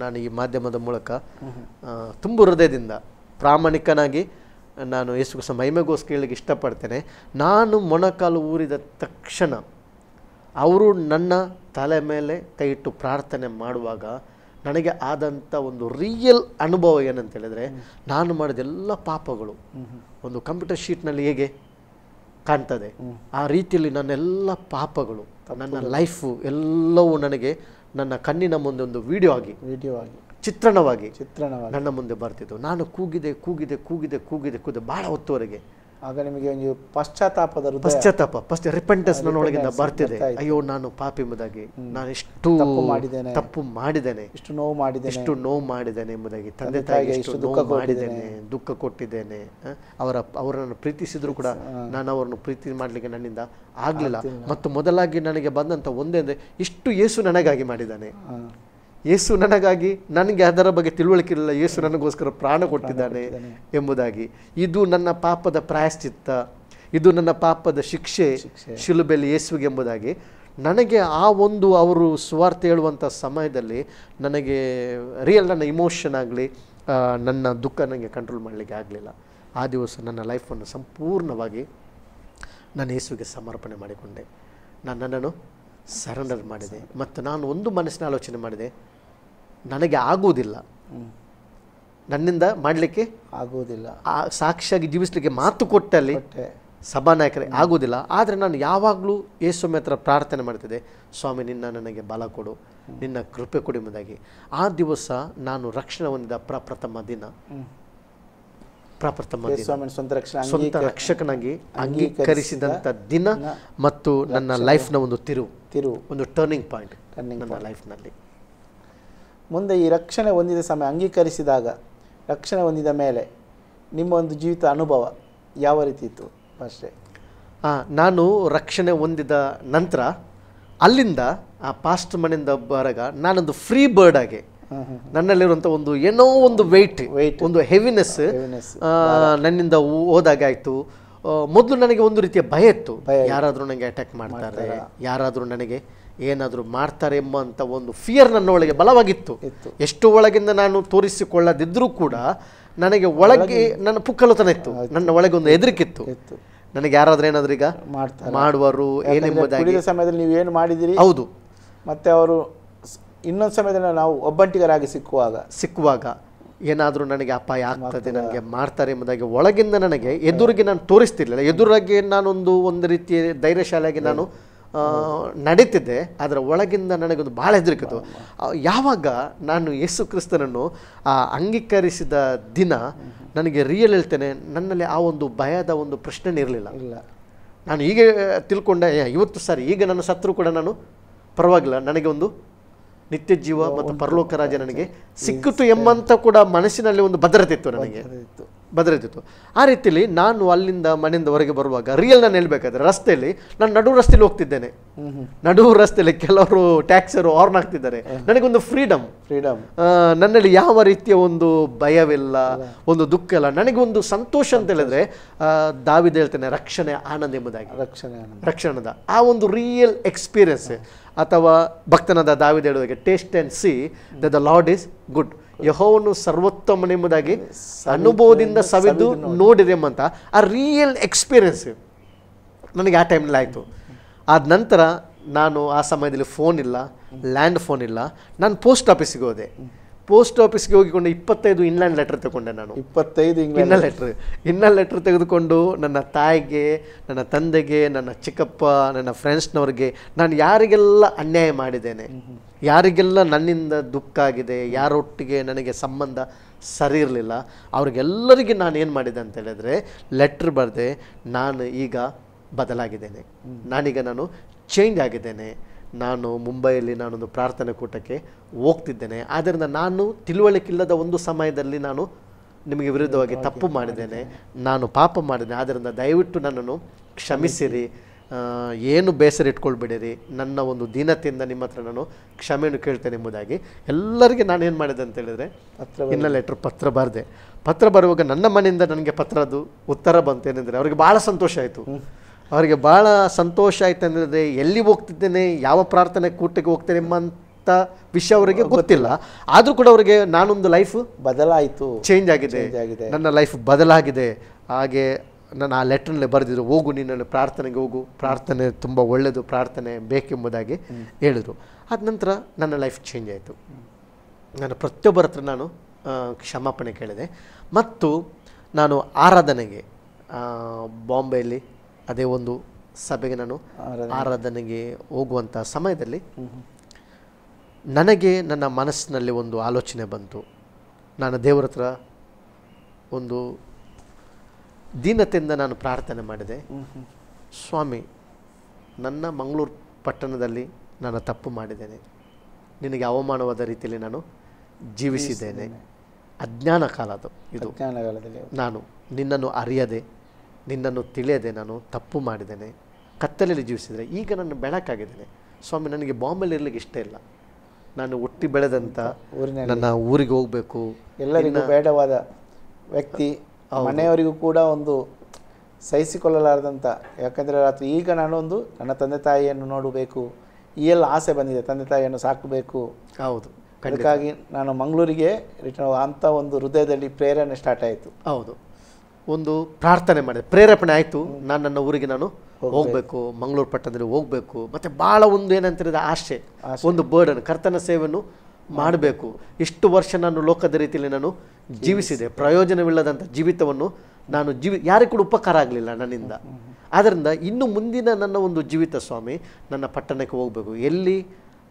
ನಾನು ಈ ಮಾಧ್ಯಮದ ಮೂಲಕ ತುಂಬ ಹೃದಯದಿಂದ ಪ್ರಾಮಾಣಿಕನಾಗಿ ನಾನು ಯೇಸು ಕ್ರಿಸ್ತ ಮಹಿಮೆಗೋಸ್ಕರ ಹೇಳಲಿಕ್ಕೆ ಇಷ್ಟಪಡ್ತೇನೆ. ನಾನು ಮೊಣಕಾಲು ಊರಿದ ತಕ್ಷಣ ಅವರು ನನ್ನ ತಲೆ ಮೇಲೆ ಕೈ ಇಟ್ಟು ಪ್ರಾರ್ಥನೆ ಮಾಡುವಾಗ ನನಗೆ ಆದಂಥ ಒಂದು ರಿಯಲ್ ಅನುಭವ ಏನಂತ ಹೇಳಿದರೆ, ನಾನು ಮಾಡಿದ ಎಲ್ಲ ಪಾಪಗಳು ಒಂದು ಕಂಪ್ಯೂಟರ್ ಶೀಟ್ನಲ್ಲಿ ಹೇಗೆ ಕಾಣ್ತದೆ ಆ ರೀತಿಯಲ್ಲಿ ನನ್ನೆಲ್ಲ ಪಾಪಗಳು, ನನ್ನ ಲೈಫು ಎಲ್ಲವೂ ನನಗೆ ನನ್ನ ಕಣ್ಣಿನ ಮುಂದೆ ಒಂದು ವಿಡಿಯೋ ಆಗಿ ಚಿತ್ರಣವಾಗಿ ನನ್ನ ಮುಂದೆ ಬರ್ತಿತ್ತು. ನಾನು ಕೂಗಿದೆ ಭಾಳ ಹೊತ್ತುವರೆಗೆ ಆಗ ನಿಮಗೆ ಒಂದು ಪಶ್ಚಾತ್ತಾಪದ ಹೃದಯ, ಪಶ್ಚಾತ್ತಾಪ ರಿಪೆಂಟೆನ್ಸ್ ನನ್ನ ಒಳಗಿಂದ ಬರ್ತಿದೆ. ಅಯ್ಯೋ ನಾನು ಪಾಪಿ ಎಂಬುದಾಗಿ, ನಾನು ಎಷ್ಟು ತಪ್ಪು ಮಾಡಿದ್ದೇನೆ, ಇಷ್ಟು ನೋವು ಮಾಡಿದ್ದೇನೆ ಎಂಬುದಾಗಿ, ತಂದೆ ತಾಯಿಗೆ ಎಷ್ಟು ನೋವು ಮಾಡಿದ್ದೇನೆ, ದುಃಖ ಕೊಟ್ಟಿದ್ದೇನೆ. ಅವರನ್ನು ಪ್ರೀತಿಸಿದ್ರು ಕೂಡ ನಾನು ಅವರನ್ನು ಪ್ರೀತಿ ಮಾಡಲಿಕ್ಕೆ ನನ್ನಿಂದ ಆಗಲಿಲ್ಲ. ಮತ್ತು ಮೊದಲಾಗಿ ನನಗೆ ಬಂದಂಥ ಒಂದೇ ಅಂದರೆ ಇಷ್ಟು ಯೇಸು ನನಗಾಗಿ ಮಾಡಿದ್ದಾನೆ. ಯೇಸು ನನಗಾಗಿ, ನನಗೆ ಅದರ ಬಗ್ಗೆ ತಿಳುವಳಿಕೆ ಇಲ್ಲ, ಯೇಸು ನನಗೋಸ್ಕರ ಪ್ರಾಣ ಕೊಟ್ಟಿದ್ದಾನೆ ಎಂಬುದಾಗಿ. ಇದು ನನ್ನ ಪಾಪದ ಪ್ರಾಯಶ್ಚಿತ್ತ, ಇದು ನನ್ನ ಪಾಪದ ಶಿಕ್ಷೆ ಶಿಲುಬೆಯಲ್ಲಿ ಯೇಸುವಿಗೆ ಎಂಬುದಾಗಿ ನನಗೆ ಆ ಒಂದು ಅವರು ಸುವಾರ್ತೆ ಹೇಳುವಂಥ ಸಮಯದಲ್ಲಿ ನನಗೆ ನನ್ನ ಇಮೋಷನ್ ಆಗಲಿ, ನನ್ನ ದುಃಖ ನನಗೆ ಕಂಟ್ರೋಲ್ ಮಾಡಲಿಕ್ಕೆ ಆಗಲಿಲ್ಲ. ಆ ದಿವಸ ನನ್ನ ಲೈಫನ್ನು ಸಂಪೂರ್ಣವಾಗಿ ನಾನು ಯೇಸುವಿಗೆ ಸಮರ್ಪಣೆ ಮಾಡಿಕೊಂಡೆ. ನನ್ನನ್ನು ಸರೆಂಡರ್ ಮಾಡಿದೆ. ಮತ್ತು ನಾನು ಒಂದು ಮನಸ್ಸಿನ ಆಲೋಚನೆ ಮಾಡಿದೆ, ನನಗೆ ಆಗುವುದಿಲ್ಲ, ನನ್ನಿಂದ ಮಾಡಲಿಕ್ಕೆ ಆಗುವುದಿಲ್ಲ, ಸಾಕ್ಷಿಯಾಗಿ ಜೀವಿಸಲಿಕ್ಕೆ ಮಾತು ಕೊಟ್ಟಲ್ಲಿ ಸಭಾನಾಯಕರೇ ಆಗುವುದಿಲ್ಲ. ಆದರೆ ನಾನು ಯಾವಾಗಲೂ ಯೇಸುವಿನ ಹತ್ರ ಪ್ರಾರ್ಥನೆ ಮಾಡ್ತಿದ್ದೆ, ಸ್ವಾಮಿ ನಿನ್ನ ನನಗೆ ಬಲ ಕೊಡು, ನಿನ್ನ ಕೃಪೆ ಕೊಡು ಎಂಬುದಾಗಿ. ಆ ದಿವಸ ನಾನು ರಕ್ಷಣೆ ಹೊಂದಿದ ಪ್ರಪ್ರಥಮ ದಿನ ಸ್ವಂತ ರಕ್ಷಕನಾಗಿ ಅಂಗೀಕರಿಸಿದಂಥ ದಿನ ಮತ್ತು ನನ್ನ ಲೈಫ್ನ ಒಂದು ತಿರುವು, ಒಂದು ಟರ್ನಿಂಗ್ ಪಾಯಿಂಟ್ ನನ್ನ ಲೈಫ್ನಲ್ಲಿ. ಮುಂದೆ ಈ ರಕ್ಷಣೆ ಹೊಂದಿದ ಸಮಯ, ಅಂಗೀಕರಿಸಿದಾಗ ರಕ್ಷಣೆ ಹೊಂದಿದ ಮೇಲೆ ನಿಮ್ಮ ಒಂದು ಜೀವಿತ ಅನುಭವ ಯಾವ ರೀತಿ ಇತ್ತು ಅಷ್ಟೇ? ನಾನು ರಕ್ಷಣೆ ಹೊಂದಿದ ನಂತರ ಅಲ್ಲಿಂದ ಆ ಪಾಸ್ಟ್ ಮನೆಯಿಂದ ಬರಾಗ ನಾನೊಂದು ಫ್ರೀ ಬರ್ಡ್ ಆಗಿ ನನ್ನಲ್ಲಿರುವಂಥ ಒಂದು ಏನೋ ಒಂದು ವೆಯ್ಟ್, ಒಂದು ಹೆವಿನೆಸ್ ನನ್ನಿಂದ ಹೋದಾಗ ಆಯಿತು. ಮೊದಲು ನನಗೆ ಒಂದು ರೀತಿಯ ಭಯ ಇತ್ತು, ಯಾರಾದರೂ ನನಗೆ ಅಟ್ಯಾಕ್ ಮಾಡ್ತಾರೆ, ಯಾರಾದರೂ ನನಗೆ ಏನಾದರೂ ಮಾಡ್ತಾರೆ ಎಂಬಂಥ ಒಂದು ಫಿಯರ್ ನನ್ನ ಒಳಗೆ ಬಲವಾಗಿತ್ತು. ಎಷ್ಟು ಒಳಗಿಂದ ನಾನು ತೋರಿಸಿಕೊಳ್ಳದಿದ್ದರೂ ಕೂಡ ನನಗೆ ಒಳಗೆ ನನ್ನ ಪುಕ್ಕಲುತನ ಇತ್ತು, ನನ್ನ ಒಳಗೆ ಒಂದು ಹೆದರಿಕಿತ್ತು. ನನಗೆ ಯಾರಾದರೂ ಏನಾದರೂ ಈಗ ಮಾಡುವರು ಏನೆಂಬುದಾಗಿ ಸಮಯದಲ್ಲಿ ನೀವು ಏನು ಮಾಡಿದಿರಿ, ಹೌದು, ಮತ್ತೆ ಅವರು ಇನ್ನೊಂದು ಸಮಯದಲ್ಲಿ ನಾವು ಒಬ್ಬಂಟಿಗರಾಗಿ ಸಿಕ್ಕುವಾಗ ಏನಾದರೂ ನನಗೆ ಅಪಾಯ ಆಗ್ತದೆ, ನನಗೆ ಮಾಡ್ತಾರೆ ಎಂಬುದಾಗಿ ಒಳಗಿಂದ ನನಗೆ ಎದುರಿಗೆ ನಾನು ತೋರಿಸ್ತಿರ್ಲಿಲ್ಲ. ಎದುರಾಗಿ ಒಂದು ರೀತಿಯ ಧೈರ್ಯಶಾಲಿಯಾಗಿ ನಾನು ನಡೀತಿದ್ದೆ, ಅದರ ಒಳಗಿಂದ ನನಗೊಂದು ಭಾಳ ಹೆದರಿಕಿತ್ತು. ಯಾವಾಗ ನಾನು ಯೇಸು ಕ್ರಿಸ್ತನನ್ನು ಅಂಗೀಕರಿಸಿದ ದಿನ ನನಗೆ ರಿಯಲ್ ಹೇಳ್ತೇನೆ, ನನ್ನಲ್ಲಿ ಆ ಒಂದು ಭಯದ ಒಂದು ಪ್ರಶ್ನೆ ಇರಲಿಲ್ಲ. ನಾನು ಹೀಗೆ ತಿಳ್ಕೊಂಡೆ, ಇವತ್ತು ಸರಿ, ಈಗ ನನ್ನ ಸತ್ರು ಕೂಡ ನಾನು ಪರವಾಗಿಲ್ಲ, ನನಗೆ ಒಂದು ನಿತ್ಯ ಜೀವ ಮತ್ತು ಪರಲೋಕ ರಾಜ್ಯ ನನಗೆ ಸಿಕ್ಕಿತು ಎಂಬಂತ ಕೂಡ ಮನಸ್ಸಿನಲ್ಲಿ ಒಂದು ಭದ್ರತೆ ಇತ್ತು, ನನಗೆ ಭದ್ರತೆ ಇತ್ತು. ಆ ರೀತಿಯಲ್ಲಿ ನಾನು ಅಲ್ಲಿಂದ ಮನೆಯಿಂದ ಹೊರಗೆ ಬರುವಾಗ ರಿಯಲ್ ನಾನು ಹೇಳ್ಬೇಕಾದ್ರೆ ರಸ್ತೆಯಲ್ಲಿ ನಾನು ನಡು ರಸ್ತೆಯಲ್ಲಿ ಹೋಗ್ತಿದ್ದೇನೆ. ನಡು ರಸ್ತೆಯಲ್ಲಿ ಕೆಲವರು ಟ್ಯಾಕ್ಸರು ಹಾರ್ನ್ ಆಗ್ತಿದ್ದಾರೆ. ನನಗೊಂದು ಫ್ರೀಡಮ್, ನನ್ನಲ್ಲಿ ಯಾವ ರೀತಿಯ ಒಂದು ಭಯವಿಲ್ಲ, ಒಂದು ದುಃಖ ಇಲ್ಲ, ನನಗೆ ಒಂದು ಸಂತೋಷ ಅಂತ ಹೇಳಿದ್ರೆ ದಾವೀದ ಹೇಳ್ತೇನೆ, ರಕ್ಷಣೆ ಆನಂದ ಎಂಬುದಾಗಿ, ರಕ್ಷಣದ ಆ ಒಂದು ರಿಯಲ್ ಎಕ್ಸ್ಪೀರಿಯನ್ಸ್. ಅಥವಾ ಭಕ್ತನಾದ ದಾವೀದ ಹೇಳುವಾಗೆ, taste and see that the Lord is good, ಯೆಹೋವನು ಸರ್ವೋತ್ತಮನೆಂಬುದಾಗಿ ಅನುಭವದಿಂದ ಸವಿದು ನೋಡಿರಿ ಎಂಬಂತ ಆ ರಿಯಲ್ ಎಕ್ಸ್ಪೀರಿಯನ್ಸ್ ನನಗೆ ಆ ಟೈಮ್ನಲ್ಲಿ ಆಯಿತು. ಆದ ನಂತರ ನಾನು ಆ ಸಮಯದಲ್ಲಿ ಫೋನ್ ಇಲ್ಲ, ಲ್ಯಾಂಡ್ ಫೋನ್ ಇಲ್ಲ, ನಾನು ಪೋಸ್ಟ್ ಆಫೀಸಿಗೆ ಹೋದೆ. ಪೋಸ್ಟ್ ಆಫೀಸ್ಗೆ ಹೋಗಿಕೊಂಡು 25 ಇನ್ಲ್ಯಾಂಡ್ ಲೆಟರ್ ತಗೊಂಡೆ. ನಾನು 25 ಇನ್ಲ್ಯಾಂಡ್ ಲೆಟರ್ ತೆಗೆದುಕೊಂಡು ನನ್ನ ತಾಯಿಗೆ, ನನ್ನ ತಂದೆಗೆ, ನನ್ನ ಚಿಕ್ಕಪ್ಪ, ನನ್ನ ಫ್ರೆಂಡ್ಸ್ನವ್ರಿಗೆ ನಾನು ಯಾರಿಗೆಲ್ಲ ಅನ್ಯಾಯ ಮಾಡಿದ್ದೇನೆ, ಯಾರಿಗೆಲ್ಲ ನನ್ನಿಂದ ದುಃಖ ಆಗಿದೆ, ಯಾರೊಟ್ಟಿಗೆ ನನಗೆ ಸಂಬಂಧ ಸರಿ ಇರಲಿಲ್ಲ, ಅವ್ರಿಗೆಲ್ಲರಿಗೆ ನಾನು ಏನು ಮಾಡಿದೆ ಅಂತ ಹೇಳಿದ್ರೆ ಲೆಟ್ರ್ ಬರೆದೆ, ನಾನು ಈಗ ಬದಲಾಗಿದ್ದೇನೆ, ನಾನು ಚೇಂಜ್ ಆಗಿದ್ದೇನೆ, ನಾನು ಮುಂಬೈಯಲ್ಲಿ ನಾನೊಂದು ಪ್ರಾರ್ಥನೆ ಕೂಟಕ್ಕೆ ಹೋಗ್ತಿದ್ದೇನೆ, ಆದ್ದರಿಂದ ನಾನು ತಿಳುವಳಿಕಿಲ್ಲದ ಒಂದು ಸಮಯದಲ್ಲಿ ನಾನು ನಿಮಗೆ ವಿರುದ್ಧವಾಗಿ ತಪ್ಪು ಮಾಡಿದ್ದೇನೆ, ನಾನು ಪಾಪ ಮಾಡಿದ್ದೇನೆ, ಆದ್ದರಿಂದ ದಯವಿಟ್ಟು ನನ್ನನ್ನು ಕ್ಷಮಿಸಿರಿ, ಏನು ಬೇಸರ ಇಟ್ಕೊಳ್ಬಿಡಿರಿ, ನನ್ನ ಒಂದು ದೀನತೆಯಿಂದ ನಿಮ್ಮ ಹತ್ರ ನಾನು ಕ್ಷಮೆಯನ್ನು ಕೇಳ್ತೇನೆ ಎಂಬುದಾಗಿ ಎಲ್ಲರಿಗೆ ನಾನು ಏನು ಮಾಡಿದೆ ಅಂತ ಹೇಳಿದರೆ ಪತ್ರ ಬರೆದೆ. ಪತ್ರ ಬರುವಾಗ ನನ್ನ ಮನೆಯಿಂದ ನನಗೆ ಪತ್ರದ್ದು ಉತ್ತರ ಬಂತೇನೆಂದರೆ ಅವರಿಗೆ ಭಾಳ ಸಂತೋಷ ಆಯಿತು. ಅವರಿಗೆ ಭಾಳ ಸಂತೋಷ ಆಯ್ತು ಅಂದರೆ ಎಲ್ಲಿ ಹೋಗ್ತಿದ್ದೇನೆ, ಯಾವ ಪ್ರಾರ್ಥನೆ ಕೂಟಕ್ಕೆ ಹೋಗ್ತೇನೆ ಎಂಬಂಥ ವಿಷಯ ಅವರಿಗೆ ಗೊತ್ತಿಲ್ಲ. ಆದರೂ ಕೂಡ ಅವರಿಗೆ ನಾನೊಂದು ಲೈಫ್ ಬದಲಾಯಿತು, ಚೇಂಜ್ ಆಗಿದೆ, ನನ್ನ ಲೈಫ್ ಬದಲಾಗಿದೆ. ಹಾಗೆ ನಾನು ಆ ಲೆಟ್ರ್ನಲ್ಲಿ ಬರೆದಿದ್ರು, ಹೋಗು ನಿನ್ನಲ್ಲಿ ಪ್ರಾರ್ಥನೆಗೆ ಹೋಗು, ಪ್ರಾರ್ಥನೆ ತುಂಬ ಒಳ್ಳೆಯದು, ಪ್ರಾರ್ಥನೆ ಬೇಕೆಂಬುದಾಗಿ ಹೇಳಿದರು. ಆದ ನಂತರ ನನ್ನ ಲೈಫ್ ಚೇಂಜ್ ಆಯಿತು. ನಾನು ಪ್ರತಿಯೊಬ್ಬರ ಹತ್ರ ನಾನು ಕ್ಷಮಾಪಣೆ ಕೇಳಿದೆ. ಮತ್ತು ನಾನು ಆರಾಧನೆಗೆ ಬಾಂಬೆಯಲ್ಲಿ ಅದೇ ಒಂದು ಸಭೆಗೆ ನಾನು ಆರಾಧನೆಗೆ ಹೋಗುವಂಥ ಸಮಯದಲ್ಲಿ ನನಗೆ ನನ್ನ ಮನಸ್ಸಿನಲ್ಲಿ ಒಂದು ಆಲೋಚನೆ ಬಂತು. ನಾನು ದೇವರ ಹತ್ರ ಒಂದು ದೀನತೆಯಿಂದ ನಾನು ಪ್ರಾರ್ಥನೆ ಮಾಡಿದೆ, ಸ್ವಾಮಿ ನನ್ನ ಮಂಗಳೂರು ಪಟ್ಟಣದಲ್ಲಿ ನಾನು ತಪ್ಪು ಮಾಡಿದ್ದೇನೆ, ನಿನಗೆ ಅವಮಾನವಾದ ರೀತಿಯಲ್ಲಿ ನಾನು ಜೀವಿಸಿದ್ದೇನೆ. ಅಜ್ಞಾನ ಕಾಲ ಅದು ಇದು. ಜ್ಞಾನಕಾಲದಲ್ಲಿ ನಾನು ನಿನ್ನನ್ನು ಅರಿಯದೆ ನಿನ್ನನ್ನು ತಿಳಿಯದೆ ನಾನು ತಪ್ಪು ಮಾಡಿದ್ದೇನೆ, ಕತ್ತಲಲ್ಲಿ ಜೀವಿಸಿದರೆ ಈಗ ನಾನು ಬೆಳಕಾಗಿದ್ದೇನೆ. ಸ್ವಾಮಿ ನನಗೆ ಬಾಂಬೆಲಿ ಇರಲಿಕ್ಕೆ ಇಷ್ಟ ಇಲ್ಲ, ನಾನು ಹುಟ್ಟಿ ಬೆಳೆದಂಥ ನನ್ನ ಊರಿಗೆ ಹೋಗಬೇಕು. ಎಲ್ಲರಿಗೂ ಬೇಡವಾದ ವ್ಯಕ್ತಿ, ಮನೆಯವರಿಗೂ ಕೂಡ ಒಂದು ಸಹಿಸಿಕೊಳ್ಳಲಾರದಂಥ, ಯಾಕಂದರೆ ರಾತ್ರಿ ಈಗ ನಾನೊಂದು ನನ್ನ ತಂದೆ ತಾಯಿಯನ್ನು ನೋಡಬೇಕು, ಈ ಎಲ್ಲ ಆಸೆ ಬಂದಿದೆ, ತಂದೆ ತಾಯಿಯನ್ನು ಸಾಕಬೇಕು. ಹೌದು, ಅದಕ್ಕಾಗಿ ನಾನು ಮಂಗಳೂರಿಗೆ ರಿಟರ್ನ್ ಅಂಥ ಒಂದು ಹೃದಯದಲ್ಲಿ ಪ್ರೇರಣೆ ಸ್ಟಾರ್ಟ್ ಆಯಿತು. ಹೌದು, ಒಂದು ಪ್ರಾರ್ಥನೆ ಮಾಡಿದೆ, ಪ್ರೇರೇಪಣೆ ಆಯಿತು. ನಾನು ನನ್ನ ಊರಿಗೆ ನಾನು ಹೋಗಬೇಕು, ಮಂಗಳೂರು ಪಟ್ಟಣದಲ್ಲಿ ಹೋಗಬೇಕು. ಮತ್ತು ಭಾಳ ಒಂದು ಏನಂತಿರೋದು ಆಸೆ, ಒಂದು ಬರ್ಡನ್, ಕರ್ತನ ಸೇವೆಯನ್ನು ಮಾಡಬೇಕು. ಇಷ್ಟು ವರ್ಷ ನಾನು ಲೋಕದ ರೀತಿಯಲ್ಲಿ ನಾನು ಜೀವಿಸಿದೆ, ಪ್ರಯೋಜನವಿಲ್ಲದಂಥ ಜೀವಿತವನ್ನು ನಾನು ಯಾರಿಗೂ ಕೂಡ ಉಪಕಾರ ಆಗಲಿಲ್ಲ ನನ್ನಿಂದ. ಆದ್ದರಿಂದ ಇನ್ನು ಮುಂದಿನ ನನ್ನ ಒಂದು ಜೀವಿತ ಸ್ವಾಮಿ ನನ್ನ ಪಟ್ಟಣಕ್ಕೆ ಹೋಗಬೇಕು, ಎಲ್ಲಿ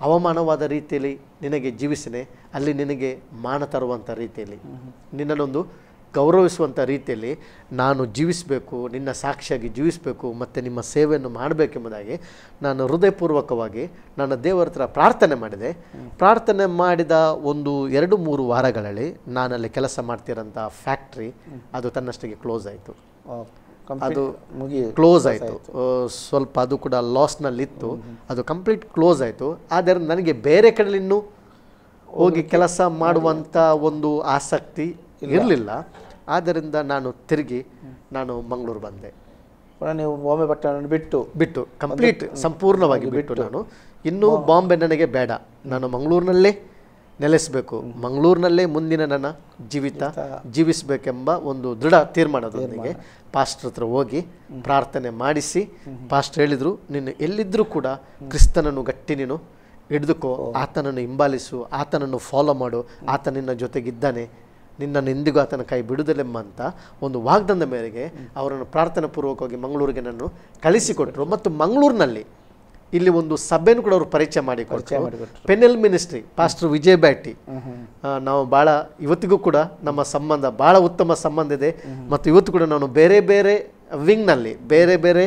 ಅವಮಾನವಾದ ರೀತಿಯಲ್ಲಿ ನಿನಗೆ ಜೀವಿಸಿನೆ ಅಲ್ಲಿ ನಿನಗೆ ಮಾನ ತರುವಂಥ ರೀತಿಯಲ್ಲಿ, ನಿನ್ನನ್ನೊಂದು ಗೌರವಿಸುವಂಥ ರೀತಿಯಲ್ಲಿ ನಾನು ಜೀವಿಸಬೇಕು, ನಿನ್ನ ಸಾಕ್ಷಿಯಾಗಿ ಜೀವಿಸಬೇಕು ಮತ್ತು ನಿಮ್ಮ ಸೇವೆಯನ್ನು ಮಾಡಬೇಕೆಂಬುದಾಗಿ ನಾನು ಹೃದಯಪೂರ್ವಕವಾಗಿ ನನ್ನ ದೇವರ ಹತ್ರ ಪ್ರಾರ್ಥನೆ ಮಾಡಿದೆ. ಪ್ರಾರ್ಥನೆ ಮಾಡಿದ ಒಂದು 2-3 ವಾರಗಳಲ್ಲಿ ನಾನಲ್ಲಿ ಕೆಲಸ ಮಾಡ್ತಿರೋಂಥ ಫ್ಯಾಕ್ಟ್ರಿ ಅದು ತನ್ನಷ್ಟಿಗೆ ಕ್ಲೋಸ್ ಆಯಿತು. ಅದು ಕ್ಲೋಸ್ ಆಯಿತು, ಸ್ವಲ್ಪ ಅದು ಕೂಡ ಲಾಸ್ನಲ್ಲಿತ್ತು, ಅದು ಕಂಪ್ಲೀಟ್ ಕ್ಲೋಸ್ ಆಯಿತು. ಆದರೆ ನನಗೆ ಬೇರೆ ಕಡೆ ಇನ್ನೂ ಹೋಗಿ ಕೆಲಸ ಮಾಡುವಂಥ ಒಂದು ಆಸಕ್ತಿ ಇರಲಿಲ್ಲ. ಆದ್ದರಿಂದ ನಾನು ತಿರುಗಿ ಮಂಗಳೂರು ಬಂದೆ. ನೀವು ಬಾಂಬೆ ಪಟ್ಟಣವನ್ನು ಬಿಟ್ಟು ಕಂಪ್ಲೀಟ್ ಸಂಪೂರ್ಣವಾಗಿ ಬಿಟ್ಟು ನಾನು ಇನ್ನೂ ಬಾಂಬೆ ನನಗೆ ಬೇಡ, ನಾನು ಮಂಗಳೂರಿನಲ್ಲೇ ನೆಲೆಸಬೇಕು, ಮಂಗಳೂರಿನಲ್ಲೇ ಮುಂದಿನ ನನ್ನ ಜೀವಿತ ಜೀವಿಸಬೇಕೆಂಬ ಒಂದು ದೃಢ ತೀರ್ಮಾನದೊಂದಿಗೆ ಪಾಸ್ಟರ್ ಹತ್ರ ಹೋಗಿ ಪ್ರಾರ್ಥನೆ ಮಾಡಿಸಿ, ಪಾಸ್ಟರ್ ಹೇಳಿದರು, ನೀನು ಎಲ್ಲಿದ್ದರೂ ಕೂಡ ಕ್ರಿಸ್ತನನ್ನು ಗಟ್ಟಿ ನೀನು ಹಿಡಿದುಕೋ, ಆತನನ್ನು ಹಿಂಬಾಲಿಸು, ಆತನನ್ನು ಫಾಲೋ ಮಾಡು, ಆತ ನಿನ್ನ ಜೊತೆಗಿದ್ದಾನೆ, ನಿನ್ನನ್ನು ಎಂದಿಗೂ ಆತನ ಕೈ ಬಿಡುವುದಿಲ್ಲೆಂಬ ಅಂತ ಒಂದು ವಾಗ್ದಾನದ ಮೇರೆಗೆ ಅವರನ್ನು ಪ್ರಾರ್ಥನಾ ಪೂರ್ವಕವಾಗಿ ಮಂಗಳೂರಿಗೆ ನಾನು ಕಳಿಸಿಕೊಟ್ರು. ಮತ್ತು ಮಂಗಳೂರಿನಲ್ಲಿ ಇಲ್ಲಿ ಒಂದು ಸಭೆಯನ್ನು ಕೂಡ ಅವರು ಪರಿಚಯ ಮಾಡಿಕೊಟ್ರು. ಪೆನೆಲ್ ಮಿನಿಸ್ಟ್ರಿ, ಪಾಸ್ಟರ್ ವಿಜಯ್ ಬ್ಯಾಟಿ. ನಾವು ಭಾಳ ಇವತ್ತಿಗೂ ಕೂಡ ನಮ್ಮ ಸಂಬಂಧ ಭಾಳ ಉತ್ತಮ ಸಂಬಂಧ ಇದೆ. ಮತ್ತು ಇವತ್ತು ಕೂಡ ನಾನು ಬೇರೆ ಬೇರೆ ವಿಂಗ್ನಲ್ಲಿ ಬೇರೆ ಬೇರೆ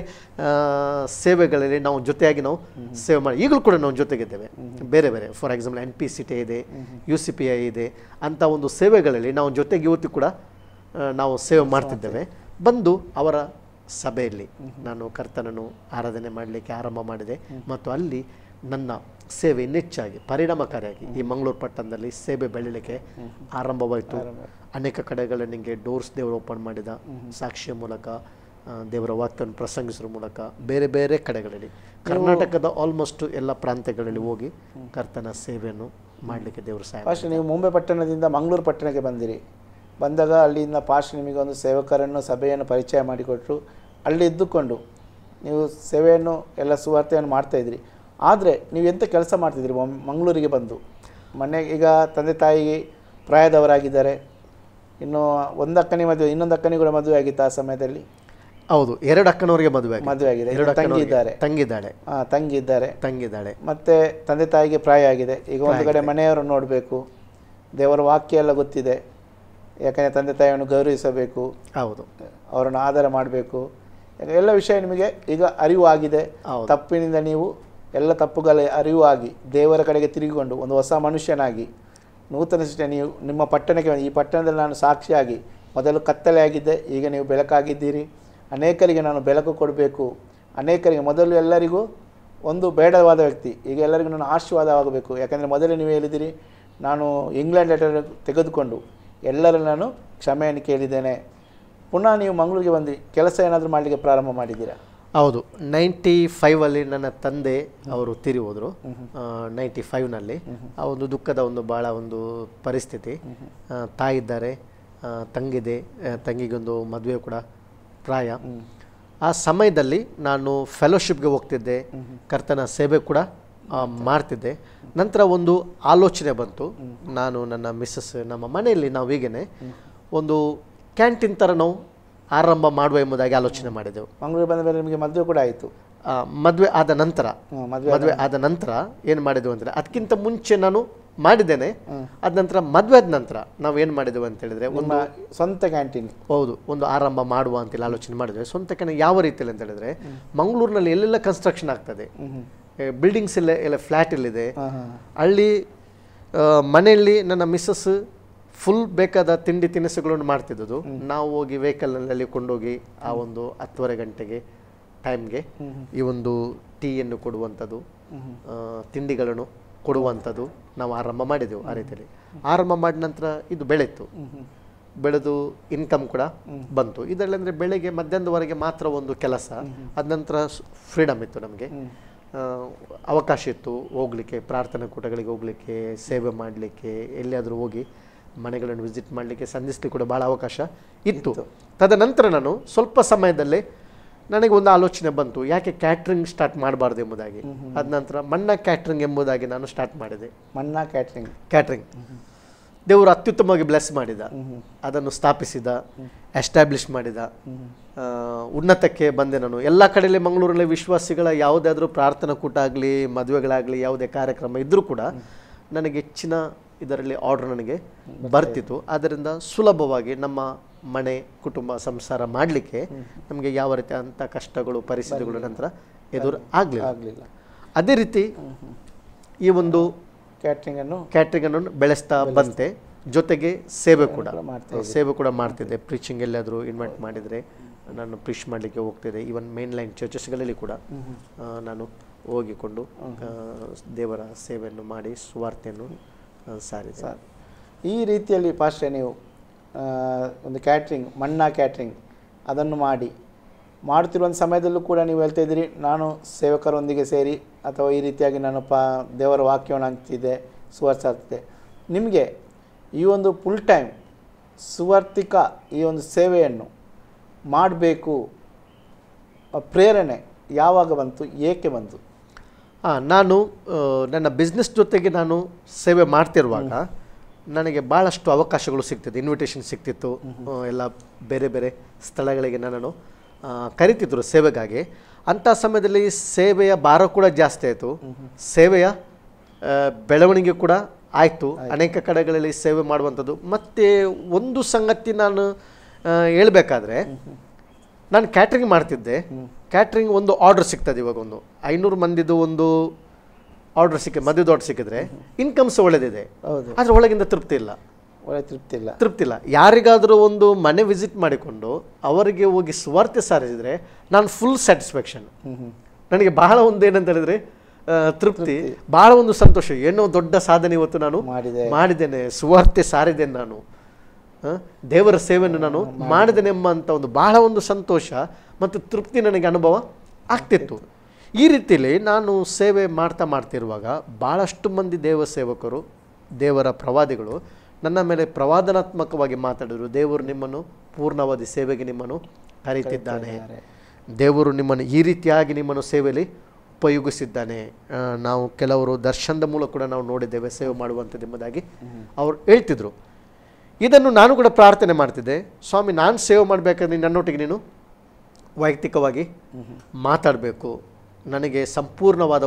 ಸೇವೆಗಳಲ್ಲಿ ನಾವು ಜೊತೆಯಾಗಿ ನಾವು ಸೇವೆ ಮಾಡಿ ಈಗಲೂ ಕೂಡ ನಾವು ಜೊತೆಗಿದ್ದೇವೆ. ಬೇರೆ ಬೇರೆ ಫಾರ್ ಎಕ್ಸಾಂಪಲ್ NPCT ಇದೆ, UCPI ಇದೆ, ಅಂಥ ಒಂದು ಸೇವೆಗಳಲ್ಲಿ ನಾವು ಜೊತೆಗೆ ಇವತ್ತು ಕೂಡ ನಾವು ಸೇವೆ ಮಾಡ್ತಿದ್ದೇವೆ. ಬಂದು ಅವರ ಸಭೆಯಲ್ಲಿ ನಾನು ಕರ್ತನನ್ನು ಆರಾಧನೆ ಮಾಡಲಿಕ್ಕೆ ಆರಂಭ ಮಾಡಿದೆ. ಮತ್ತು ಅಲ್ಲಿ ನನ್ನ ಸೇವೆ ಇನ್ನೆಚ್ಚಾಗಿ ಪರಿಣಾಮಕಾರಿಯಾಗಿ ಈ ಮಂಗಳೂರು ಪಟ್ಟಣದಲ್ಲಿ ಸೇವೆ ಬೆಳೀಲಿಕ್ಕೆ ಆರಂಭವಾಯಿತು. ಅನೇಕ ಕಡೆಗಳಲ್ಲಿ ನನಗೆ ಡೋರ್ಸ್ ದೇವರು ಓಪನ್ ಮಾಡಿದ, ಸಾಕ್ಷಿಯ ಮೂಲಕ, ದೇವರ ವಾಕ್ಯವನ್ನು ಪ್ರಸಂಗಿಸುವ ಮೂಲಕ ಬೇರೆ ಬೇರೆ ಕಡೆಗಳಲ್ಲಿ ಕರ್ನಾಟಕದ ಆಲ್ಮೋಸ್ಟ್ ಎಲ್ಲ ಪ್ರಾಂತ್ಯಗಳಲ್ಲಿ ಹೋಗಿ ಕರ್ತನ ಸೇವೆಯನ್ನು ಮಾಡಲಿಕ್ಕೆ ದೇವರು ಸಹಾಯ. ಫಸ್ಟ್ ನೀವು ಮುಂಬೈ ಪಟ್ಟಣದಿಂದ ಮಂಗಳೂರು ಪಟ್ಟಣಕ್ಕೆ ಬಂದಾಗ ಅಲ್ಲಿಂದ ಪಾಸ್ಟ್ ನಿಮಗೆ ಒಂದು ಸೇವಕರನ್ನು ಸಭೆಯನ್ನು ಪರಿಚಯ ಮಾಡಿಕೊಟ್ರು. ಅಲ್ಲಿ ಇದ್ದುಕೊಂಡು ನೀವು ಸೇವೆಯನ್ನು ಎಲ್ಲ ಸುವಾರ್ತೆಯನ್ನು ಮಾಡ್ತಾಯಿದ್ರಿ. ಆದರೆ ನೀವು ಎಂಥ ಕೆಲಸ ಮಾಡ್ತಿದ್ರಿ ಮಂಗಳೂರಿಗೆ ಬಂದು? ಈಗ ತಂದೆ ತಾಯಿಗೆ ಪ್ರಾಯದವರಾಗಿದ್ದಾರೆ, ಇನ್ನು ಒಂದು ಅಕ್ಕನಿ ಮದುವೆ, ಇನ್ನೊಂದು ಅಕ್ಕನಿ ಕೂಡ ಮದುವೆ ಆಗಿತ್ತು ಆ ಸಮಯದಲ್ಲಿ? ಹೌದು, 2 ಅಕ್ಕನವರಿಗೆ ಮದುವೆ ಆಗಿದೆ. ತಂಗಿದ್ದಾರೆ. ಮತ್ತೆ ತಂದೆ ತಾಯಿಗೆ ಪ್ರಾಯ ಆಗಿದೆ. ಈಗ ಒಂದು ಕಡೆ ಮನೆಯವರು ನೋಡಬೇಕು, ದೇವರ ವಾಕ್ಯ ಎಲ್ಲ ಗೊತ್ತಿದೆ, ಯಾಕಂದರೆ ತಂದೆ ತಾಯಿಯನ್ನು ಗೌರವಿಸಬೇಕು, ಹೌದು, ಅವರನ್ನು ಆಧಾರ ಮಾಡಬೇಕು, ಎಲ್ಲ ವಿಷಯ ನಿಮಗೆ ಈಗ ಅರಿವು ಆಗಿದೆ. ತಪ್ಪಿನಿಂದ ನೀವು ಎಲ್ಲ ತಪ್ಪುಗಳ ಅರಿವು ಆಗಿ ದೇವರ ಕಡೆಗೆ ತಿರುಗಿಕೊಂಡು ಒಂದು ಹೊಸ ಮನುಷ್ಯನಾಗಿ ನೂತನ ಸೃಷ್ಟಿ ನೀವು ನಿಮ್ಮ ಪಟ್ಟಣಕ್ಕೆ ಈ ಪಟ್ಟಣದಲ್ಲಿ ನಾನು ಸಾಕ್ಷಿಯಾಗಿ, ಮೊದಲು ಕತ್ತಲೆ ಆಗಿದ್ದೆ, ಈಗ ನೀವು ಬೆಳಕಾಗಿದ್ದೀರಿ. ಅನೇಕರಿಗೆ ನಾನು ಬೆಳಕು ಕೊಡಬೇಕು, ಅನೇಕರಿಗೆ, ಮೊದಲು ಎಲ್ಲರಿಗೂ ಒಂದು ಬೇಡವಾದ ವ್ಯಕ್ತಿ, ಈಗ ಎಲ್ಲರಿಗೂ ನಾನು ಆಶೀರ್ವಾದವಾಗಬೇಕು. ಯಾಕಂದರೆ ಮೊದಲೇ ನೀವು ಹೇಳಿದಿರಿ, ನಾನು ಇಂಗ್ಲೆಂಡ್ ಲೆಟರ್ ತೆಗೆದುಕೊಂಡು ಎಲ್ಲರಲ್ಲಿ ನಾನು ಕ್ಷಮೆಯನ್ನು ಕೇಳಿದ್ದೇನೆ. ಪುನಃ ನೀವು ಮಂಗಳೂರಿಗೆ ಬಂದು ಕೆಲಸ ಏನಾದರೂ ಮಾಡಲಿಕ್ಕೆ ಪ್ರಾರಂಭ ಮಾಡಿದ್ದೀರಾ? ಹೌದು, 95ಅಲ್ಲಿ ನನ್ನ ತಂದೆ ಅವರು ತೀರಿ ಹೋದರು. 95ನಲ್ಲಿ ಆ ಒಂದು ದುಃಖದ ಒಂದು ಭಾಳ ಒಂದು ಪರಿಸ್ಥಿತಿ. ತಾಯಿದ್ದಾರೆ, ತಂಗಿದೆ, ತಂಗಿಗೊಂದು ಮದುವೆ ಕೂಡ ಪ್ರಾಯ. ಆ ಸಮಯದಲ್ಲಿ ನಾನು ಫೆಲೋಶಿಪ್ಗೆ ಹೋಗ್ತಿದ್ದೆ, ಕರ್ತನ ಸೇವೆ ಕೂಡ ಮಾಡ್ತಿದ್ದೆ. ನಂತರ ಒಂದು ಆಲೋಚನೆ ಬಂತು, ನಾನು ನನ್ನ ಮಿಸ್ಸಸ್ ನಮ್ಮ ಮನೆಯಲ್ಲಿ ನಾವು ಹೀಗೇ ಒಂದು ಕ್ಯಾಂಟೀನ್ ಥರ ನಾವು ಆರಂಭ ಮಾಡುವ ಎಂಬುದಾಗಿ ಆಲೋಚನೆ ಮಾಡಿದೆವು. ಮಂಗಳೂರು ಬಂದ ಮೇಲೆ ನಿಮಗೆ ಮದುವೆ ಕೂಡ ಆಯಿತು. ಮದುವೆ ಆದ ನಂತರ ಏನು ಮಾಡಿದೆವು ಅಂದರೆ, ಅದಕ್ಕಿಂತ ಮುಂಚೆ ನಾನು ಮಾಡಿದ್ದೇನೆ. ಅದ ನಂತರ ಮದುವೆ ಆದ ನಂತರ ನಾವು ಏನು ಮಾಡಿದ್ದೇವೆ ಅಂತ ಹೇಳಿದ್ರೆ ಒಂದು ಸ್ವಂತ ಕ್ಯಾಂಟೀನ್, ಹೌದು, ಒಂದು ಆರಂಭ ಮಾಡುವ ಅಂತೇಳಿ ಆಲೋಚನೆ ಮಾಡಿದ್ವಿ. ಸ್ವಂತ ಕ್ಯಾಂಟೀನ್ ಯಾವ ರೀತಿಯಲ್ಲಿ ಅಂತ ಹೇಳಿದ್ರೆ, ಮಂಗಳೂರಿನಲ್ಲಿ ಎಲ್ಲೆಲ್ಲ ಕನ್ಸ್ಟ್ರಕ್ಷನ್ ಆಗ್ತದೆ, ಬಿಲ್ಡಿಂಗ್ಸ್ ಎಲ್ಲ ಫ್ಲ್ಯಾಟ್ ಇಲ್ಲಿದೆ, ಅಲ್ಲಿ ಮನೆಯಲ್ಲಿ ನನ್ನ ಮಿಸ್ಸಸ್ ಫುಲ್ ಬೇಕಾದ ತಿಂಡಿ ತಿನಿಸುಗಳನ್ನು ಮಾಡ್ತಿದ್ದು, ನಾವು ಹೋಗಿ ವೆಹಿಕಲ್ನಲ್ಲಿ ಕೊಂಡೋಗಿ ಆ ಒಂದು 10:30 ಗಂಟೆಗೆ ಟೈಮ್ಗೆ ಈ ಒಂದು ಟೀಯನ್ನು ಕೊಡುವಂಥದ್ದು, ತಿಂಡಿಗಳನ್ನು ಕೊಡುವಂಥದ್ದು ನಾವು ಆರಂಭ ಮಾಡಿದೆವು. ಆ ರೀತಿಯಲ್ಲಿ ಆರಂಭ ಮಾಡಿದ ನಂತರ ಇದು ಬೆಳೆದು ಇನ್ಕಮ್ ಕೂಡ ಬಂತು. ಇದರಲ್ಲಿ ಅಂದರೆ ಬೆಳಗ್ಗೆ ಮಧ್ಯಾಹ್ನದವರೆಗೆ ಮಾತ್ರ ಒಂದು ಕೆಲಸ, ಅದ ನಂತರ ಫ್ರೀಡಮ್ ಇತ್ತು ನಮಗೆ, ಅವಕಾಶ ಇತ್ತು ಹೋಗಲಿಕ್ಕೆ, ಪ್ರಾರ್ಥನಾ ಕೂಟಗಳಿಗೆ ಹೋಗಲಿಕ್ಕೆ, ಸೇವೆ ಮಾಡಲಿಕ್ಕೆ, ಎಲ್ಲಿಯಾದರೂ ಹೋಗಿ ಮನೆಗಳನ್ನು ವಿಸಿಟ್ ಮಾಡಲಿಕ್ಕೆ, ಸಂಧಿಸಲಿಕ್ಕೆ ಕೂಡ ಭಾಳ ಅವಕಾಶ ಇತ್ತು. ತದನಂತರ ನಾನು ಸ್ವಲ್ಪ ಸಮಯದಲ್ಲೇ ನನಗೆ ಒಂದು ಆಲೋಚನೆ ಬಂತು, ಯಾಕೆ ಕ್ಯಾಟ್ರಿಂಗ್ ಸ್ಟಾರ್ಟ್ ಮಾಡಬಾರ್ದು ಎಂಬುದಾಗಿ. ಅದ ನಂತರ ಮನ್ನಾ ಕ್ಯಾಟ್ರಿಂಗ್ ಎಂಬುದಾಗಿ ನಾನು ಸ್ಟಾರ್ಟ್ ಮಾಡಿದೆ. ಮನ್ನಾ ಕ್ಯಾಟ್ರಿಂಗ್ ದೇವರು ಅತ್ಯುತ್ತಮವಾಗಿ ಬ್ಲೆಸ್ ಮಾಡಿದ, ಅದನ್ನು ಸ್ಥಾಪಿಸಿದ, ಎಸ್ಟಾಬ್ಲಿಷ್ ಮಾಡಿದ, ಉನ್ನತಕ್ಕೆ ಬಂದೆ ನಾನು. ಎಲ್ಲ ಕಡೆಯಲ್ಲಿ ಮಂಗಳೂರಲ್ಲಿ ವಿಶ್ವಾಸಿಗಳ ಯಾವುದಾದ್ರೂ ಪ್ರಾರ್ಥನಾ ಕೂಟ ಆಗಲಿ, ಮದುವೆಗಳಾಗಲಿ, ಯಾವುದೇ ಕಾರ್ಯಕ್ರಮ ಇದ್ದರೂ ಕೂಡ ನನಗೆ ಹೆಚ್ಚಿನ ಇದರಲ್ಲಿ ಆರ್ಡರ್ ನನಗೆ ಬರ್ತಿತ್ತು. ಆದ್ದರಿಂದ ಸುಲಭವಾಗಿ ನಮ್ಮ ಮನೆ ಕುಟುಂಬ ಸಂಸಾರ ಮಾಡಲಿಕ್ಕೆ ನಮಗೆ ಯಾವ ರೀತಿ ಅಂಥ ಕಷ್ಟಗಳು ಪರಿಸ್ಥಿತಿಗಳು ನಂತರ ಎದುರು ಆಗಲಿಲ್ಲ. ಅದೇ ರೀತಿ ಈ ಒಂದು ಕ್ಯಾಟ್ರಿಂಗನ್ನು ಬೆಳೆಸ್ತಾ ಬಂತೆ. ಜೊತೆಗೆ ಸೇವೆ ಕೂಡ ಮಾಡ್ತಿದ್ದೆ. ಪ್ರೀಚಿಂಗ್ ಎಲ್ಲಾದರೂ ಇನ್ವೈಟ್ ಮಾಡಿದರೆ ನಾನು ಪ್ರೀಚ್ ಮಾಡಲಿಕ್ಕೆ ಹೋಗ್ತಿದ್ದೆ. ಈವನ್ ಮೇನ್ ಲೈನ್ ಚರ್ಚಸ್ಗಳಲ್ಲಿ ಕೂಡ ನಾನು ಹೋಗಿಕೊಂಡು ದೇವರ ಸೇವೆಯನ್ನು ಮಾಡಿ ಸುವಾರ್ತೆಯನ್ನು ಸಾರಿದೆ. ಈ ರೀತಿಯಲ್ಲಿ ಪಾಸ್ಟ್ರೆ ನೀವು ಒಂದು ಕ್ಯಾಟ್ರಿಂಗ್, ಮನ್ನಾ ಕ್ಯಾಟ್ರಿಂಗ್ ಅದನ್ನು ಮಾಡ್ತಿರುವ ಸಮಯದಲ್ಲೂ ಕೂಡ ನೀವು ಹೇಳ್ತಾ ಇದ್ದೀರಿ, ನಾನು ಸೇವಕರೊಂದಿಗೆ ಸೇರಿ ಅಥವಾ ಈ ರೀತಿಯಾಗಿ ನಾನು ದೇವರ ವಾಕ್ಯವನ್ನು ಹಂಚ್ತಿದ್ದೆ, ಸುವಾರ್ತಿದೆ. ನಿಮಗೆ ಈ ಒಂದು ಫುಲ್ ಟೈಮ್ ಸುವಾರ್ತಿಕ ಈ ಒಂದು ಸೇವೆಯನ್ನು ಮಾಡಬೇಕು ಪ್ರೇರಣೆ ಯಾವಾಗ ಬಂತು, ಏಕೆ ಬಂತು? ನಾನು ನನ್ನ ಬಿಸ್ನೆಸ್ ಜೊತೆಗೆ ನಾನು ಸೇವೆ ಮಾಡ್ತಿರುವಾಗ ನನಗೆ ಭಾಳಷ್ಟು ಅವಕಾಶಗಳು ಸಿಗ್ತಿತ್ತು, ಇನ್ವಿಟೇಷನ್ ಸಿಗ್ತಿತ್ತು. ಎಲ್ಲ ಬೇರೆ ಬೇರೆ ಸ್ಥಳಗಳಿಗೆ ನನ್ನನ್ನು ಕರಿತಿದ್ರು ಸೇವೆಗಾಗಿ. ಅಂಥ ಸಮಯದಲ್ಲಿ ಸೇವೆಯ ಭಾರ ಕೂಡ ಜಾಸ್ತಿ ಆಯಿತು, ಸೇವೆಯ ಬೆಳವಣಿಗೆ ಕೂಡ ಆಯಿತು. ಅನೇಕ ಕಡೆಗಳಲ್ಲಿ ಸೇವೆ ಮಾಡುವಂಥದ್ದು. ಮತ್ತು ಒಂದು ಸಂಗತಿ ನಾನು ಹೇಳಬೇಕಾದ್ರೆ, ನಾನು ಕ್ಯಾಟ್ರಿಂಗ್ ಮಾಡ್ತಿದ್ದೆ. ಕ್ಯಾಟ್ರಿಂಗ್ ಒಂದು ಆರ್ಡರ್ ಸಿಗ್ತದೆ, ಇವಾಗ ಒಂದು 500 ಮಂದಿದು ಒಂದು ಆರ್ಡರ್ ಮದುವೆದು ಆರ್ಡರ್ ಸಿಕ್ಕಿದ್ರೆ ಇನ್ಕಮ್ಸ್ ಒಳ್ಳೆದಿದೆ, ಆದರೆ ಒಳಗಿಂದ ತೃಪ್ತಿ ಇಲ್ಲ. ಯಾರಿಗಾದರೂ ಒಂದು ಮನೆ ವಿಸಿಟ್ ಮಾಡಿಕೊಂಡು ಅವರಿಗೆ ಹೋಗಿ ಸುವಾರ್ತೆ ಸಾರಿಸಿದ್ರೆ ನಾನು ಫುಲ್ ಸ್ಯಾಟಿಸ್ಫ್ಯಾಕ್ಷನ್. ನನಗೆ ಬಹಳ ಒಂದು ಏನಂತ ಹೇಳಿದ್ರೆ ತೃಪ್ತಿ, ಬಹಳ ಒಂದು ಸಂತೋಷ. ಏನೋ ದೊಡ್ಡ ಸಾಧನೆ ಇವತ್ತು ನಾನು ಮಾಡಿದ್ದೇನೆ, ಸುವಾರ್ತೆ ಸಾರಿದ್ದೇನೆ, ನಾನು ದೇವರ ಸೇವೆಯನ್ನು ನಾನು ಮಾಡಿದ್ದೇನೆ ಎಂಬಂಥ ಒಂದು ಬಹಳ ಒಂದು ಸಂತೋಷ ಮತ್ತು ತೃಪ್ತಿ ನನಗೆ ಅನುಭವ ಆಗ್ತಿತ್ತು. ಈ ರೀತಿಯಲ್ಲಿ ನಾನು ಸೇವೆ ಮಾಡ್ತಿರುವಾಗ ಭಾಳಷ್ಟು ಮಂದಿ ದೇವ ಸೇವಕರು, ದೇವರ ಪ್ರವಾದಿಗಳು ನನ್ನ ಮೇಲೆ ಪ್ರವಾದನಾತ್ಮಕವಾಗಿ ಮಾತಾಡಿದರು. ದೇವರು ನಿಮ್ಮನ್ನು ಪೂರ್ಣಾವಧಿ ಸೇವೆಗೆ ನಿಮ್ಮನ್ನು ಕರೀತಿದ್ದಾನೆ, ದೇವರು ನಿಮ್ಮನ್ನು ಈ ರೀತಿಯಾಗಿ ನಿಮ್ಮನ್ನು ಸೇವೆಯಲ್ಲಿ ಉಪಯೋಗಿಸಿದ್ದಾನೆ. ನಾವು ಕೆಲವರು ದರ್ಶನದ ಮೂಲಕ ಕೂಡ ನಾವು ನೋಡಿದ್ದೇವೆ ಸೇವೆ ಮಾಡುವಂಥದ್ದು ಎಂಬುದಾಗಿ ಅವರು ಹೇಳ್ತಿದ್ರು. ಇದನ್ನು ನಾನು ಕೂಡ ಪ್ರಾರ್ಥನೆ ಮಾಡ್ತಿದ್ದೆ, ಸ್ವಾಮಿ ನಾನು ಸೇವೆ ಮಾಡಬೇಕಾದ್ರೆ ನನ್ನೊಟ್ಟಿಗೆ ನೀನು ವೈಯಕ್ತಿಕವಾಗಿ ಮಾತಾಡಬೇಕು, ನನಗೆ ಸಂಪೂರ್ಣವಾದ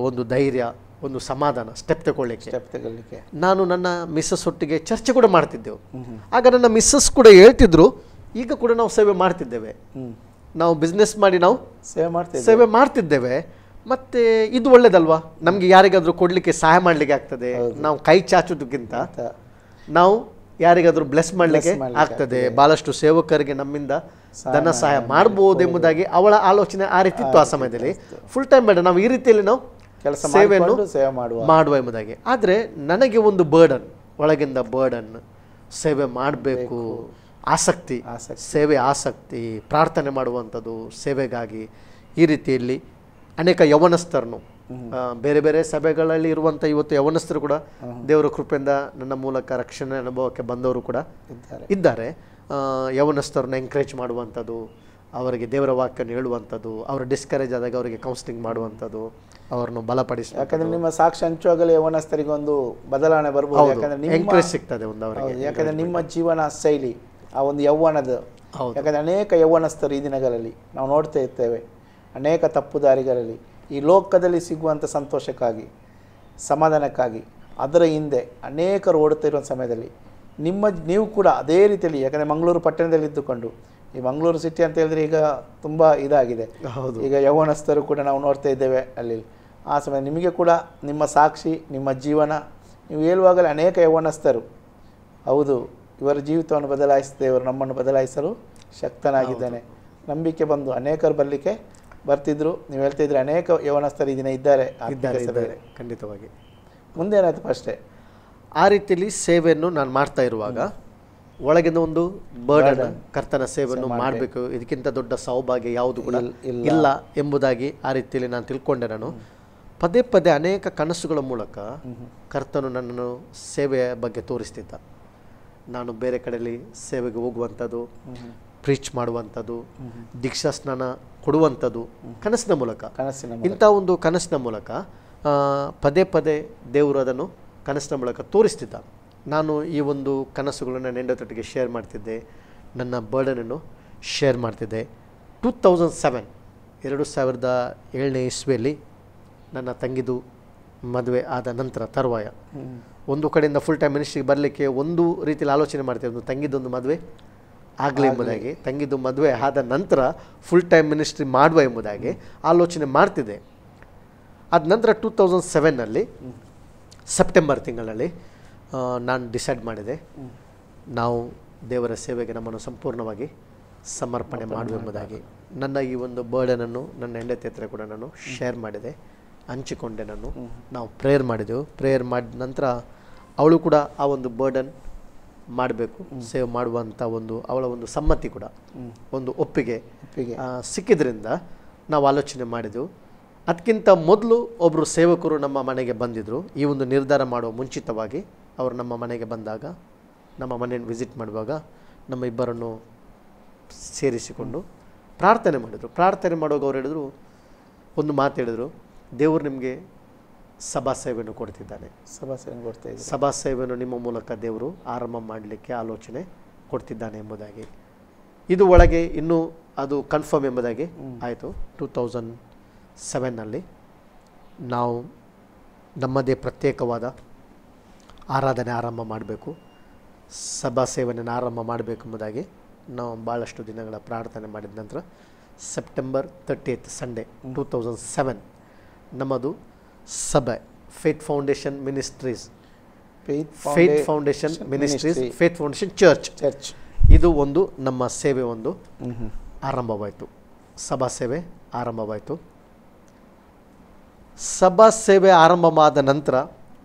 ಒಂದು ಧೈರ್ಯ, ಒಂದು ಸಮಾಧಾನ, ಸ್ಟೆಪ್ ತಗೊಳ್ಳಿಕ್ಕೆ. ನಾನು ನನ್ನ ಮಿಸ್ಸಸ್ ಒಟ್ಟಿಗೆ ಚರ್ಚೆ ಕೂಡ ಮಾಡ್ತಿದ್ದೆವು. ಆಗ ನನ್ನ ಮಿಸ್ಸಸ್ ಕೂಡ ಹೇಳ್ತಿದ್ರು, ಈಗ ಕೂಡ ನಾವು ಸೇವೆ ಮಾಡ್ತಿದ್ದೇವೆ, ನಾವು ಬಿಸ್ನೆಸ್ ಮಾಡಿ ನಾವು ಸೇವೆ ಮಾಡ್ತಿದ್ದೇವೆ, ಮತ್ತು ಇದು ಒಳ್ಳೇದಲ್ವಾ, ನಮಗೆ ಯಾರಿಗಾದರೂ ಕೊಡಲಿಕ್ಕೆ ಸಹಾಯ ಮಾಡಲಿಕ್ಕೆ ಆಗ್ತದೆ, ನಾವು ಕೈ ಚಾಚೋದಕ್ಕಿಂತ ನಾವು ಯಾರಿಗಾದರೂ ಬ್ಲೆಸ್ ಮಾಡಲಿಕ್ಕೆ ಆಗ್ತದೆ, ಭಾಳಷ್ಟು ಸೇವಕರಿಗೆ ನಮ್ಮಿಂದ ಧನ ಸಹಾಯ ಮಾಡ್ಬೋದು ಎಂಬುದಾಗಿ ಅವಳ ಆಲೋಚನೆ ಆ ರೀತಿ ಇತ್ತು. ಆ ಸಮಯದಲ್ಲಿ ಫುಲ್ ಟೈಮ್ ಬೇಡ, ನಾವು ಈ ರೀತಿಯಲ್ಲಿ ನಾವು ಸೇವೆಯನ್ನು ಮಾಡುವ ಎಂಬುದಾಗಿ. ಆದರೆ ನನಗೆ ಒಂದು ಒಳಗಿಂದ ಬರ್ಡನ್, ಸೇವೆ ಮಾಡಬೇಕು, ಆಸಕ್ತಿ, ಪ್ರಾರ್ಥನೆ ಮಾಡುವಂಥದ್ದು ಸೇವೆಗಾಗಿ. ಈ ರೀತಿಯಲ್ಲಿ ಅನೇಕ ಯೌವನಸ್ಥರನ್ನು, ಬೇರೆ ಬೇರೆ ಸಭೆಗಳಲ್ಲಿ ಇರುವಂಥ ಇವತ್ತು ಯೌವನಸ್ಥರು ಕೂಡ ದೇವರ ಕೃಪೆಯಿಂದ ನನ್ನ ಮೂಲಕ ರಕ್ಷಣೆ ಅನುಭವಕ್ಕೆ ಬಂದವರು ಕೂಡ ಇದ್ದಾರೆ. ಯೌವನಸ್ಥರನ್ನ ಎಂಕರೇಜ್ ಮಾಡುವಂಥದ್ದು, ಅವರಿಗೆ ದೇವರ ವಾಕ್ಯವನ್ನು ಹೇಳುವಂಥದ್ದು, ಅವರು ಡಿಸ್ಕರೇಜ್ ಆದಾಗ ಅವರಿಗೆ ಕೌನ್ಸಿಲಿಂಗ್ ಮಾಡುವಂಥದ್ದು, ಅವರನ್ನು ಬಲಪಡಿಸಿ. ಯಾಕಂದರೆ ನಿಮ್ಮ ಸಾಕ್ಷಿ ಹಂಚುವಾಗಲೇ ಯೌವನಸ್ಥರಿಗೆ ಒಂದು ಬದಲಾವಣೆ ಬರ್ಬೋದು, ಯಾಕಂದರೆ ಎಂಕರೇಜ್ ಸಿಗ್ತದೆ ಒಂದು ಅವರಿಗೆ. ಯಾಕಂದರೆ ನಿಮ್ಮ ಜೀವನ ಶೈಲಿ, ಆ ಒಂದು ಯೌವನದ, ಯಾಕಂದರೆ ಅನೇಕ ಯೌವನಸ್ಥರು ಈ ದಿನಗಳಲ್ಲಿ ನಾವು ನೋಡ್ತಾ ಇರ್ತೇವೆ, ಅನೇಕ ತಪ್ಪು ದಾರಿಗಳಲ್ಲಿ ಈ ಲೋಕದಲ್ಲಿ ಸಿಗುವಂಥ ಸಂತೋಷಕ್ಕಾಗಿ ಸಮಾಧಾನಕ್ಕಾಗಿ ಅದರ ಹಿಂದೆ ಅನೇಕರು ಓಡುತ್ತಿರುವ ಸಮಯದಲ್ಲಿ ನೀವು ಕೂಡ ಅದೇ ರೀತಿಯಲ್ಲಿ, ಯಾಕಂದರೆ ಮಂಗಳೂರು ಪಟ್ಟಣದಲ್ಲಿದ್ದುಕೊಂಡು, ಈ ಮಂಗಳೂರು ಸಿಟಿ ಅಂತ ಹೇಳಿದ್ರೆ ಈಗ ತುಂಬ ಇದಾಗಿದೆ. ಹೌದು. ಈಗ ಯೌವನಸ್ಥರು ಕೂಡ ನಾವು ನೋಡ್ತಾ ಇದ್ದೇವೆ ಅಲ್ಲಿ. ಆ ಸಮಯ ನಿಮಗೆ ಕೂಡ ನಿಮ್ಮ ಸಾಕ್ಷಿ, ನಿಮ್ಮ ಜೀವನ, ನೀವು ಹೇಳುವಾಗಲೇ ಅನೇಕ ಯೌವನಸ್ಥರು ಹೌದು ಇವರ ಜೀವಿತವನ್ನು ಬದಲಾಯಿಸಿದೆ, ಇವರು ನಮ್ಮನ್ನು ಬದಲಾಯಿಸಲು ಶಕ್ತನಾಗಿದ್ದಾನೆ, ನಂಬಿಕೆ ಬಂದು ಅನೇಕರು ಬರಲಿಕ್ಕೆ ಬರ್ತಿದ್ರು. ನೀವು ಹೇಳ್ತಿದ್ರೆ ಅನೇಕ ಯೌವನಸ್ಥರು ಈ ದಿನ ಇದ್ದಾರೆ. ಖಂಡಿತವಾಗಿ. ಮುಂದೇನಾಯ್ತು ಅಷ್ಟೇ ಆ ರೀತಿಯಲ್ಲಿ ಸೇವೆಯನ್ನು ನಾನು ಮಾಡ್ತಾ ಇರುವಾಗ ಒಳಗಿನ ಒಂದು ಬರ್ಡನ್, ಕರ್ತನ ಸೇವೆಯನ್ನು ಮಾಡಬೇಕು, ಇದಕ್ಕಿಂತ ದೊಡ್ಡ ಸೌಭಾಗ್ಯ ಯಾವುದು ಕೂಡ ಇಲ್ಲ ಎಂಬುದಾಗಿ ಆ ರೀತಿಯಲ್ಲಿ ನಾನು ತಿಳ್ಕೊಂಡೆ. ನಾನು ಪದೇ ಪದೇ ಅನೇಕ ಕನಸುಗಳ ಮೂಲಕ ಕರ್ತನು ನನ್ನನ್ನು ಸೇವೆಯ ಬಗ್ಗೆ ತೋರಿಸ್ತಿದ್ದ. ನಾನು ಬೇರೆ ಕಡೆಯಲ್ಲಿ ಸೇವೆಗೆ ಹೋಗುವಂಥದ್ದು, ಪ್ರೀಚ್ ಮಾಡುವಂಥದ್ದು, ದೀಕ್ಷಾ ಸ್ನಾನ ಕೊಡುವಂಥದ್ದು ಕನಸಿನ ಮೂಲಕ, ಇಂಥ ಒಂದು ಕನಸಿನ ಮೂಲಕ ಪದೇ ಪದೇ ದೇವರು ಅದನ್ನು ಕನಸಿನ ಮೂಲಕ ತೋರಿಸ್ತಿದ್ದ. ನಾನು ಈ ಒಂದು ಕನಸುಗಳನ್ನು ನನ್ನ ಹೆಂಡತಿಯೊಟ್ಟಿಗೆ ಶೇರ್ ಮಾಡ್ತಿದ್ದೆ, ನನ್ನ ಬರ್ಡನನ್ನು ಶೇರ್ ಮಾಡ್ತಿದ್ದೆ. 2007 ಇಸ್ವಿಯಲ್ಲಿ ನನ್ನ ತಂಗಿದು ಮದುವೆ ಆದ ನಂತರ ತರುವಾಯ ಒಂದು ಕಡೆಯಿಂದ ಫುಲ್ ಟೈಮ್ ಮಿನಿಸ್ಟ್ರಿಗೆ ಬರಲಿಕ್ಕೆ ಒಂದು ರೀತಿಯಲ್ಲಿ ಆಲೋಚನೆ ಮಾಡ್ತಿದ್ದೆ, ಒಂದು ತಂಗಿದೊಂದು ಮದುವೆ ಆಗಲಿ ಎಂಬುದಾಗಿ. ತಂಗಿದ್ದು ಮದುವೆ ಆದ ನಂತರ ಫುಲ್ ಟೈಮ್ ಮಿನಿಸ್ಟ್ರಿ ಮಾಡುವ ಎಂಬುದಾಗಿ ಆಲೋಚನೆ ಮಾಡ್ತಿದ್ದೆ. ಆದ ನಂತರ 2007 ಸೆಪ್ಟೆಂಬರ್ ತಿಂಗಳಲ್ಲಿ ನಾನು ಡಿಸೈಡ್ ಮಾಡಿದೆ, ನಾವು ದೇವರ ಸೇವೆಗೆ ನಮ್ಮನ್ನು ಸಂಪೂರ್ಣವಾಗಿ ಸಮರ್ಪಣೆ ಮಾಡುವೆಂಬುದಾಗಿ. ನನ್ನ ಈ ಒಂದು ಬರ್ಡನನ್ನು ನನ್ನ ಹೆಂಡತಿ ಹತ್ರ ಕೂಡ ನಾನು ಶೇರ್ ಮಾಡಿದೆ, ಹಂಚಿಕೊಂಡೆ. ನಾವು ಪ್ರೇಯರ್ ಮಾಡಿದೆವು. ಪ್ರೇಯರ್ ಮಾಡಿದ ನಂತರ ಅವಳು ಕೂಡ ಆ ಒಂದು ಬರ್ಡನ್ ಮಾಡಬೇಕು, ಸೇವ್ ಮಾಡುವಂಥ ಅವಳ ಒಂದು ಸಮ್ಮತಿ ಕೂಡ, ಒಂದು ಒಪ್ಪಿಗೆ ಸಿಕ್ಕಿದ್ರಿಂದ ನಾವು ಆಲೋಚನೆ ಮಾಡಿದೆವು. ಅದಕ್ಕಿಂತ ಮೊದಲು ಒಬ್ಬರು ಸೇವಕರು ನಮ್ಮ ಮನೆಗೆ ಬಂದಿದ್ದರು. ಈ ಒಂದು ನಿರ್ಧಾರ ಮಾಡುವ ಮುಂಚಿತವಾಗಿ ಅವರು ನಮ್ಮ ಮನೆಗೆ ಬಂದಾಗ, ನಮ್ಮ ಮನೆಯನ್ನು ವಿಸಿಟ್ ಮಾಡುವಾಗ ನಮ್ಮ ಇಬ್ಬರನ್ನು ಸೇರಿಸಿಕೊಂಡು ಪ್ರಾರ್ಥನೆ ಮಾಡಿದರು. ಪ್ರಾರ್ಥನೆ ಮಾಡುವಾಗ ಅವ್ರು ಹೇಳಿದ್ರು, ಒಂದು ಮಾತು ಹೇಳಿದರು, ದೇವರು ನಿಮಗೆ ಸಭಾ ಸೇವೆಯನ್ನು ಕೊಡ್ತಿದ್ದಾನೆ, ಸಭಾ ಸೇವೆಯನ್ನು ನಿಮ್ಮ ಮೂಲಕ ದೇವರು ಆರಂಭ ಮಾಡಲಿಕ್ಕೆ ಆಲೋಚನೆ ಕೊಡ್ತಿದ್ದಾನೆ ಎಂಬುದಾಗಿ. ಇದು ಒಳಗೆ ಇನ್ನೂ ಅದು ಕನ್ಫರ್ಮ್ ಎಂಬುದಾಗಿ ಆಯಿತು. 2007 ನಾವು ನಮ್ಮದೇ ಪ್ರತ್ಯೇಕವಾದ ಆರಾಧನೆ ಆರಂಭ ಮಾಡಬೇಕು, ಸಭಾ ಸೇವೆಯನ್ನು ಆರಂಭ ಮಾಡಬೇಕು ಎಂಬುದಾಗಿ ನಾವು ಭಾಳಷ್ಟು ದಿನಗಳ ಪ್ರಾರ್ಥನೆ ಮಾಡಿದ ನಂತರ ಸೆಪ್ಟೆಂಬರ್ 30 ಸಂಡೇ 2007 ನಮ್ಮದು ಸಭೆ faith foundation ministries, faith foundation church, ಇದು ಒಂದು ನಮ್ಮ ಸೇವೆ ಒಂದು ಆರಂಭವಾಯಿತು. ಸಭಾ ಸೇವೆ ಆರಂಭವಾಯಿತು. ಸಭಾ ಸೇವೆ ಆರಂಭವಾದ ನಂತರ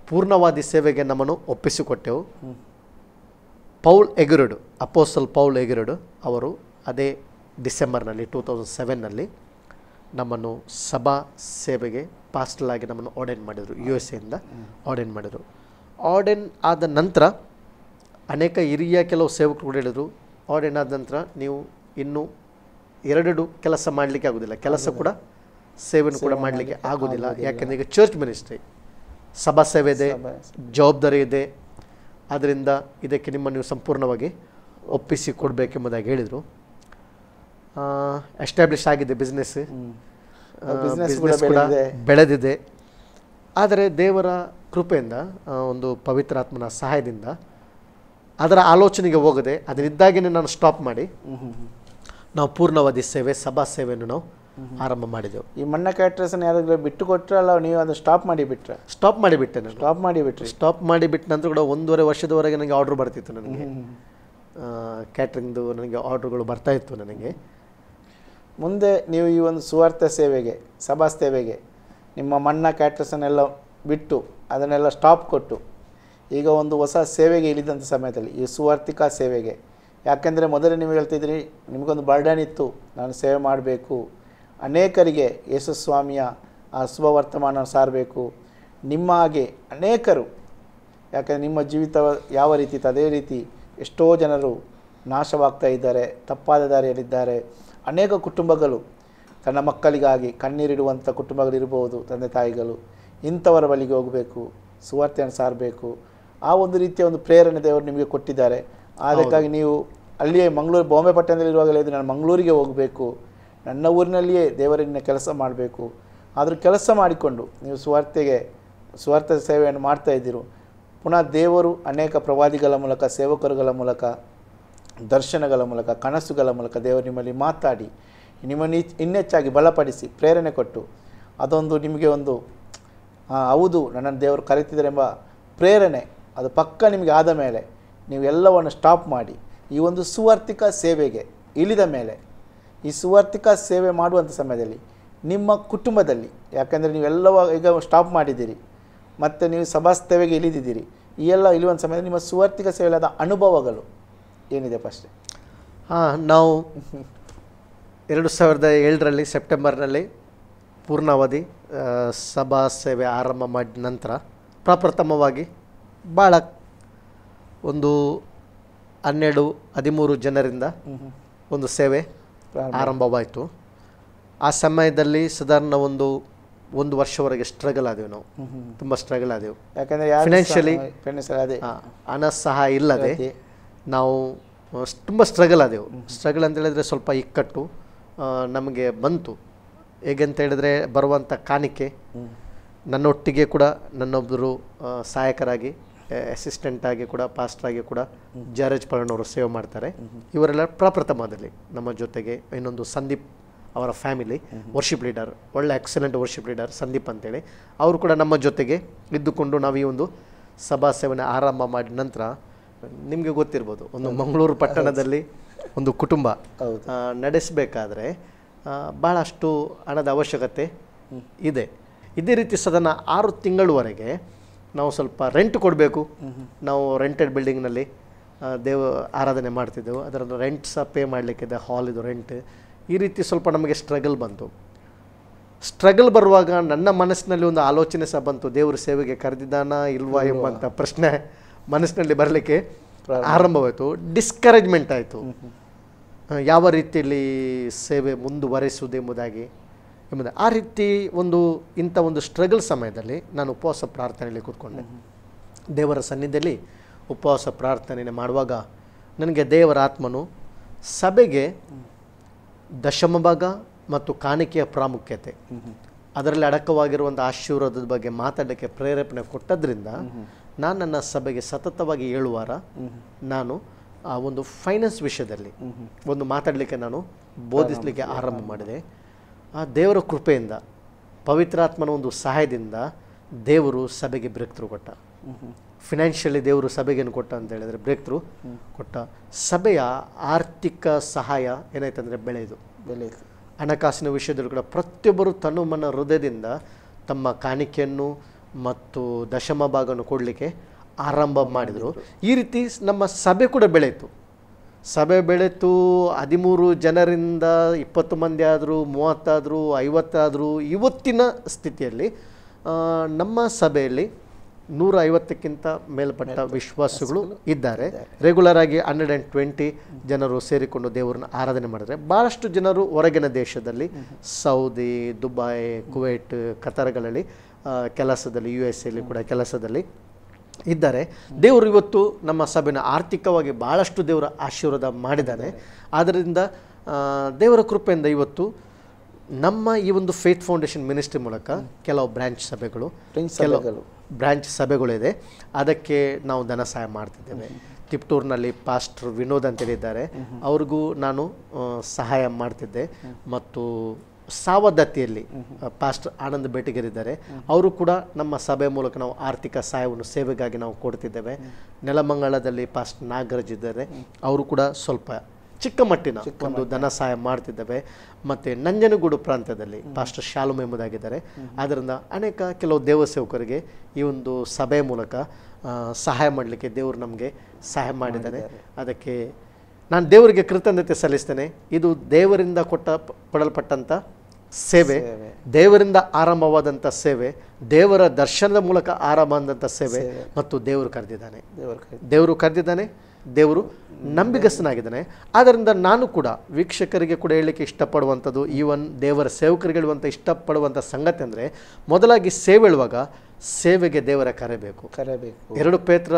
ಪೂರ್ಣವಾದಿ ಸೇವೆಗೆ ನಮ್ಮನ್ನು ಒಪ್ಪಿಸಿಕೊಟ್ಟೆವು. ಅಪೋಸ್ತಲ ಪೌಲ್ ಎಗಿರಡು ಅವರು ಅದೇ ಡಿಸೆಂಬರ್ನಲ್ಲಿ 2007 ನಮ್ಮನ್ನು ಸಭಾ ಸೇವೆಗೆ ಪಾಸ್ಟಲಾಗಿ ನಮ್ಮನ್ನು ಆರ್ಡೈನ್ ಮಾಡಿದರು. USA ಆರ್ಡೈನ್ ಮಾಡಿದರು. ಆರ್ಡೈನ್ ಆದ ನಂತರ ಅನೇಕ ಹಿರಿಯ ಕೆಲವು ಸೇವಕರು ಕೂಡ ಹೇಳಿದರು, ಆರ್ಡೈನ್ ಆದ ನಂತರ ನೀವು ಇನ್ನೂ ಎರಡು ಕೆಲಸ ಮಾಡಲಿಕ್ಕೆ ಆಗೋದಿಲ್ಲ, ಕೆಲಸ ಕೂಡ ಸೇವೆಯನ್ನು ಕೂಡ ಮಾಡಲಿಕ್ಕೆ ಆಗೋದಿಲ್ಲ. ಯಾಕೆಂದರೆ ಈಗ ಚರ್ಚ್ ಮಿನಿಸ್ಟ್ರಿ, ಸಭಾ ಸೇವೆ ಇದೆ, ಜವಾಬ್ದಾರಿ ಇದೆ, ಅದರಿಂದ ಇದಕ್ಕೆ ನಿಮ್ಮನ್ನು ನೀವು ಸಂಪೂರ್ಣವಾಗಿ ಒಪ್ಪಿಸಿ ಕೊಡಬೇಕೆಂಬುದಾಗಿ ಹೇಳಿದರು. ಎಸ್ಟಾಬ್ಲಿಷ್ ಆಗಿದೆ, ಬಿಸ್ನೆಸ್ ಕೂಡ ಬೆಳೆದಿದೆ. ಆದರೆ ದೇವರ ಕೃಪೆಯಿಂದ, ಒಂದು ಪವಿತ್ರಾತ್ಮನ ಸಹಾಯದಿಂದ ಅದರ ಆಲೋಚನೆಗೆ ಹೋಗದೆ ಅದರಿದ್ದಾಗೇ ನಾನು ಸ್ಟಾಪ್ ಮಾಡಿ ನಾವು ಪೂರ್ಣವಾದಿ ಸೇವೆ, ಸಭಾ ಸೇವೆಯನ್ನು ನಾವು ಆರಂಭ ಮಾಡಿದೆವು. ಈ ಮಣ್ಣ ಕ್ಯಾಟ್ರಸನ್ನು ಯಾರಾದರೂ ಬಿಟ್ಟು ಕೊಟ್ಟರಲ್ಲ, ನೀವು ಅದನ್ನು ಸ್ಟಾಪ್ ಮಾಡಿಬಿಟ್ರೆ? ಸ್ಟಾಪ್ ಮಾಡಿಬಿಟ್ಟೆ ನಂತರ ಕೂಡ 1.5 ವರ್ಷದವರೆಗೆ ನನಗೆ ಆರ್ಡ್ರ್ ಬರ್ತಿತ್ತು. ನನಗೆ ಕ್ಯಾಟ್ರಿಂಗ್ದು ನನಗೆ ಆರ್ಡ್ರುಗಳು ಬರ್ತಾಯಿತ್ತು ನನಗೆ. ಮುಂದೆ ನೀವು ಈ ಒಂದು ಸುವಾರ್ಥ ಸೇವೆಗೆ, ಸಭಾ ಸೇವೆಗೆ ನಿಮ್ಮ ಮಣ್ಣ ಕ್ಯಾಟ್ರಸನ್ನೆಲ್ಲ ಬಿಟ್ಟು ಅದನ್ನೆಲ್ಲ ಸ್ಟಾಪ್ ಕೊಟ್ಟು ಈಗ ಒಂದು ಹೊಸ ಸೇವೆಗೆ ಇಳಿದಂಥ ಸಮಯದಲ್ಲಿ ಈ ಸುವಾರ್ಥಿಕ ಸೇವೆಗೆ, ಯಾಕೆಂದರೆ ಮೊದಲೇ ನೀವು ಹೇಳ್ತಿದ್ರಿ ನಿಮಗೊಂದು ಬರ್ಡನ್ ಇತ್ತು, ನಾನು ಸೇವೆ ಮಾಡಬೇಕು, ಅನೇಕರಿಗೆ ಯೇಸು ಸ್ವಾಮಿಯ ಆ ಶುಭ ವರ್ತಮಾನ ಸಾರಬೇಕು, ನಿಮ್ಮ ಹಾಗೆ ಅನೇಕರು, ಯಾಕೆಂದರೆ ನಿಮ್ಮ ಜೀವಿತ ಯಾವ ರೀತಿ ಇತ್ತು ಅದೇ ರೀತಿ ಎಷ್ಟೋ ಜನರು ನಾಶವಾಗ್ತಾ ಇದ್ದಾರೆ, ತಪ್ಪಾದ ದಾರಿಯಲ್ಲಿದ್ದಾರೆ. ಅನೇಕ ಕುಟುಂಬಗಳು ತನ್ನ ಮಕ್ಕಳಿಗಾಗಿ ಕಣ್ಣೀರಿಡುವಂಥ ಕುಟುಂಬಗಳಿರ್ಬೋದು, ತಂದೆ ತಾಯಿಗಳು, ಇಂಥವರ ಬಳಿಗೆ ಹೋಗಬೇಕು, ಸುವಾರ್ತೆಯನ್ನು ಸಾರಬೇಕು. ಆ ಒಂದು ರೀತಿಯ ಒಂದು ಪ್ರೇರಣೆ ದೇವರು ನಿಮಗೆ ಕೊಟ್ಟಿದ್ದಾರೆ. ಅದಕ್ಕಾಗಿ ನೀವು ಅಲ್ಲಿಯೇ ಮಂಗಳೂರು, ಬಾಂಬೆ ಪಟ್ಟಣದಲ್ಲಿರುವಾಗಲೇ ನಾನು ಮಂಗಳೂರಿಗೆ ಹೋಗಬೇಕು, ನನ್ನ ಊರಿನಲ್ಲಿಯೇ ದೇವರಿನ ಕೆಲಸ ಮಾಡಬೇಕು. ಆದರೂ ಕೆಲಸ ಮಾಡಿಕೊಂಡು ನೀವು ಸುವಾರ್ತೆಗೆ ಸ್ವಾರ್ಥ ಸೇವೆಯನ್ನು ಮಾಡ್ತಾ ಇದ್ದೀರೋ, ಪುನಃ ದೇವರು ಅನೇಕ ಪ್ರವಾದಿಗಳ ಮೂಲಕ, ಸೇವಕರುಗಳ ಮೂಲಕ, ದರ್ಶನಗಳ ಮೂಲಕ, ಕನಸುಗಳ ಮೂಲಕ ದೇವರು ನಿಮ್ಮಲ್ಲಿ ಮಾತಾಡಿ ನಿಮ್ಮನ್ನು ಇನ್ನೆಚ್ಚಾಗಿ ಬಲಪಡಿಸಿ ಪ್ರೇರಣೆ ಕೊಟ್ಟು ಅದೊಂದು ನಿಮಗೆ ಒಂದು ಹೌದು ನನ್ನನ್ನು ದೇವರು ಕರೆತಿದ್ದರೆಂಬ ಪ್ರೇರಣೆ ಅದು ಪಕ್ಕ ನಿಮಗೆ ಆದ ಮೇಲೆ ನೀವು ಎಲ್ಲವನ್ನು ಸ್ಟಾಪ್ ಮಾಡಿ ಈ ಒಂದು ಸುವಾರ್ತಿಕ ಸೇವೆಗೆ ಇಳಿದ ಮೇಲೆ, ಈ ಸುವಾರ್ತಿಕ ಸೇವೆ ಮಾಡುವಂಥ ಸಮಯದಲ್ಲಿ ನಿಮ್ಮ ಕುಟುಂಬದಲ್ಲಿ, ಯಾಕೆಂದರೆ ನೀವೆಲ್ಲವ ಈಗ ಸ್ಟಾಪ್ ಮಾಡಿದ್ದೀರಿ ಮತ್ತು ನೀವು ಸಭಾ ಸೇವೆಗೆ ಇಳಿದಿದ್ದೀರಿ, ಈ ಎಲ್ಲ ಇಳುವಂಥ ಸಮಯದಲ್ಲಿ ನಿಮ್ಮ ಸುವಾರ್ತಿಕ ಸೇವೆಯಾದ ಅನುಭವಗಳು ಏನಿದೆ ಫಸ್ಟ್? ನಾವು 2007 ಸೆಪ್ಟೆಂಬರ್ನಲ್ಲಿ ಪೂರ್ಣಾವಧಿ ಸಭಾ ಸೇವೆ ಆರಂಭ ಮಾಡಿದ ನಂತರ ಪ್ರಪ್ರಥಮವಾಗಿ ಭಾಳ ಒಂದು 12-13 ಜನರಿಂದ ಒಂದು ಸೇವೆ ಆರಂಭವಾಯಿತು. ಆ ಸಮಯದಲ್ಲಿ ಸಾಧಾರಣ ಒಂದು ವರ್ಷವರೆಗೆ ಸ್ಟ್ರಗಲ್ ಆದೆವು. ನಾವು ತುಂಬ ಸ್ಟ್ರಗಲ್ ಆದೆವು. ಯಾಕಂದರೆ ಫಿನಾನ್ಷಿಯಲಿ ಹಣ ಸಹ ಇಲ್ಲದೆ ನಾವು ತುಂಬ ಸ್ಟ್ರಗಲ್ ಆದೆವು. ಸ್ಟ್ರಗಲ್ ಅಂತ ಹೇಳಿದ್ರೆ ಸ್ವಲ್ಪ ಇಕ್ಕಟ್ಟು ನಮಗೆ ಬಂತು. ಹೇಗೆಂತ ಹೇಳಿದ್ರೆ ಬರುವಂಥ ಕಾಣಿಕೆ, ನನ್ನೊಟ್ಟಿಗೆ ಕೂಡ ನನ್ನೊಬ್ಬರು ಸಹಾಯಕರಾಗಿ, ಅಸಿಸ್ಟೆಂಟಾಗಿ ಕೂಡ, ಪಾಸ್ಟ್ರಾಗಿ ಕೂಡ ಜಾರೇಜ್ ಪಳಣ್ಣವರು ಸೇವೆ ಮಾಡ್ತಾರೆ. ಇವರೆಲ್ಲ ಪ್ರಪ್ರಥಮದಲ್ಲಿ ನಮ್ಮ ಜೊತೆಗೆ ಇನ್ನೊಂದು ಸಂದೀಪ್ ಅವರ ಫ್ಯಾಮಿಲಿ ವರ್ಷಿಪ್ ಲೀಡರ್, ಒಳ್ಳೆ ಎಕ್ಸಲೆಂಟ್ ವರ್ಷಿಪ್ ಲೀಡರ್ ಸಂದೀಪ್ ಅಂತೇಳಿ, ಅವರು ಕೂಡ ನಮ್ಮ ಜೊತೆಗೆ ಇದ್ದುಕೊಂಡು ನಾವು ಈ ಒಂದು ಸಭಾ ಸೇವೆನ ಆರಂಭ ಮಾಡಿದ ನಂತರ, ನಿಮಗೆ ಗೊತ್ತಿರ್ಬೋದು, ಒಂದು ಮಂಗಳೂರು ಪಟ್ಟಣದಲ್ಲಿ ಒಂದು ಕುಟುಂಬ ನಡೆಸಬೇಕಾದ್ರೆ ಭಾಳಷ್ಟು ಹಣದ ಅವಶ್ಯಕತೆ ಇದೆ. ಇದೇ ರೀತಿ ಸಾಧಾರಣ 6 ತಿಂಗಳವರೆಗೆ ನಾವು ಸ್ವಲ್ಪ ರೆಂಟ್ ಕೊಡಬೇಕು. ನಾವು ರೆಂಟೆಡ್ ಬಿಲ್ಡಿಂಗ್ನಲ್ಲಿ ಆರಾಧನೆ ಮಾಡ್ತಿದ್ದೆವು. ಅದರ ರೆಂಟ್ ಸಹ ಪೇ ಮಾಡಲಿಕ್ಕಿದೆ, ಹಾಲಿದು ರೆಂಟ್. ಈ ರೀತಿ ಸ್ವಲ್ಪ ನಮಗೆ ಸ್ಟ್ರಗಲ್ ಬಂತು. ಸ್ಟ್ರಗಲ್ ಬರುವಾಗ ನನ್ನ ಮನಸ್ಸಿನಲ್ಲಿ ಒಂದು ಆಲೋಚನೆ ಸಹ ಬಂತು, ದೇವರು ಸೇವೆಗೆ ಕರೆದಿದ್ದಾನಾ ಇಲ್ವಾ ಎಂಬಂಥ ಪ್ರಶ್ನೆ ಮನಸ್ಸಿನಲ್ಲಿ ಬರಲಿಕ್ಕೆ ಆರಂಭವಾಯಿತು. ಡಿಸ್ಕರೇಜ್ಮೆಂಟ್ ಆಯಿತು. ಯಾವ ರೀತಿಯಲ್ಲಿ ಸೇವೆ ಮುಂದುವರೆಸುವುದೆಂಬುದಾಗಿ ಆ ರೀತಿ ಇಂಥ ಒಂದು ಸ್ಟ್ರಗಲ್ ಸಮಯದಲ್ಲಿ ನಾನು ಉಪವಾಸ ಪ್ರಾರ್ಥನೆಯಲ್ಲಿ ಕೂತ್ಕೊಂಡೆ. ದೇವರ ಸನ್ನಿಧಿಯಲ್ಲಿ ಉಪವಾಸ ಪ್ರಾರ್ಥನೆ ಮಾಡುವಾಗ ನನಗೆ ದೇವರ ಆತ್ಮನು ಸಭೆಗೆ ದಶಮ ಭಾಗ ಮತ್ತು ಕಾಣಿಕೆಯ ಪ್ರಾಮುಖ್ಯತೆ, ಅದರಲ್ಲಿ ಅಡಕವಾಗಿರುವಂಥ ಆಶೀರ್ವಾದದ ಬಗ್ಗೆ ಮಾತಾಡೋಕ್ಕೆ ಪ್ರೇರೇಪಣೆ ಕೊಟ್ಟದ್ರಿಂದ ನಾನು ನನ್ನ ಸಭೆಗೆ ಸತತವಾಗಿ 7 ವಾರ ನಾನು ಆ ಒಂದು ಫೈನಾನ್ಸ್ ವಿಷಯದಲ್ಲಿ ಮಾತಾಡಲಿಕ್ಕೆ ನಾನು ಬೋಧಿಸಲಿಕ್ಕೆ ಆರಂಭ ಮಾಡಿದೆ. ಆ ದೇವರ ಕೃಪೆಯಿಂದ, ಪವಿತ್ರಾತ್ಮನ ಒಂದು ಸಹಾಯದಿಂದ ದೇವರು ಸಭೆಗೆ ಬ್ರೇಕ್ ಥ್ರೂ ಕೊಟ್ಟ. ಫಿನಾನ್ಷಿಯಲಿ ದೇವರು ಸಭೆಗೇನು ಕೊಟ್ಟ ಅಂತ ಹೇಳಿದರೆ ಬ್ರೇಕ್ ಥ್ರೂ ಕೊಟ್ಟ. ಸಭೆಯ ಆರ್ಥಿಕ ಸಹಾಯ ಏನಾಯ್ತಂದರೆ ಬೆಳೆಯಿತು. ಹಣಕಾಸಿನ ವಿಷಯದಲ್ಲಿ ಕೂಡ ಪ್ರತಿಯೊಬ್ಬರು ತನ್ನ ಹೃದಯದಿಂದ ತಮ್ಮ ಕಾಣಿಕೆಯನ್ನು ಮತ್ತು ದಶಮ ಭಾಗವನ್ನು ಕೊಡಲಿಕ್ಕೆ ಆರಂಭ ಮಾಡಿದರು. ಈ ರೀತಿ ನಮ್ಮ ಸಭೆ ಕೂಡ ಬೆಳೆಯಿತು. ಸಭೆ ಬೆಳೆತು. 13 ಜನರಿಂದ 20 ಮಂದಿ ಆದರು, 30 ಆದರು, 50 ಆದರು. ಇವತ್ತಿನ ಸ್ಥಿತಿಯಲ್ಲಿ ನಮ್ಮ ಸಭೆಯಲ್ಲಿ 150ಕ್ಕಿಂತ ಮೇಲ್ಪಟ್ಟ ವಿಶ್ವಾಸಿಗಳು ಇದ್ದಾರೆ. ರೆಗ್ಯುಲರ್ ಆಗಿ 120 ಜನರು ಸೇರಿಕೊಂಡು ದೇವರನ್ನ ಆರಾಧನೆ ಮಾಡಿದರೆ, ಭಾಳಷ್ಟು ಜನರು ಹೊರಗಿನ ದೇಶದಲ್ಲಿ ಸೌದಿ, ದುಬೈ, ಕುವೈಟ್, ಕತಾರ್ಗಳಲ್ಲಿ ಕೆಲಸದಲ್ಲಿ, USA ಕೂಡ ಕೆಲಸದಲ್ಲಿ ಇದ್ದಾರೆ. ದೇವರು ಇವತ್ತು ನಮ್ಮ ಸಭೆನ ಆರ್ಥಿಕವಾಗಿ ಭಾಳಷ್ಟು ದೇವರ ಆಶೀರ್ವಾದ ಮಾಡಿದ್ದಾನೆ. ಆದ್ದರಿಂದ ದೇವರ ಕೃಪೆಯಿಂದ ಇವತ್ತು ನಮ್ಮ ಈ ಒಂದು ಫೇತ್ ಫೌಂಡೇಶನ್ ಮಿನಿಸ್ಟ್ರಿ ಮೂಲಕ ಕೆಲವು ಬ್ರಾಂಚ್ ಸಭೆಗಳಿದೆ. ಅದಕ್ಕೆ ನಾವು ಧನ ಸಹಾಯ ಮಾಡ್ತಿದ್ದೇವೆ. ತಿಪ್ಟೂರಿನಲ್ಲಿ ಪಾಸ್ಟರ್ ವಿನೋದ್ ಅಂತೇಳಿದ್ದಾರೆ, ಅವ್ರಿಗೂ ನಾನು ಸಹಾಯ ಮಾಡ್ತಿದ್ದೆ. ಮತ್ತು ಸಾವದತ್ತಿಯಲ್ಲಿ ಪಾಸ್ಟರ್ ಆನಂದ್ ಬೇಟಿಗರಿದ್ದಾರೆ, ಅವರು ಕೂಡ ನಮ್ಮ ಸಭೆ ಮೂಲಕ ನಾವು ಆರ್ಥಿಕ ಸಹಾಯವನ್ನು ಸೇವೆಗಾಗಿ ನಾವು ಕೊಡ್ತಿದ್ದೇವೆ. ನೆಲಮಂಗಲದಲ್ಲಿ ಪಾಸ್ಟರ್ ನಾಗರಾಜ್ ಇದ್ದಾರೆ, ಅವರು ಕೂಡ ಸ್ವಲ್ಪ ಚಿಕ್ಕ ಮಟ್ಟಿನ ಒಂದು ಧನ ಸಹಾಯ ಮಾಡ್ತಿದ್ದೇವೆ. ಮತ್ತು ನಂಜನಗೂಡು ಪ್ರಾಂತ್ಯದಲ್ಲಿ ಪಾಸ್ಟರ್ ಶಾಲುಮ್ ಎಂಬುದಾಗಿದ್ದಾರೆ. ಆದ್ದರಿಂದ ಕೆಲವು ದೇವ ಸೇವಕರಿಗೆ ಈ ಒಂದು ಸಭೆಯ ಮೂಲಕ ಸಹಾಯ ಮಾಡಲಿಕ್ಕೆ ದೇವರು ನಮಗೆ ಸಹಾಯ ಮಾಡಿದ್ದಾನೆ. ಅದಕ್ಕೆ ನಾನು ದೇವರಿಗೆ ಕೃತಜ್ಞತೆ ಸಲ್ಲಿಸ್ತೇನೆ. ಇದು ದೇವರಿಂದ ಕೊಡಲ್ಪಟ್ಟಂಥ ಸೇವೆ, ದೇವರಿಂದ ಆರಂಭವಾದಂಥ ಸೇವೆ, ದೇವರ ದರ್ಶನದ ಮೂಲಕ ಆರಂಭ ಆದಂಥ ಸೇವೆ. ಮತ್ತು ದೇವರು ಕರೆದಿದ್ದಾನೆ, ದೇವರು ನಂಬಿಗಸ್ತನಾಗಿದ್ದಾನೆ. ಆದ್ದರಿಂದ ನಾನು ಕೂಡ ವೀಕ್ಷಕರಿಗೆ ಕೂಡ ಹೇಳಲಿಕ್ಕೆ ಇಷ್ಟಪಡುವಂಥದ್ದು, ಈವನ್ ದೇವರ ಸೇವಕರಿಗೆ ಹೇಳುವಂಥ ಇಷ್ಟಪಡುವಂಥ ಸಂಗತಿ ಅಂದರೆ, ಮೊದಲಾಗಿ ಸೇವೆ ಹೇಳುವಾಗ ಸೇವೆಗೆ ದೇವರ ಕರೆಬೇಕು. 2 ಪೇತ್ರ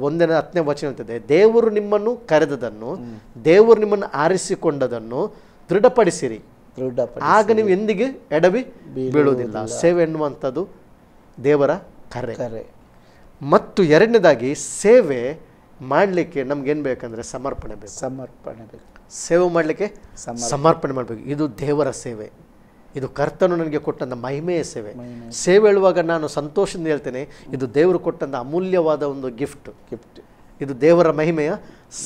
1:10 ವಚನ ಹೇಳ್ತದೆ, ದೇವರು ನಿಮ್ಮನ್ನು ಕರೆದದನ್ನು, ದೇವರು ನಿಮ್ಮನ್ನು ಆರಿಸಿಕೊಂಡದನ್ನು ದೃಢಪಡಿಸಿರಿ, ಆಗ ನೀವು ಎಂದಿಗೆ ಎಡವಿ ಬೀಳುವುದಿಲ್ಲ. ಸೇವೆ ಎನ್ನುವಂಥದ್ದು ದೇವರ ಕರೆ. ಕರೆ. ಮತ್ತು ಎರಡನೇದಾಗಿ ಸೇವೆ ಮಾಡಲಿಕ್ಕೆ ನಮ್ಗೇನು ಬೇಕಂದರೆ ಸಮರ್ಪಣೆ ಬೇಕು. ಸಮರ್ಪಣೆ ಬೇಕು. ಸೇವೆ ಮಾಡಲಿಕ್ಕೆ ಸಮರ್ಪಣೆ ಮಾಡಬೇಕು. ಇದು ದೇವರ ಸೇವೆ, ಇದು ಕರ್ತನು ನನಗೆ ಕೊಟ್ಟಂಥ ಮಹಿಮೆಯ ಸೇವೆ. ಸೇವೆ ಹೇಳುವಾಗ ನಾನು ಸಂತೋಷದಿಂದ ಹೇಳ್ತೇನೆ, ಇದು ದೇವರು ಕೊಟ್ಟಂಥ ಅಮೂಲ್ಯವಾದ ಒಂದು ಗಿಫ್ಟ್. ಇದು ದೇವರ ಮಹಿಮೆಯ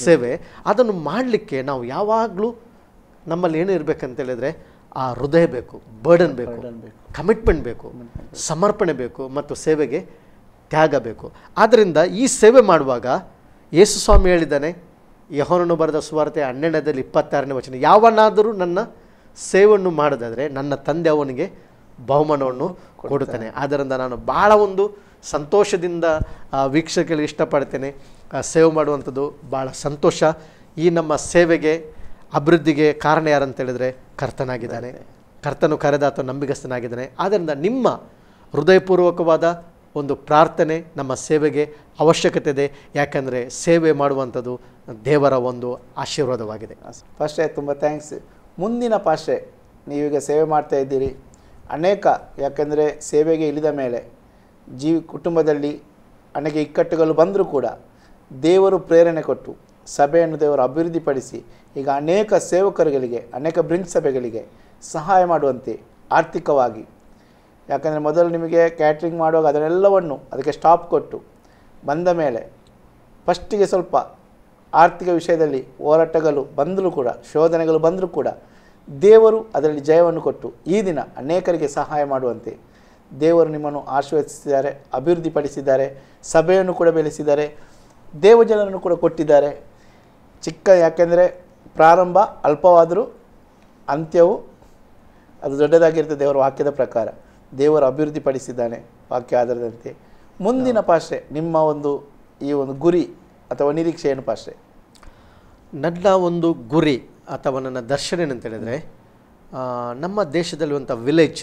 ಸೇವೆ. ಅದನ್ನು ಮಾಡಲಿಕ್ಕೆ ನಾವು ಯಾವಾಗಲೂ ನಮ್ಮಲ್ಲಿ ಏನು ಇರಬೇಕಂತ ಹೇಳಿದರೆ ಆ ಹೃದಯ ಬೇಕು, ಬರ್ಡನ್ ಬೇಕು, ಕಮಿಟ್ಮೆಂಟ್ ಬೇಕು, ಸಮರ್ಪಣೆ ಬೇಕು ಮತ್ತು ಸೇವೆಗೆ ತ್ಯಾಗ ಬೇಕು. ಆದ್ದರಿಂದ ಈ ಸೇವೆ ಮಾಡುವಾಗ ಯೇಸು ಸ್ವಾಮಿ ಹೇಳಿದ್ದಾನೆ, ಯೋಹಾನನು ಬರೆದ ಸುವಾರ್ತೆ 12ನೇ 26ನೇ ವಚನ, ಯಾವನಾದರೂ ನನ್ನ ಸೇವೆಯನ್ನು ಮಾಡೋದಾದರೆ ನನ್ನ ತಂದೆ ಅವನಿಗೆ ಬಹುಮಾನವನ್ನು ಕೊಡುತ್ತಾನೆ. ಆದ್ದರಿಂದ ನಾನು ಭಾಳ ಒಂದು ಸಂತೋಷದಿಂದ ವೀಕ್ಷಕರಿಗೆ ಇಷ್ಟಪಡ್ತೇನೆ. ಸೇವೆ ಮಾಡುವಂಥದ್ದು ಭಾಳ ಸಂತೋಷ. ಈ ನಮ್ಮ ಸೇವೆಗೆ ಅಭಿವೃದ್ಧಿಗೆ ಕಾರಣ ಯಾರಂತ ಹೇಳಿದರೆ ಕರ್ತನಾಗಿದ್ದಾನೆ. ಕರ್ತನು ಕರೆದಾತ ನಂಬಿಗಸ್ತನಾಗಿದ್ದಾನೆ. ಆದ್ದರಿಂದ ನಿಮ್ಮ ಹೃದಯಪೂರ್ವಕವಾದ ಒಂದು ಪ್ರಾರ್ಥನೆ ನಮ್ಮ ಸೇವೆಗೆ ಅವಶ್ಯಕತೆ ಇದೆ. ಯಾಕಂದರೆ ಸೇವೆ ಮಾಡುವಂಥದ್ದು ದೇವರ ಒಂದು ಆಶೀರ್ವಾದವಾಗಿದೆ. ಪಾಸ್ಟರ್ ತುಂಬ ಥ್ಯಾಂಕ್ಸ್. ಮುಂದಿನ ಪಾಸ್ಟರ್, ನೀವೀಗ ಸೇವೆ ಮಾಡ್ತಾ ಇದ್ದೀರಿ ಅನೇಕ, ಯಾಕೆಂದರೆ ಸೇವೆಗೆ ಇಳಿದ ಮೇಲೆ ಕುಟುಂಬದಲ್ಲಿ ಅನೇಕ ಇಕ್ಕಟ್ಟುಗಳು ಬಂದರೂ ಕೂಡ ದೇವರು ಪ್ರೇರಣೆ ಕೊಟ್ಟು ಸಭೆಯನ್ನು ದೇವರು ಅಭಿವೃದ್ಧಿಪಡಿಸಿ ಈಗ ಅನೇಕ ಸೇವಕರುಗಳಿಗೆ, ಅನೇಕ ಬ್ರಿಂಗ್ ಸಭೆಗಳಿಗೆ ಸಹಾಯ ಮಾಡುವಂತೆ ಆರ್ಥಿಕವಾಗಿ, ಯಾಕಂದರೆ ಮೊದಲು ನಿಮಗೆ ಕ್ಯಾಟ್ರಿಂಗ್ ಮಾಡುವಾಗ ಅದನ್ನೆಲ್ಲವನ್ನು ಅದಕ್ಕೆ ಸ್ಟಾಪ್ ಕೊಟ್ಟು ಬಂದ ಮೇಲೆ ಫಸ್ಟಿಗೆ ಸ್ವಲ್ಪ ಆರ್ಥಿಕ ವಿಷಯದಲ್ಲಿ ಹೋರಾಟಗಳು ಬಂದರೂ ಕೂಡ, ಶೋಧನೆಗಳು ಬಂದರೂ ಕೂಡ ದೇವರು ಅದರಲ್ಲಿ ಜಯವನ್ನು ಕೊಟ್ಟು ಈ ದಿನ ಅನೇಕರಿಗೆ ಸಹಾಯ ಮಾಡುವಂತೆ ದೇವರು ನಿಮ್ಮನ್ನು ಆಶೀರ್ವದಿಸಿದ್ದಾರೆ, ಅಭಿವೃದ್ಧಿಪಡಿಸಿದ್ದಾರೆ, ಸಭೆಯನ್ನು ಕೂಡ ಬೆಳೆಸಿದ್ದಾರೆ, ದೇವಜನರನ್ನು ಕೂಡ ಕೊಟ್ಟಿದ್ದಾರೆ. ಯಾಕೆಂದರೆ ಪ್ರಾರಂಭ ಅಲ್ಪವಾದರೂ ಅಂತ್ಯವು ಅದು ದೊಡ್ಡದಾಗಿರುತ್ತೆ. ದೇವರ ವಾಕ್ಯದ ಪ್ರಕಾರ ದೇವರು ಅಭಿವೃದ್ಧಿಪಡಿಸಿದ್ದಾನೆ ವಾಕ್ಯ ಆಧಾರದಂತೆ. ಮುಂದಿನ ಪಾಸ್ಟರ್, ನಿಮ್ಮ ಒಂದು ಈ ಒಂದು ಗುರಿ ಅಥವಾ ನಿರೀಕ್ಷೆ ಏನು ಪಾಸ್ಟರ್? ನನ್ನ ಒಂದು ಗುರಿ ಅಥವಾ ನನ್ನ ದರ್ಶನ ಏನಂತ ಹೇಳಿದರೆ, ನಮ್ಮ ದೇಶದಲ್ಲಿರುವಂಥ ವಿಲೇಜ್,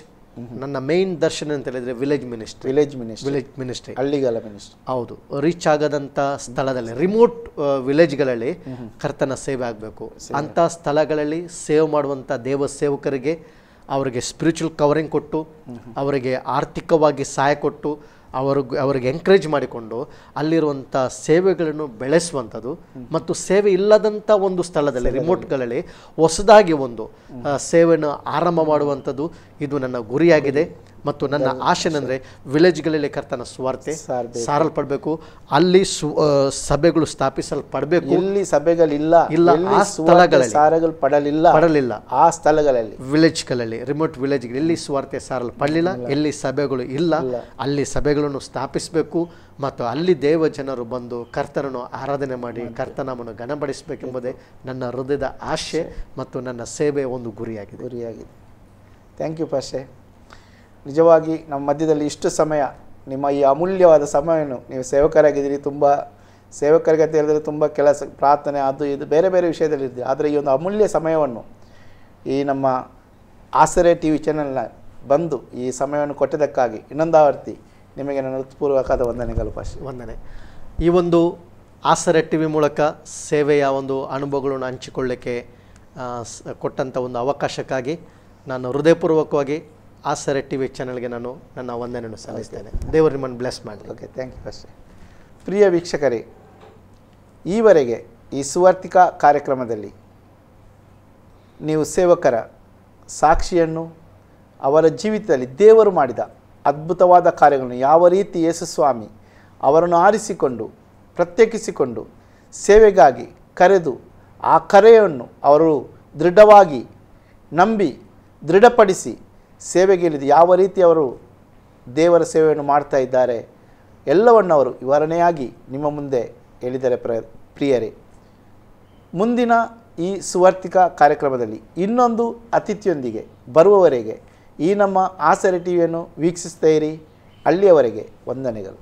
ನನ್ನ ಮೇನ್ ದರ್ಶನ ಅಂತ ಹೇಳಿದರೆ ವಿಲೇಜ್ ಮಿನಿಸ್ಟ್ರಿ, ಹಳ್ಳಿಗಳ ಮಿನಿಸ್ಟ್ರಿ. ಹೌದು, ರೀಚ್ ಆಗದಂಥ ಸ್ಥಳದಲ್ಲಿ, ರಿಮೋಟ್ ವಿಲೇಜ್ಗಳಲ್ಲಿ ಕರ್ತನ ಸೇವೆ ಆಗಬೇಕು. ಅಂಥ ಸ್ಥಳಗಳಲ್ಲಿ ಸೇವೆ ಮಾಡುವಂಥ ದೇವ ಸೇವಕರಿಗೆ ಅವರಿಗೆ ಸ್ಪಿರಿಚುವಲ್ ಕವರಿಂಗ್ ಕೊಟ್ಟು, ಅವರಿಗೆ ಆರ್ಥಿಕವಾಗಿ ಸಹಾಯ ಕೊಟ್ಟು, ಅವರಿಗೆ ಎಂಕರೇಜ್ ಮಾಡಿಕೊಂಡು ಅಲ್ಲಿರುವಂಥ ಸೇವೆಗಳನ್ನು ಬೆಳೆಸುವಂಥದ್ದು ಮತ್ತು ಸೇವೆ ಇಲ್ಲದಂಥ ಒಂದು ಸ್ಥಳದಲ್ಲಿ, ರಿಮೋಟ್ಗಳಲ್ಲಿ ಹೊಸದಾಗಿ ಒಂದು ಸೇವೆಯನ್ನು ಆರಂಭ ಮಾಡುವಂಥದ್ದು ಇದು ನನ್ನ ಗುರಿಯಾಗಿದೆ. ಮತ್ತು ನನ್ನ ಆಶೆ ಅಂದರೆ ವಿಲೇಜ್ಗಳಲ್ಲಿ ಕರ್ತನ ಸುವಾರ್ತೆ ಸಾರಲ್ಪಡಬೇಕು, ಅಲ್ಲಿ ಸಭೆಗಳು ಸ್ಥಾಪಿಸಲ್ಪಡಬೇಕು. ಇಲ್ಲಿ ಸಭೆಗಳಿಲ್ಲ, ಆ ಸ್ಥಳಗಳಲ್ಲಿ ಪಡಲಿಲ್ಲ, ಆ ಸ್ಥಳಗಳಲ್ಲಿ, ವಿಲೇಜ್ಗಳಲ್ಲಿ, ರಿಮೋಟ್ ವಿಲೇಜ್ಗಳು ಎಲ್ಲಿ ಸುವಾರ್ತೆ ಸಾರಲ್ಪಡಲಿಲ್ಲ, ಎಲ್ಲಿ ಸಭೆಗಳು ಇಲ್ಲ, ಅಲ್ಲಿ ಸಭೆಗಳನ್ನು ಸ್ಥಾಪಿಸಬೇಕು ಮತ್ತು ಅಲ್ಲಿ ದೇವ ಜನರು ಬಂದು ಕರ್ತನನ್ನು ಆರಾಧನೆ ಮಾಡಿ ಕರ್ತನಾಮನ್ನು ಘನಪಡಿಸಬೇಕೆಂಬುದೇ ನನ್ನ ಹೃದಯದ ಆಶೆ ಮತ್ತು ನನ್ನ ಸೇವೆಯ ಒಂದು ಗುರಿಯಾಗಿದೆ. Thank you pastor. ನಿಜವಾಗಿ ನಮ್ಮ ಮಧ್ಯದಲ್ಲಿ ಇಷ್ಟು ಸಮಯ, ನಿಮ್ಮ ಈ ಅಮೂಲ್ಯವಾದ ಸಮಯವನ್ನು, ನೀವು ಸೇವಕರಾಗಿದ್ದೀರಿ, ತುಂಬ ಸೇವಕರಿಗೆ ಅಂತ ಹೇಳಿದ್ರೆ ತುಂಬ ಕೆಲಸ, ಪ್ರಾರ್ಥನೆ, ಅದು ಇದು ಬೇರೆ ಬೇರೆ ವಿಷಯದಲ್ಲಿ ಇದ್ದೀರಿ. ಆದರೆ ಈ ಒಂದು ಅಮೂಲ್ಯ ಸಮಯವನ್ನು ಈ ನಮ್ಮ ಆಸರೆ ಟಿ ವಿ ಚಾನೆಲ್ನ ಬಂದು ಈ ಸಮಯವನ್ನು ಕೊಟ್ಟಿದ್ದಕ್ಕಾಗಿ ಇನ್ನೊಂದಾವರ್ತಿ ನಿಮಗೆ ನನ್ನ ಹೃತ್ಪೂರ್ವಕವಾದ ವಂದನೆಗಳು ಪಾಸ್ಟರ್. ವಂದನೆ. ಈ ಒಂದು ಆಸರೆ ಟಿ ವಿ ಮೂಲಕ ಸೇವೆಯ ಒಂದು ಅನುಭವಗಳನ್ನು ಹಂಚಿಕೊಳ್ಳಿಕ್ಕೆ ಕೊಟ್ಟಂಥ ಒಂದು ಅವಕಾಶಕ್ಕಾಗಿ ನಾನು ಹೃದಯಪೂರ್ವಕವಾಗಿ ಆಸರೆ ಟಿ ವಿ ಚಾನಲ್ಗೆ ನಾನು ನನ್ನ ವಂದನೆಯನ್ನು ಸಲ್ಲಿಸ್ತೇನೆ. ದೇವರು ನಿಮ್ಮನ್ನು ಬ್ಲೆಸ್ ಮಾಡಲಿ. Okay, thank you pastor. ಪ್ರಿಯ ವೀಕ್ಷಕರೇ, ಈವರೆಗೆ ಈ ಸುವಾರ್ತಿಕ ಕಾರ್ಯಕ್ರಮದಲ್ಲಿ ನೀವು ಸೇವಕರ ಸಾಕ್ಷಿಯನ್ನು, ಅವರ ಜೀವಿತದಲ್ಲಿ ದೇವರು ಮಾಡಿದ ಅದ್ಭುತವಾದ ಕಾರ್ಯಗಳನ್ನು, ಯಾವ ರೀತಿ ಯೇಸು ಸ್ವಾಮಿ ಅವರನ್ನು ಆರಿಸಿಕೊಂಡು ಪ್ರತ್ಯೇಕಿಸಿಕೊಂಡು ಸೇವೆಗಾಗಿ ಕರೆದು ಆ ಕರೆಯನ್ನು ಅವರು ದೃಢವಾಗಿ ನಂಬಿ ದೃಢಪಡಿಸಿ ಸೇವೆಗೆ ಇಳಿದು ಯಾವ ರೀತಿ ಅವರು ದೇವರ ಸೇವೆಯನ್ನು ಮಾಡ್ತಾ ಇದ್ದಾರೆ ಎಲ್ಲವನ್ನು ಅವರು ವಿವರಣೆಯಾಗಿ ನಿಮ್ಮ ಮುಂದೆ ಹೇಳಿದರೆ ಪ್ರಿಯರೇ. ಮುಂದಿನ ಈ ಸುವಾರ್ತಿಕ ಕಾರ್ಯಕ್ರಮದಲ್ಲಿ ಇನ್ನೊಂದು ಅತಿಥಿಯೊಂದಿಗೆ ಬರುವವರೆಗೆ ಈ ನಮ್ಮ ಆಸರೆ ಟಿ ವಿಯನ್ನು ವೀಕ್ಷಿಸ್ತಾ ಇರಿ. ಅಲ್ಲಿಯವರೆಗೆ ವಂದನೆಗಳು.